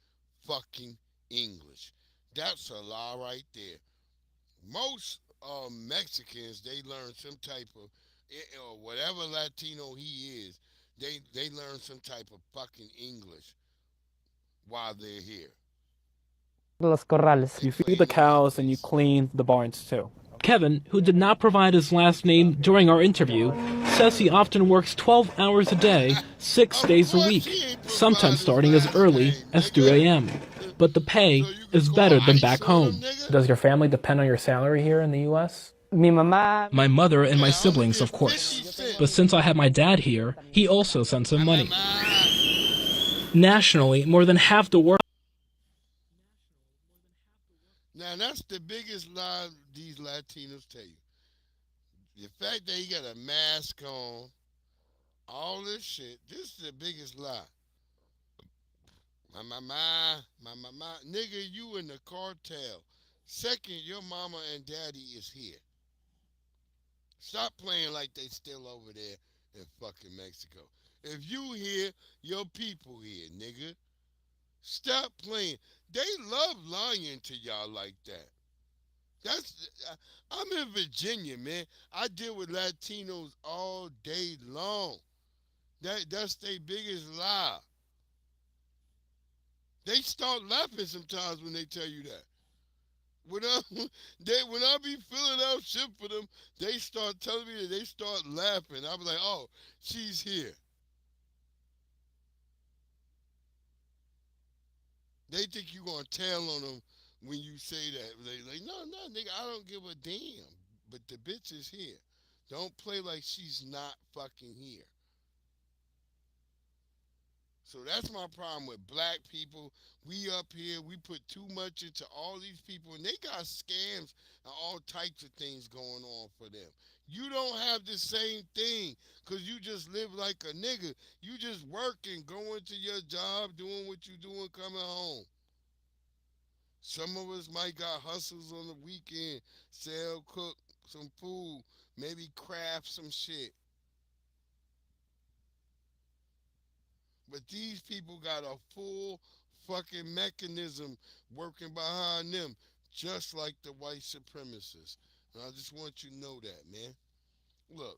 fucking English. That's a lie right there. Most Mexicans, they learn some type of, or whatever Latino he is, they learn some type of fucking English while they're here. Los corrales. You feed the cows and you clean the barns too. Kevin, who did not provide his last name during our interview, says he often works 12 hours a day, 6 days a week, sometimes starting as early as 3 a.m. But the pay is better than back home. Does your family depend on your salary here in the U.S.? My mother and my siblings, of course. But since I have my dad here, he also sends some money. Nationally, more than half the work... Now, that's the biggest lie these Latinos tell you. The fact that he got a mask on, all this shit, this is the biggest lie. My. Nigga, you in the cartel. Second, your mama and daddy is here. Stop playing like they still over there in fucking Mexico. If you here, your people here, nigga. Stop playing. They love lying to y'all like that. I'm in Virginia, man. I deal with Latinos all day long. That's their biggest lie. They start laughing sometimes when they tell you that. When I be filling out shit for them, they start telling me that they start laughing. I be like, oh, she's here. They think you gonna tell on them when you say that. They like, no, nigga, I don't give a damn. But the bitch is here. Don't play like she's not fucking here. So that's my problem with black people. We up here, we put too much into all these people, and they got scams and all types of things going on for them. You don't have the same thing because you just live like a nigga. You just working, going to your job, doing what you doing, coming home. Some of us might got hustles on the weekend, sell, cook some food, maybe craft some shit. But these people got a full fucking mechanism working behind them, just like the white supremacists. And I just want you to know that, man. Look.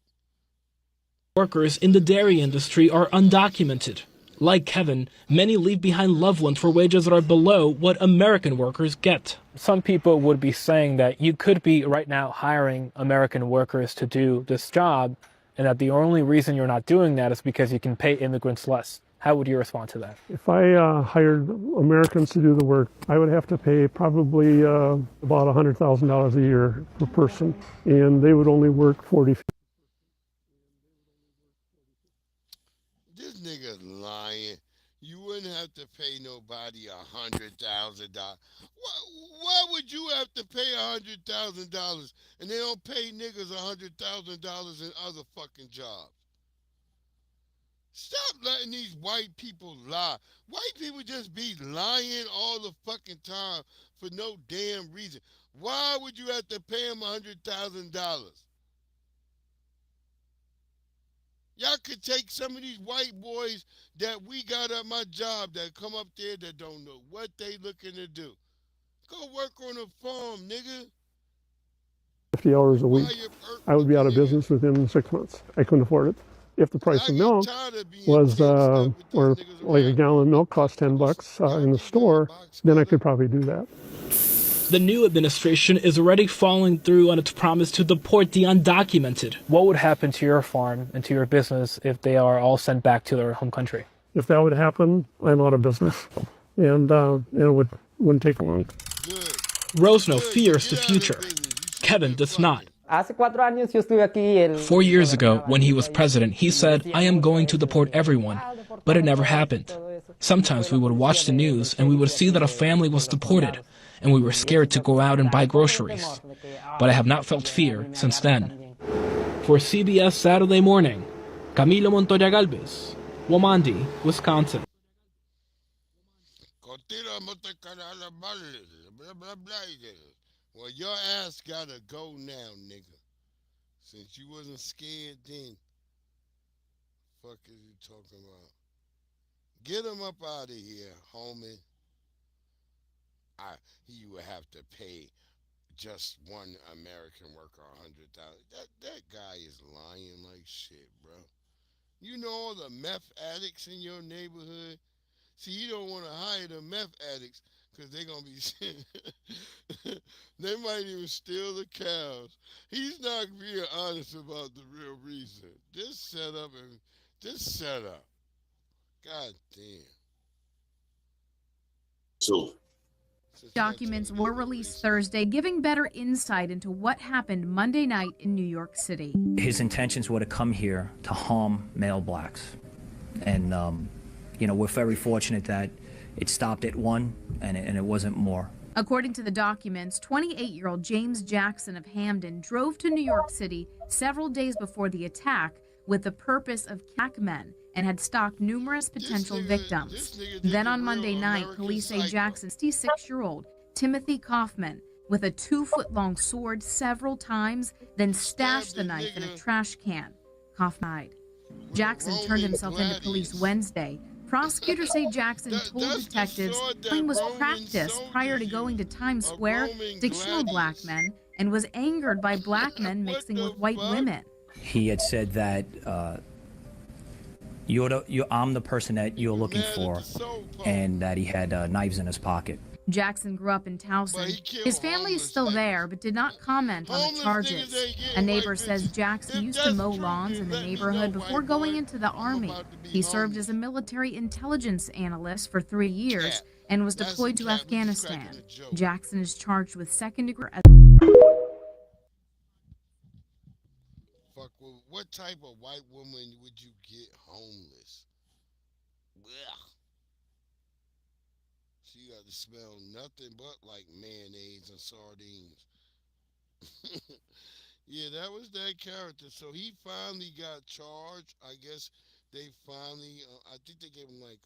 Workers in the dairy industry are undocumented. Like Kevin, many leave behind loved ones for wages that are below what American workers get. Some people would be saying that you could be right now hiring American workers to do this job, and that the only reason you're not doing that is because you can pay immigrants less. How would you respond to that? If I hired Americans to do the work, I would have to pay probably about $100,000 a year per person, and they would only work 40. This nigga's lying. You wouldn't have to pay nobody $100,000. Why would you have to pay $100,000 and they don't pay niggas $100,000 in other fucking jobs? Stop letting these white people lie. White people just be lying all the fucking time for no damn reason. Why would you have to pay them $100,000? Y'all could take some of these white boys that we got at my job that come up there that don't know what they looking to do. Go work on a farm, nigga. 50 hours a week, I would be out of business within 6 months. I couldn't afford it. If the price of milk was, or like a gallon of milk cost $10 in the store, then I could probably do that. The new administration is already following through on its promise to deport the undocumented. What would happen to your farm and to your business if they are all sent back to their home country? If that would happen, I'm out of business, and it wouldn't take long. Rosno fears the future. Kevin does not. 4 years ago, when he was president, he said, "I am going to deport everyone," but it never happened. Sometimes we would watch the news and we would see that a family was deported, and we were scared to go out and buy groceries. But I have not felt fear since then. For CBS Saturday Morning, Camilo Montoya Galvez, Womandi, Wisconsin. Well, your ass gotta go now, nigga. Since you wasn't scared then. Fuck is you talking about? Get him up out of here, homie. He would have to pay just one American worker $100,000. That guy is lying like shit, bro. You know all the meth addicts in your neighborhood? See, you don't want to hire the meth addicts because they're going to be... they might even steal the cows. He's not being honest about the real reason. Just set up. God damn. So... Documents were released Thursday, giving better insight into what happened Monday night in New York City. His intentions were to come here to harm male blacks. And, we're very fortunate that it stopped at one and it wasn't more. According to the documents, 28-year-old James Jackson of Hamden drove to New York City several days before the attack with the purpose of killing men and had stalked numerous potential victims. Then on Monday night, police say Jackson's 66-year-old Timothy Kaufman, with a 2-foot-long sword several times, then stashed the knife in a trash can. Kaufman died. Jackson turned himself into police Wednesday. Prosecutors say Jackson told detectives killing was practiced prior to going to Times Square to kill black men and was angered by black men mixing with white women. He had said that I'm the person that you're looking for, and that he had knives in his pocket. Jackson grew up in Towson. His family is still there, but did not comment on the charges. A neighbor says Jackson used to mow lawns in the neighborhood before going into the Army. He served as a military intelligence analyst for 3 years and was That's a deployed to cap. We just cracking Afghanistan. a joke. Jackson is charged with second-degree. Fuck. Well, what type of white woman would you get homeless? Blech. She got to smell nothing but like mayonnaise and sardines. Yeah, that was that character. So he finally got charged. I guess they finally. I think they gave him like.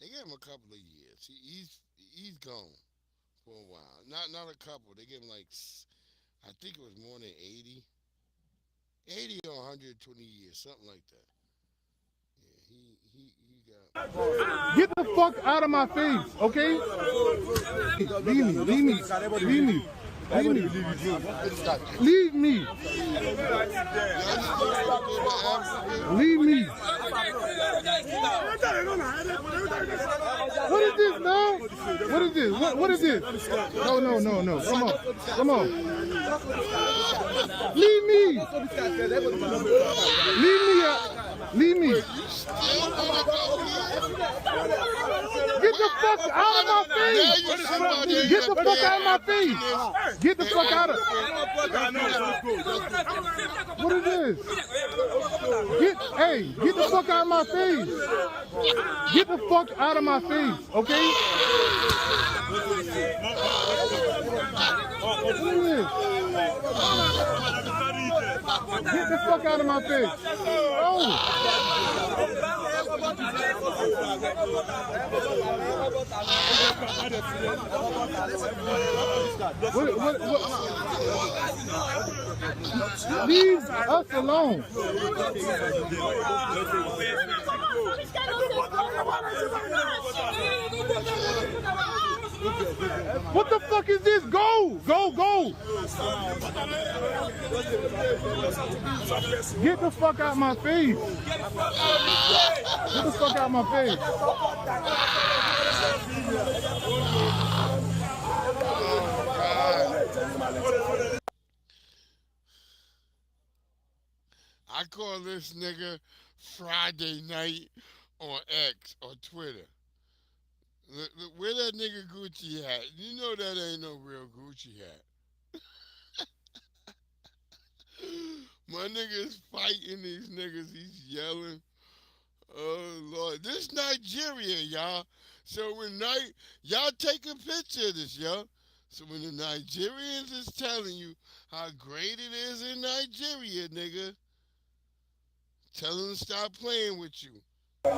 They gave him a couple of years. He's gone for a while. Not a couple. They gave him like. I think it was more than 80. 80 or 120 years, something like that. Yeah, he got. Get the fuck out of my face, okay? Leave me. Leave me. Leave me. What is this, man? What is this? What is this? No. Come on. Leave me. Leave me. Get the fuck out of my face! Get the fuck out of my face! Get the fuck out of... What is this? Get the fuck out of my face! Get the fuck out of my face, okay? What is this? Get the fuck out of my face! Oh! What? Leave us alone. What the fuck is this? Go! Get the fuck out my face. Get the fuck out my face. I call this nigga Friday night on X or Twitter. Look, where that nigga Gucci hat? You know that ain't no real Gucci hat. My nigga is fighting these niggas. He's yelling. Oh, Lord. This Nigeria, y'all. So when y'all take a picture of this, y'all. So when the Nigerians is telling you how great it is in Nigeria, nigga, tell them to stop playing with you. I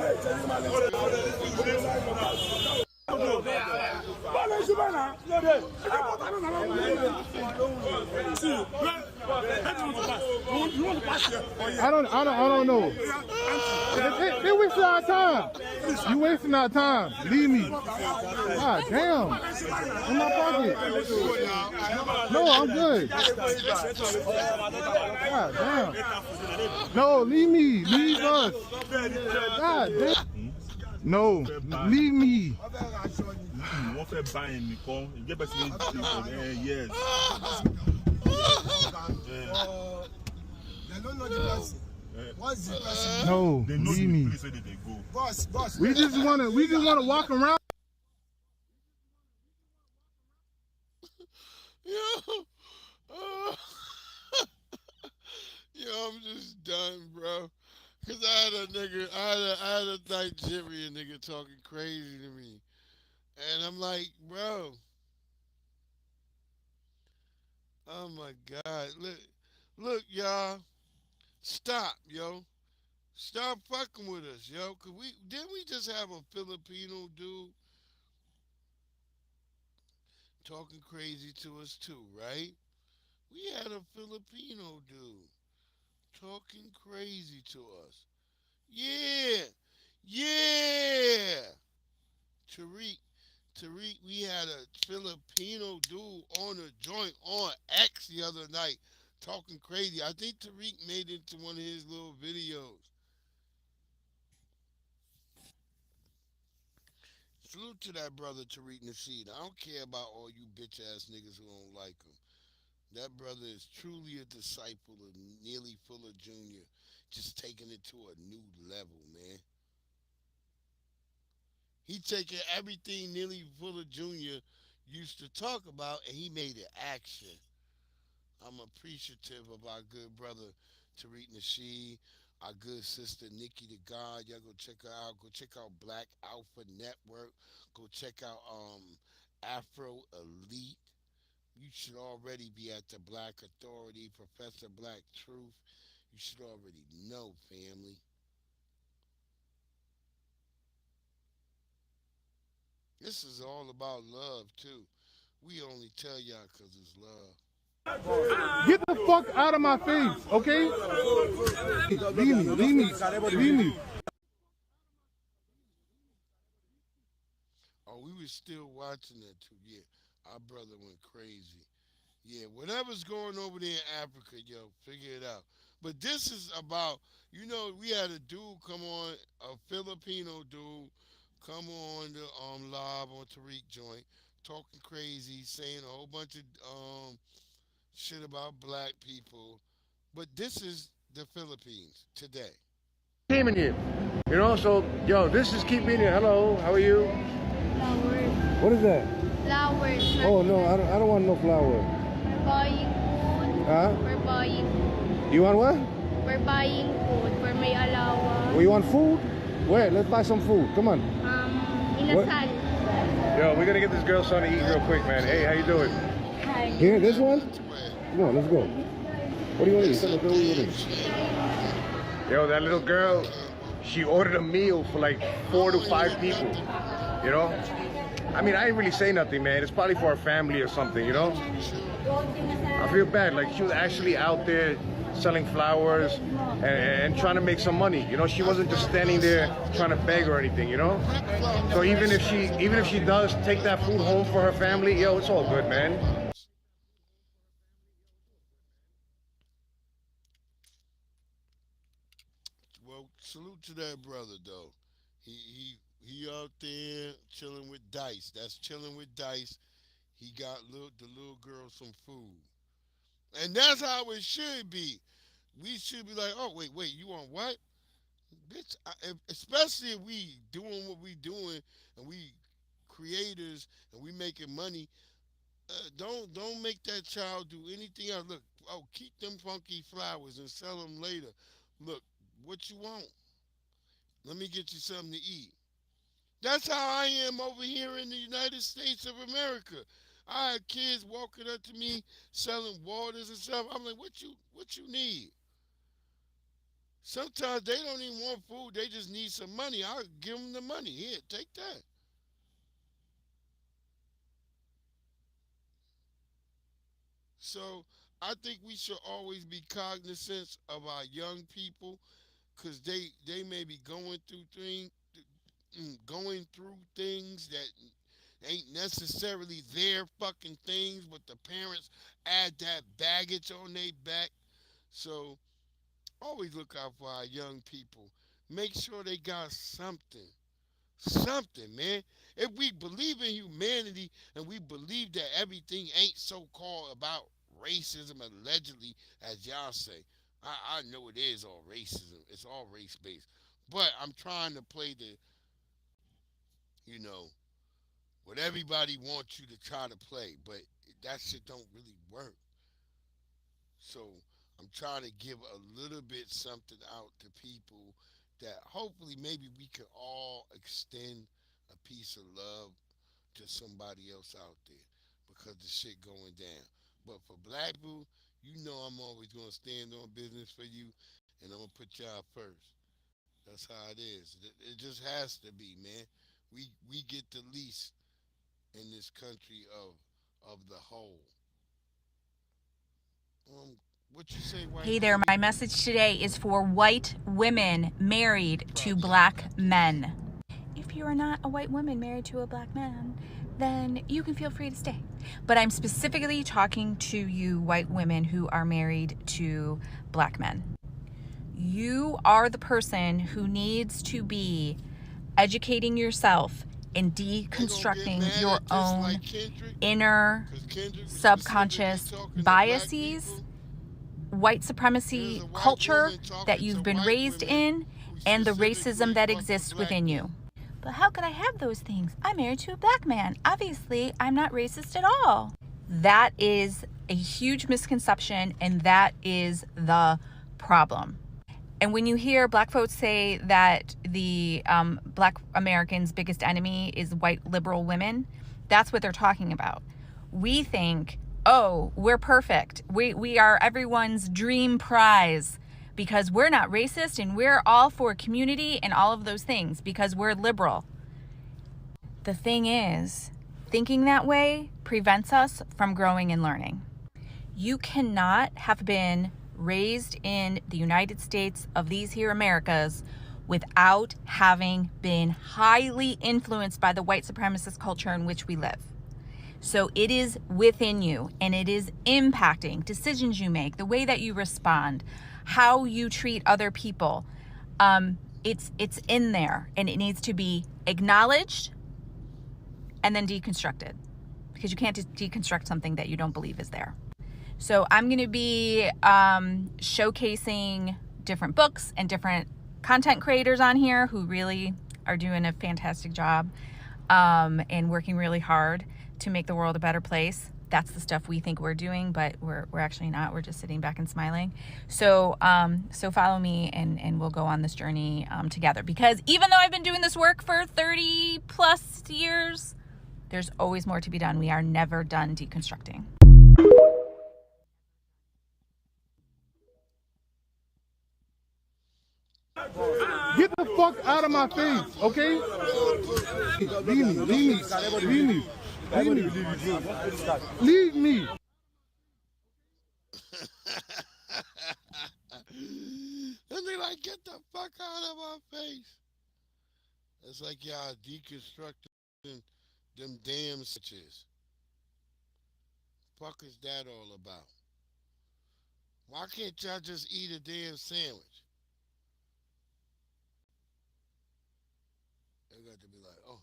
don't know. They wasting our time. You wasting our time. Leave me. God damn. In my pocket. No, I'm good. God damn. No, leave me. Leave us. God damn. No, leave me. No, leave me. We just wanna walk around. Yo, I'm just done, bro. Cause I had a Nigerian nigga talking crazy to me. And I'm like, bro. Oh my God. Look, y'all. Stop, yo. Stop fucking with us, yo. Cause didn't we just have a Filipino dude talking crazy to us too, right? We had a Filipino dude talking crazy to us. Yeah. Tariq, we had a Filipino dude on a joint on X the other night talking crazy. I think Tariq made it to one of his little videos. Salute to that brother Tariq Nasheed. I don't care about all you bitch ass niggas who don't like him. That brother is truly a disciple of Neely Fuller Jr., just taking it to a new level, man. He taking everything Neely Fuller Jr. used to talk about and he made it action. I'm appreciative of our good brother Tariq Nasheed, our good sister Nikki the God. Y'all go check her out. Go check out Black Alpha Network. Go check out Afro Elite. You should already be at the Black Authority, Professor Black Truth. You should already know, family. This is all about love, too. We only tell y'all because it's love. Get the fuck out of my face, okay? Leave me. Oh, we was still watching that, too. Yeah, our brother went crazy. Yeah, whatever's going over there in Africa, yo, figure it out. But this is about, we had a dude come on, a Filipino dude, come on the live on Tariq joint, talking crazy, saying a whole bunch of shit about black people. But this is the Philippines today. Came in here, so, yo, this is Keep Being Here. Hello, how are you? Flowers. What is that? Flowers. Oh, no, I don't want no flower. We're buying food. Huh? We're buying food. You want what? We're buying food for my alawa. Oh, you want food? Where? Let's buy some food. Come on. Inasal. Yo, we're gonna get this girl something to eat real quick, man. Hey, how you doing? Hi. Here, this one? Come on, let's go. What do you want to eat? What do you want to eat? Yo, that little girl, she ordered a meal for like 4 to 5 people. I mean, I didn't really say nothing, man. It's probably for our family or something, I feel bad. Like, she was actually out there selling flowers and trying to make some money. She wasn't just standing there trying to beg or anything, So even if she does take that food home for her family, yo, it's all good, man. Well, salute to that brother though. He out there chilling with Dice. That's chilling with Dice. He got the little girl some food. And that's how it should be. We should be like, oh, wait, you want what? Bitch, especially if we doing what we doing and we creators and we making money, don't make that child do anything else. Look, keep them funky flowers and sell them later. Look, what you want? Let me get you something to eat. That's how I am over here in the United States of America. I have kids walking up to me selling waters and stuff. I'm like, what you need? Sometimes they don't even want food. They just need some money. I'll give them the money. Here, take that. So I think we should always be cognizant of our young people because they may be going through things that ain't necessarily their fucking things, but the parents add that baggage on their back. So always look out for our young people. Make sure they got something. Something, man. If we believe in humanity and we believe that everything ain't so-called about racism allegedly, as y'all say, I know it is all racism. It's all race-based. But I'm trying to play you know, what everybody wants you to try to play. But that shit don't really work. So I'm trying to give a little bit something out to people that hopefully maybe we can all extend a piece of love to somebody else out there because the shit going down. But for black people, I'm always gonna stand on business for you and I'm gonna put y'all first. That's how it is. It just has to be, man. We get the least in this country of the whole. What you say, white Hey there, my message today is for white women married to black men. If you are not a white woman married to a black man, then you can feel free to stay. But I'm specifically talking to you white women who are married to black men. You are the person who needs to be educating yourself and deconstructing your own inner subconscious biases, white supremacy culture that you've been raised in, and the racism that exists within you. But how could I have those things? I'm married to a black man. Obviously, I'm not racist at all. That is a huge misconception, and that is the problem. And when you hear black folks say that the black Americans' biggest enemy is white liberal women, that's what they're talking about. We think, oh, we're perfect. We are everyone's dream prize because we're not racist and we're all for community and all of those things because we're liberal. The thing is, thinking that way prevents us from growing and learning. You cannot have been raised in the United States of these here Americas without having been highly influenced by the white supremacist culture in which we live. So it is within you and it is impacting decisions you make, the way that you respond, how you treat other people. It's in there and it needs to be acknowledged and then deconstructed because you can't just deconstruct something that you don't believe is there. So I'm going to be showcasing different books and different content creators on here who really are doing a fantastic job and working really hard to make the world a better place. That's the stuff we think we're doing, but we're actually not. We're just sitting back and smiling. So so follow me and we'll go on this journey together. Because even though I've been doing this work for 30 plus years, there's always more to be done. We are never done deconstructing. Get the fuck out of my face, okay? Leave me, leave me, leave me, leave me, leave me. And they like, get the fuck out of my face. It's like y'all deconstructing them damn switches. Fuck is that all about? Why can't y'all just eat a damn sandwich? They got to be like, oh,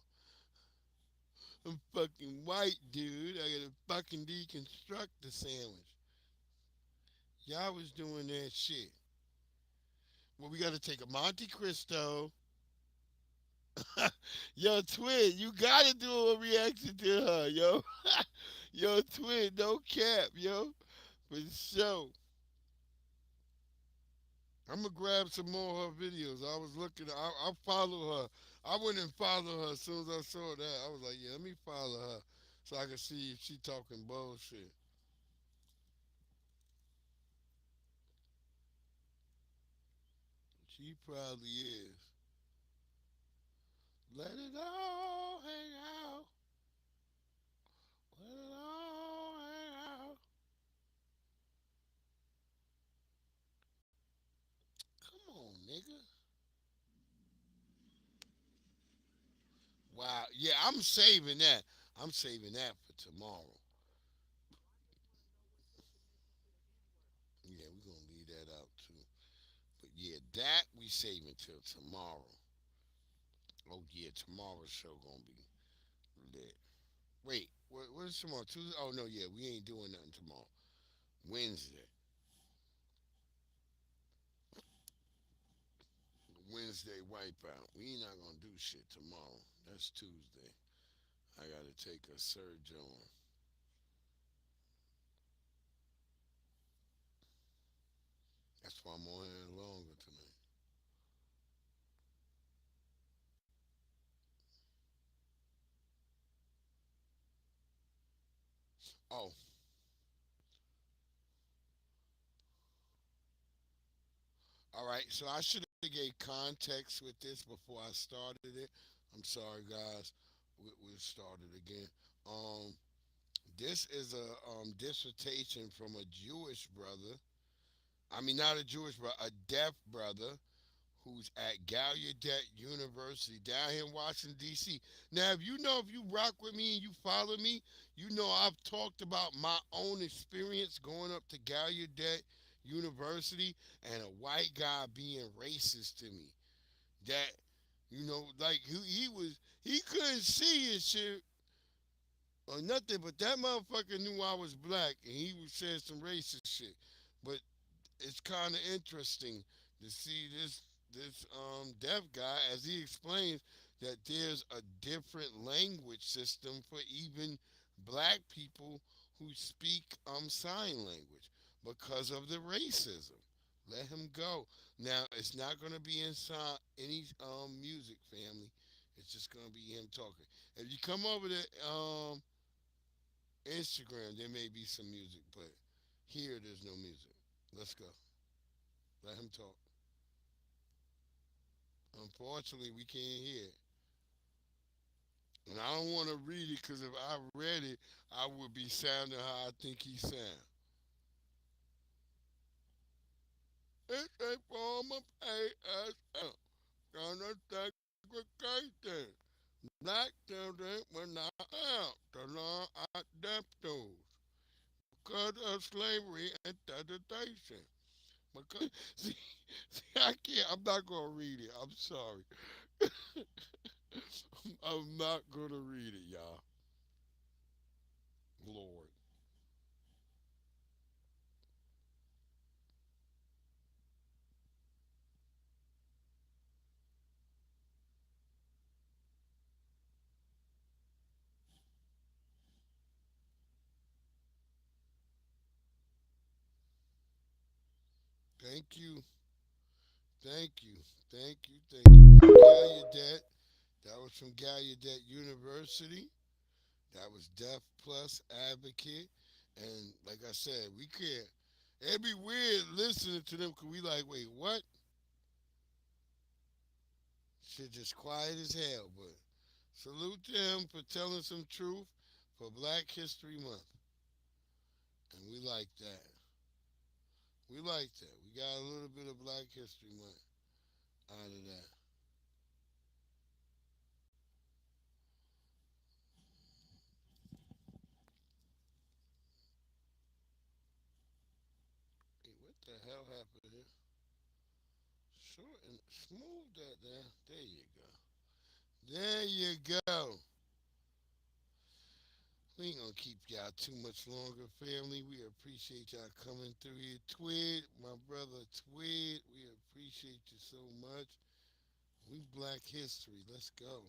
I'm fucking white, dude. I gotta fucking deconstruct the sandwich. Y'all was doing that shit. Well, we gotta take a Monte Cristo. Yo, twin, you gotta do a reaction to her, yo. Yo, twin, no cap, yo. For sure. I'm gonna grab some more of her videos. I was looking, I follow her. I went and followed her as soon as I saw that. I was like, yeah, let me follow her so I can see if she talking bullshit. She probably is. Let it all hang out. Let it all hang out. Come on, nigga. Wow. Yeah, I'm saving that. I'm saving that for tomorrow. Yeah, we're gonna leave that out too. But yeah, that we saving till tomorrow. Oh yeah, tomorrow's show gonna be lit. Wait, what is tomorrow? Tuesday? Oh no, yeah, we ain't doing nothing tomorrow. Wednesday. Wednesday wipeout. We not gonna do shit tomorrow. That's Tuesday. I gotta take a surge on. That's why I'm on here longer tonight. Oh, all right. So I should have gave context with this before I started it. I'm sorry, guys. We'll start it again. Um, this is a dissertation from a Jewish brother. I mean, not a Jewish brother, a deaf brother who's at Gallaudet University down here in Washington, D.C. Now, if you rock with me and you follow me, you know I've talked about my own experience going up to Gallaudet University and a white guy being racist to me. That, like he couldn't see his shit or nothing, but that motherfucker knew I was black and he was saying some racist shit. But it's kind of interesting to see this deaf guy, as he explains, that there's a different language system for even black people who speak sign language because of the racism. Let him go. Now it's not gonna be inside any music, family. It's just gonna be him talking. If you come over to Instagram, there may be some music, but here there's no music. Let's go. Let him talk. Unfortunately, we can't hear it. And I don't want to read it because if I read it, I would be sounding how I think he sound. It's a form of ASL. Segregation. Black children were not allowed to learn adaptos because of slavery and degradation. Because see, I can't. I'm not gonna read it. I'm sorry. I'm not gonna read it, y'all. Lord. Thank you. Thank you. Thank you. Thank you. From Gallaudet. That was from Gallaudet University. That was Deaf Plus Advocate. And like I said, we can't. It'd be weird listening to them because we like, wait, what? Shit just quiet as hell. But salute to him for telling some truth for Black History Month. And we like that. We like that. We got a little bit of Black History Month out of that. Hey, what the hell happened here? Short and smooth that there. There you go. There you go. We ain't gonna keep y'all too much longer, family. We appreciate y'all coming through here. Twid, my brother Twid, we appreciate you so much. We Black History. Let's go.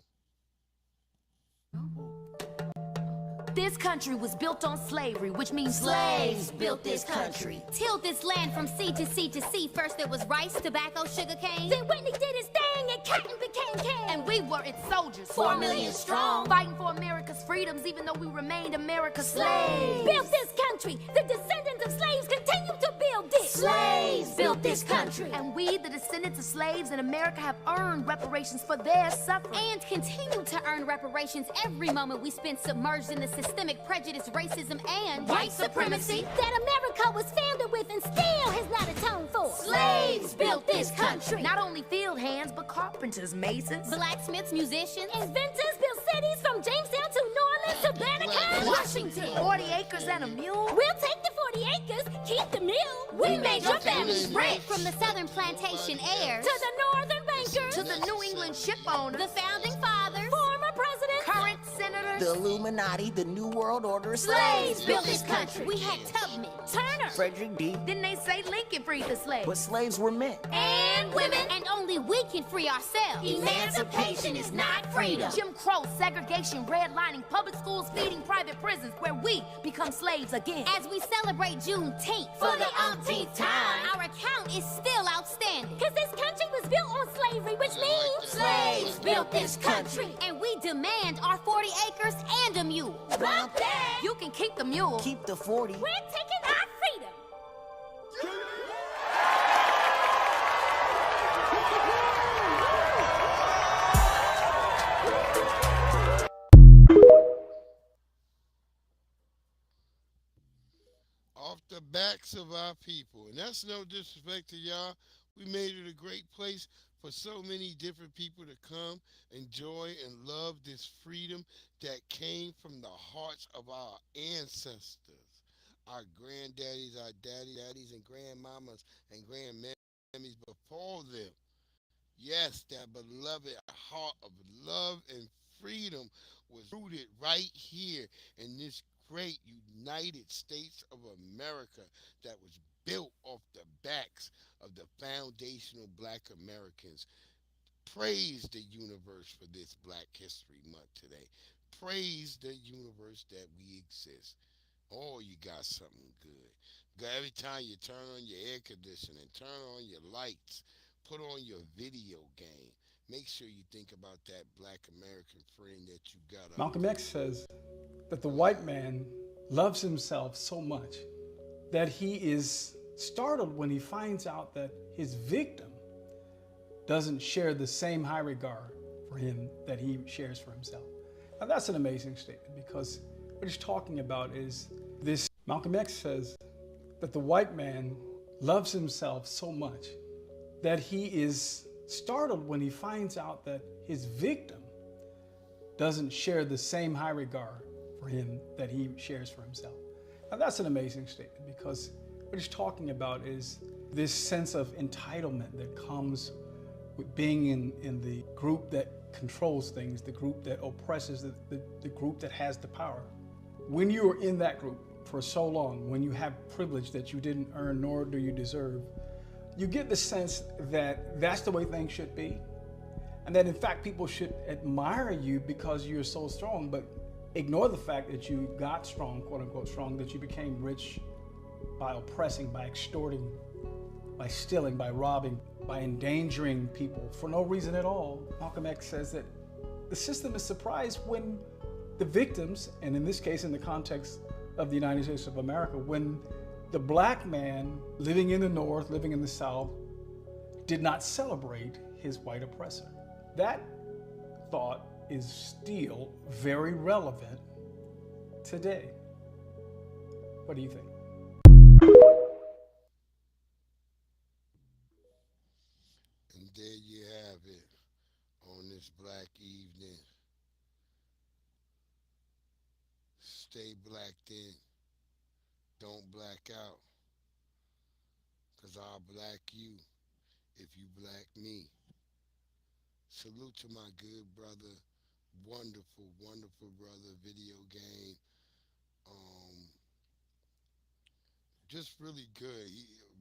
This country was built on slavery, which means slaves built this country. Tilled this land from sea to sea to sea. First there was rice, tobacco, sugar cane. Then Whitney did his thing and cotton became king. And we were its soldiers, 4 million strong. fighting for America's freedoms, even though we remained America's slaves. Built this country. The descendants of slaves continue to build it. Slaves built this country. And we, the descendants of slaves in America, have earned reparations for their suffering. And continue to earn reparations every moment we spend submerged in the systemic prejudice, racism, and white supremacy that America was founded with and still has not atoned for. Slaves built this country. Not only field hands, but carpenters, masons, blacksmiths, musicians, inventors built cities from Jamestown to New Orleans to Banneker, Washington. 40 acres and a mule. We'll take the 40 acres, keep the mule. We made your families rich. From the southern plantation heirs to the northern bankers, to the New England ship owners, the founding fathers, former presidents, current senators, the Illuminati, the New World Order. Slaves built this country. We had Tubman, Turner, Frederick D. Didn't they say Lincoln freed the slaves? But slaves were men. And women. And only we can free ourselves. Emancipation is not freedom. Jim Crow, segregation, redlining, public schools feeding private prisons, where we become slaves again. As we celebrate Juneteenth for the umpteenth time, our account is still outstanding. Cause this country was built on slavery, which means slaves built this country. And we demand our 40 acres and a mule. Bump that! You can keep the mule. Keep the 40. We're taking our freedom. Off the backs of our people. And that's no disrespect to y'all. We made it a great place for so many different people to come, enjoy, and love this freedom that came from the hearts of our ancestors, our granddaddies, our daddies, and grandmamas and grandmammies before them. Yes, that beloved heart of love and freedom was rooted right here in this great United States of America that was built off the backs of the foundational black Americans Praise the universe for this Black History Month today. Praise the universe that we exist. Oh, you got something good. Every time you turn on your air conditioning, turn on your lights, put on your video game, make sure you think about that Black American friend that you got out Malcolm there. X says that the white man loves himself so much that he is startled when he finds out that his victim doesn't share the same high regard for him that he shares for himself. Now that's an amazing statement because what he's talking about is this. Malcolm X says that the white man loves himself so much that he is startled when he finds out that his victim doesn't share the same high regard for him that he shares for himself. Now that's an amazing statement because what he's talking about is this sense of entitlement that comes with being in the group that controls things, the group that oppresses, the group that has the power. When you are in that group for so long, when you have privilege that you didn't earn nor do you deserve, you get the sense that that's the way things should be. And that in fact people should admire you because you're so strong, but ignore the fact that you got strong, quote unquote strong, that you became rich by oppressing, by extorting, by stealing, by robbing, by endangering people for no reason at all. Malcolm X says that the system is surprised when the victims, and in this case in the context of the United States of America, when the black man living in the North, living in the South, did not celebrate his white oppressor. That thought is still very relevant today. What do you think? And there you have it on this black evening. Stay blacked in. Don't black out. Because I'll black you if you black me. Salute to my good brother. Wonderful, wonderful brother. Video game. Um, just really good.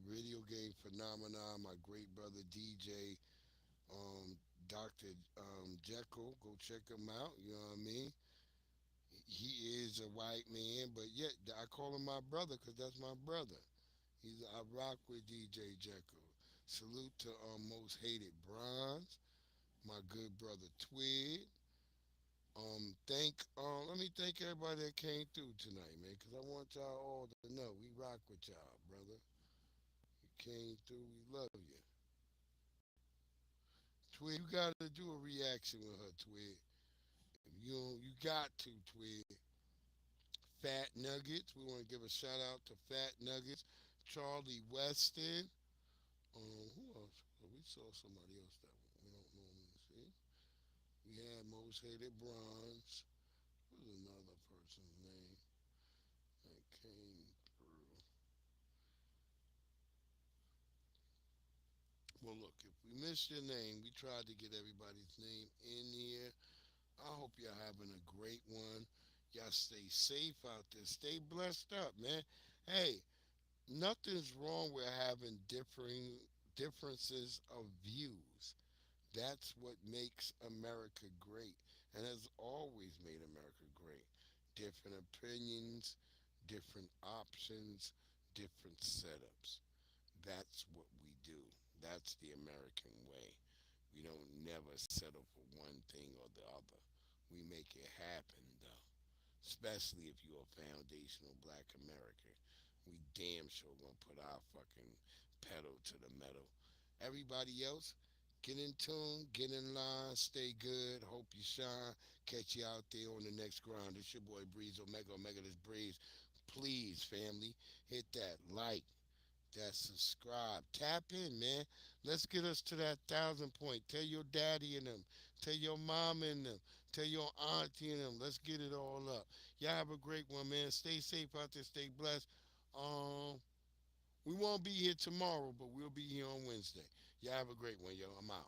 Video game phenomenon. My great brother DJ. Dr. Jekyll. Go check him out. You know what I mean? He is a white man, but yet I call him my brother because that's my brother. I rock with DJ Jekyll. Salute to Most Hated Bronze, my good brother Twig. Let me thank everybody that came through tonight, man, because I want y'all all to know we rock with y'all, brother. You came through, we love you. Twig, you got to do a reaction with her, Twig. You got to, Twig. Fat Nuggets. We want to give a shout out to Fat Nuggets, Charlie Weston. Who else? We saw somebody else that we don't normally see. We had Most Hated Bronze. Who's another person's name that came through? Well, look, if we missed your name, we tried to get everybody's name in here. I hope you're having a great one. Y'all stay safe out there. Stay blessed up, man. Hey, nothing's wrong with having differences of views. That's what makes America great and has always made America great. Different opinions, different options, different setups. That's what we do. That's the American way. We don't never settle for one thing or the other. We make it happen, though. Especially if you're a foundational black American. We damn sure gonna put our fucking pedal to the metal. Everybody else, get in tune, get in line, stay good. Hope you shine. Catch you out there on the next grind. It's your boy Breeze Omega, Omega this Breeze. Please, family, hit that like, that subscribe. Tap in, man. Let's get us to that 1,000 point. Tell your daddy and them. Tell your mom and them. Tell your auntie and them. Let's get it all up. Y'all have a great one, man. Stay safe out there. Stay blessed. We won't be here tomorrow, but we'll be here on Wednesday. Y'all have a great one, yo. I'm out.